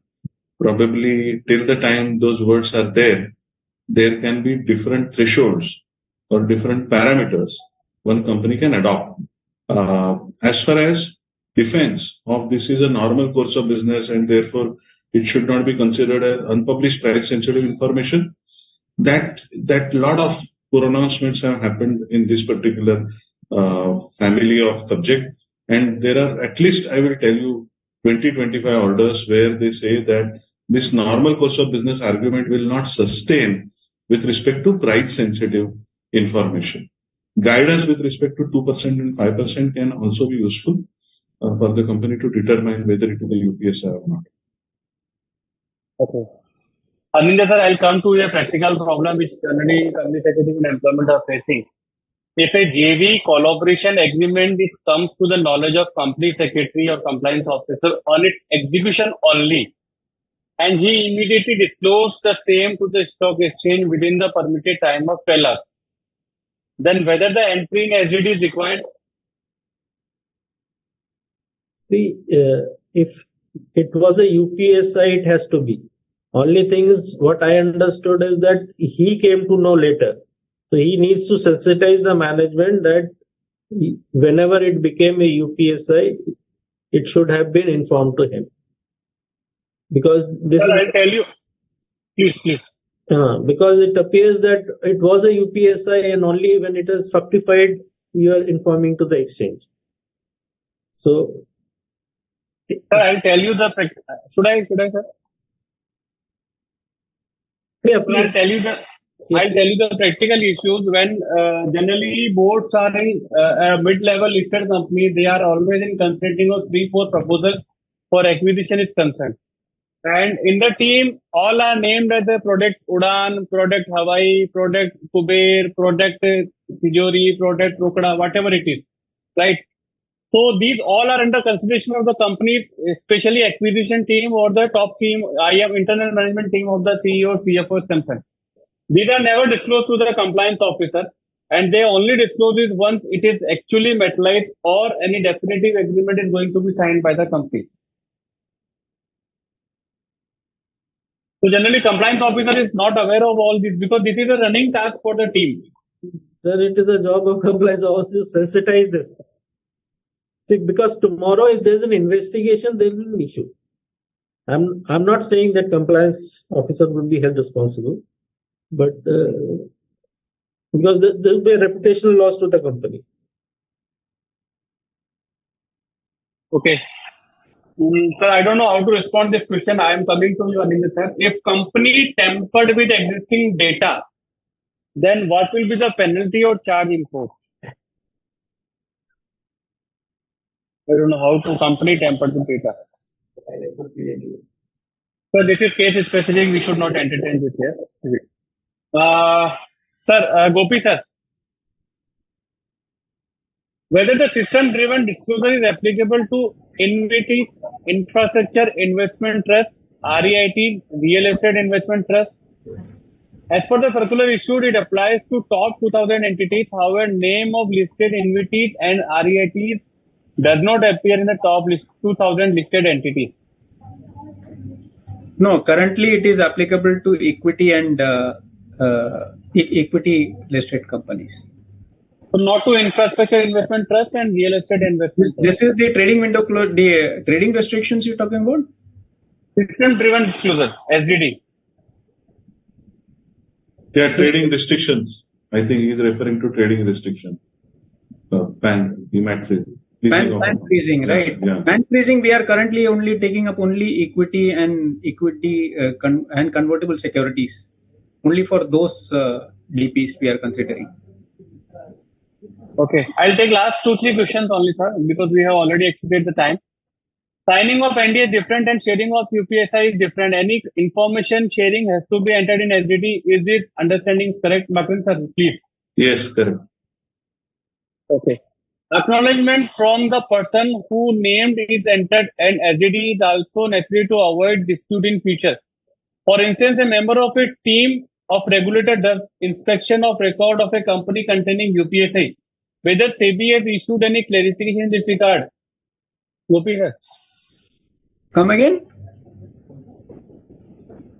Probably till the time those words are there can be different thresholds or different parameters one company can adopt. As far as defense of this is a normal course of business and therefore it should not be considered as unpublished price sensitive information, that lot of pronouncements have happened in this particular family of subject, and there are at least, I will tell you, 20-25 orders where they say that this normal course of business argument will not sustain with respect to price sensitive information. Guidance with respect to 2% and 5% can also be useful for the company to determine whether it is a UPSI or not.
okay. Anindya sir, I'll come to a practical problem which generally company secretary and employment are facing. If a JV collaboration agreement comes to the knowledge of company secretary or compliance officer on its execution only, and he immediately disclosed the same to the stock exchange within the permitted time of 12 hours, then whether the entry in SDD is required?
See, if it was a UPSI, it has to be. Only thing is, what I understood is that he came to know later. So he needs to sensitize the management that whenever it became a UPSI, it should have been informed to him. Because this
Sir, I'll tell you. Please.
Because it appears that it was a UPSI and only when it is fructified, you are informing to the exchange. So,
Sir, I'll tell you the should I sir?
Yeah,
I'll tell you the practical issues when generally boards are in a mid-level listed company. They are always in considering of 3-4 proposals for acquisition is concerned. And in the team, all are named as the product Udan, product Hawaii, product Kuber, product Tijori, product Rokda, whatever it is, right? So these all are under consideration of the company's, especially acquisition team or the top team, IM internal management team of the CEO, CFO is concerned. These are never disclosed to the compliance officer, and they only disclose it once it is actually materialized or any definitive agreement is going to be signed by the company. So generally, compliance officer is not aware of all this because this is a running task for the team.
Then it is a job of compliance officer to sensitize this. See, because tomorrow if there is an investigation, there will be an issue. I'm not saying that compliance officer will be held responsible, but because there will be a reputational loss to the company.
Okay. Sir, I don't know how to respond to this question. I am coming to you, Anindya sir. If company tampered with existing data, then what will be the penalty or charge imposed? I don't know how to company tampered with data. So this is case specific. We should not entertain this here. Sir, Gopi sir. Whether the system-driven disclosure is applicable to InvITs, Infrastructure Investment Trust, REITs, Real Estate Investment Trust. As per the circular issued, it applies to top 2000 entities. However, name of listed InvITs and REITs does not appear in the top 2000 listed entities.
No, currently it is applicable to equity and equity listed companies.
So not to Infrastructure Investment Trust and Real Estate Investment Trust.
This is the trading window, the trading restrictions you're talking about?
System-driven disclosure, SDD.
There are trading restrictions. I think he is referring to trading restriction. Pan freezing,
right?
Yeah.
Pan freezing, we are currently only taking up only equity and and convertible securities. Only for those DPs we are considering.
Okay, I'll take last 2-3 questions only, sir, because we have already exceeded the time. Signing of NDA is different and sharing of UPSI is different. Any information sharing has to be entered in SDD. Is this understanding correct, Makran sir? Please.
Yes, correct.
Okay. Acknowledgement from the person who named is entered and SDD is also necessary to avoid dispute in future. For instance, a member of a team of regulator does inspection of record of a company containing UPSI. Whether SEBI has issued any clarification in this regard? Gopi sir.
Come again?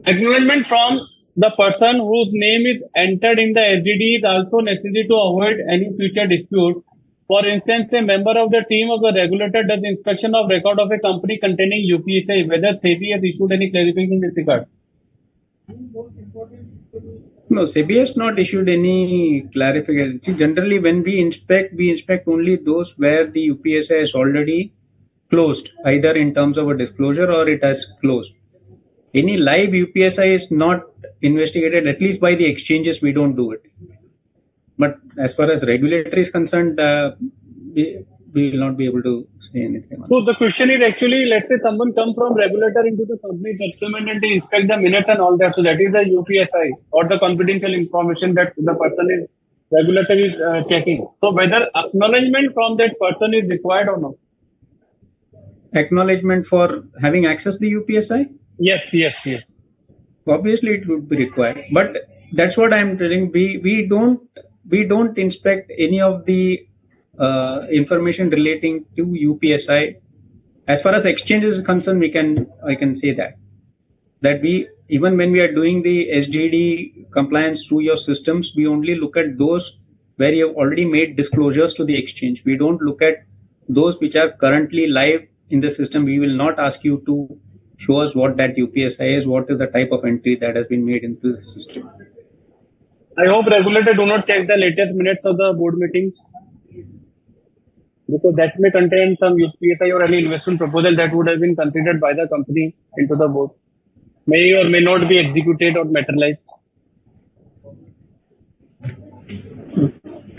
Acknowledgement from the person whose name is entered in the SDD is also necessary to avoid any future dispute. For instance, a member of the team of the regulator does inspection of record of a company containing UPSI. Whether SEBI has issued any clarification in this regard?
No, SEBI has not issued any clarification. See, generally, when we inspect only those where the UPSI is already closed, either in terms of a disclosure or it has closed. Any live UPSI is not investigated, at least by the exchanges, we don't do it. But as far as regulatory is concerned, we will not be able to say anything.
So the question is actually, let's say someone comes from regulator into the company document and they inspect the minutes and all that. So that is the UPSI or the confidential information that the person is regulator is checking. So whether acknowledgement from that person is required or not?
Acknowledgement for having access to the UPSI?
Yes.
Obviously, it would be required. But that's what I'm telling. We don't inspect any of the information relating to UPSI. As far as exchange is concerned, I can say that we, even when we are doing the SDD compliance through your systems, we only look at those where you have already made disclosures to the exchange. We don't look at those which are currently live in the system. We will not ask you to show us what that UPSI is, what is the type of entry that has been made into the system.
I hope regulator do not check the latest minutes of the board meetings, because that may contain some UPSI or any investment proposal that would have been considered by the company into the board. May or may not be executed or materialized.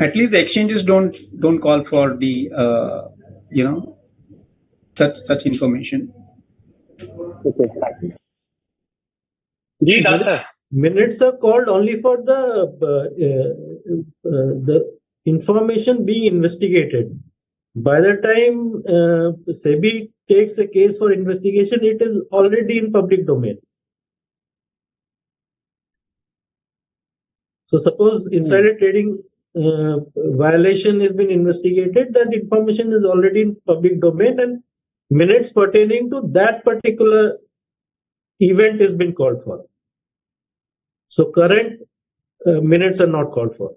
At least the exchanges don't call for the such information.
Okay. Ji, sir.
Minutes are called only for the information being investigated. By the time SEBI takes a case for investigation, it is already in public domain. So suppose insider trading violation has been investigated, that information is already in public domain and minutes pertaining to that particular event has been called for. So current minutes are not called for.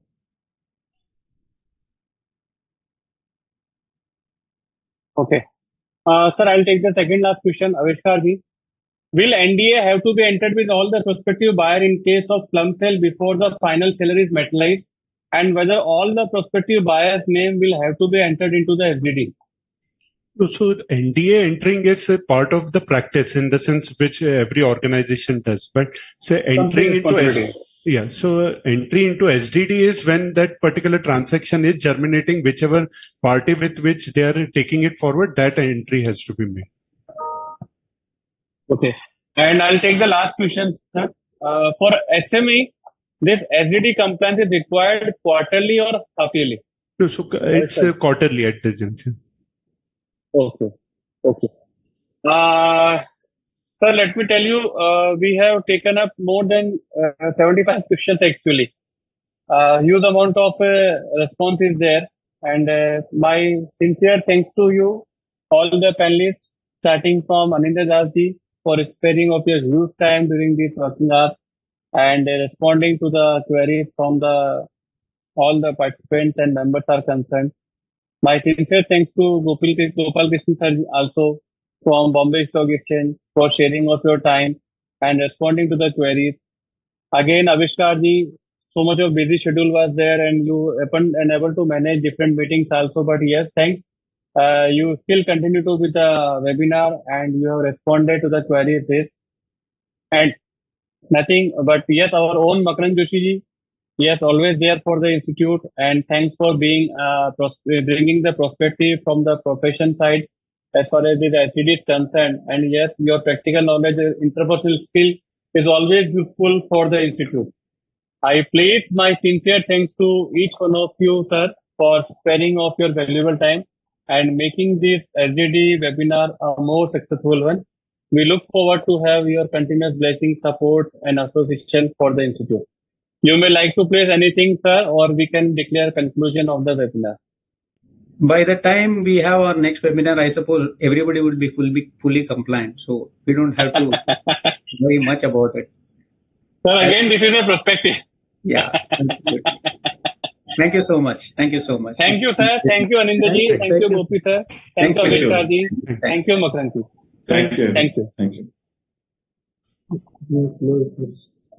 Okay. Sir, I'll take the second last question. Avishkar ji. Will NDA have to be entered with all the prospective buyer in case of slump sale before the final seller is materialized? And whether all the prospective buyers' name will have to be entered into the SDD?
So NDA entering is a part of the practice in the sense which every organization does. But say entering into entry into SDD is when that particular transaction is germinating, whichever party with which they are taking it forward, that entry has to be made.
Okay. And I'll take the last question, sir. For SME, this SDD compliance is required quarterly or half yearly?
No, so it's quarterly at this juncture.
Okay. Sir, let me tell you, we have taken up more than 75 questions actually. Huge amount of response is there. And my sincere thanks to you, all the panelists, starting from Anindra Das ji, for sparing of your huge time during these working hours and responding to the queries from all the participants and members are concerned. My sincere thanks to Gopal Krishnan sir also from Bombay Stock Exchange for sharing of your time and responding to the queries. Again, Avishkar ji, so much of busy schedule was there and you happened and able to manage different meetings also. But yes, thanks. You still continue to with the webinar and you have responded to the queries. And nothing but yes, our own Makran Joshi ji, yes, always there for the institute, and thanks for being bringing the perspective from the profession side as far as the SED is concerned. And yes, your practical knowledge, interpersonal skill is always useful for the institute. I place my sincere thanks to each one of you, sir, for sparing of your valuable time and making this SDD webinar a more successful one. We look forward to have your continuous blessing, support, and association for the institute. You may like to place anything, sir, or we can declare conclusion of the webinar.
By the time we have our next webinar, I suppose everybody will be fully compliant. So we don't have to worry much about it.
Sir, again, this is a perspective.
Yeah. Thank you so much. Thank you so much.
Thank you, sir. Thank you, Anindaji. Thank you, Gopi, sir. Thank you, Avishkaji. Thank you, Makranji.
Thank you.
Thank you.
Thank you.
Close this.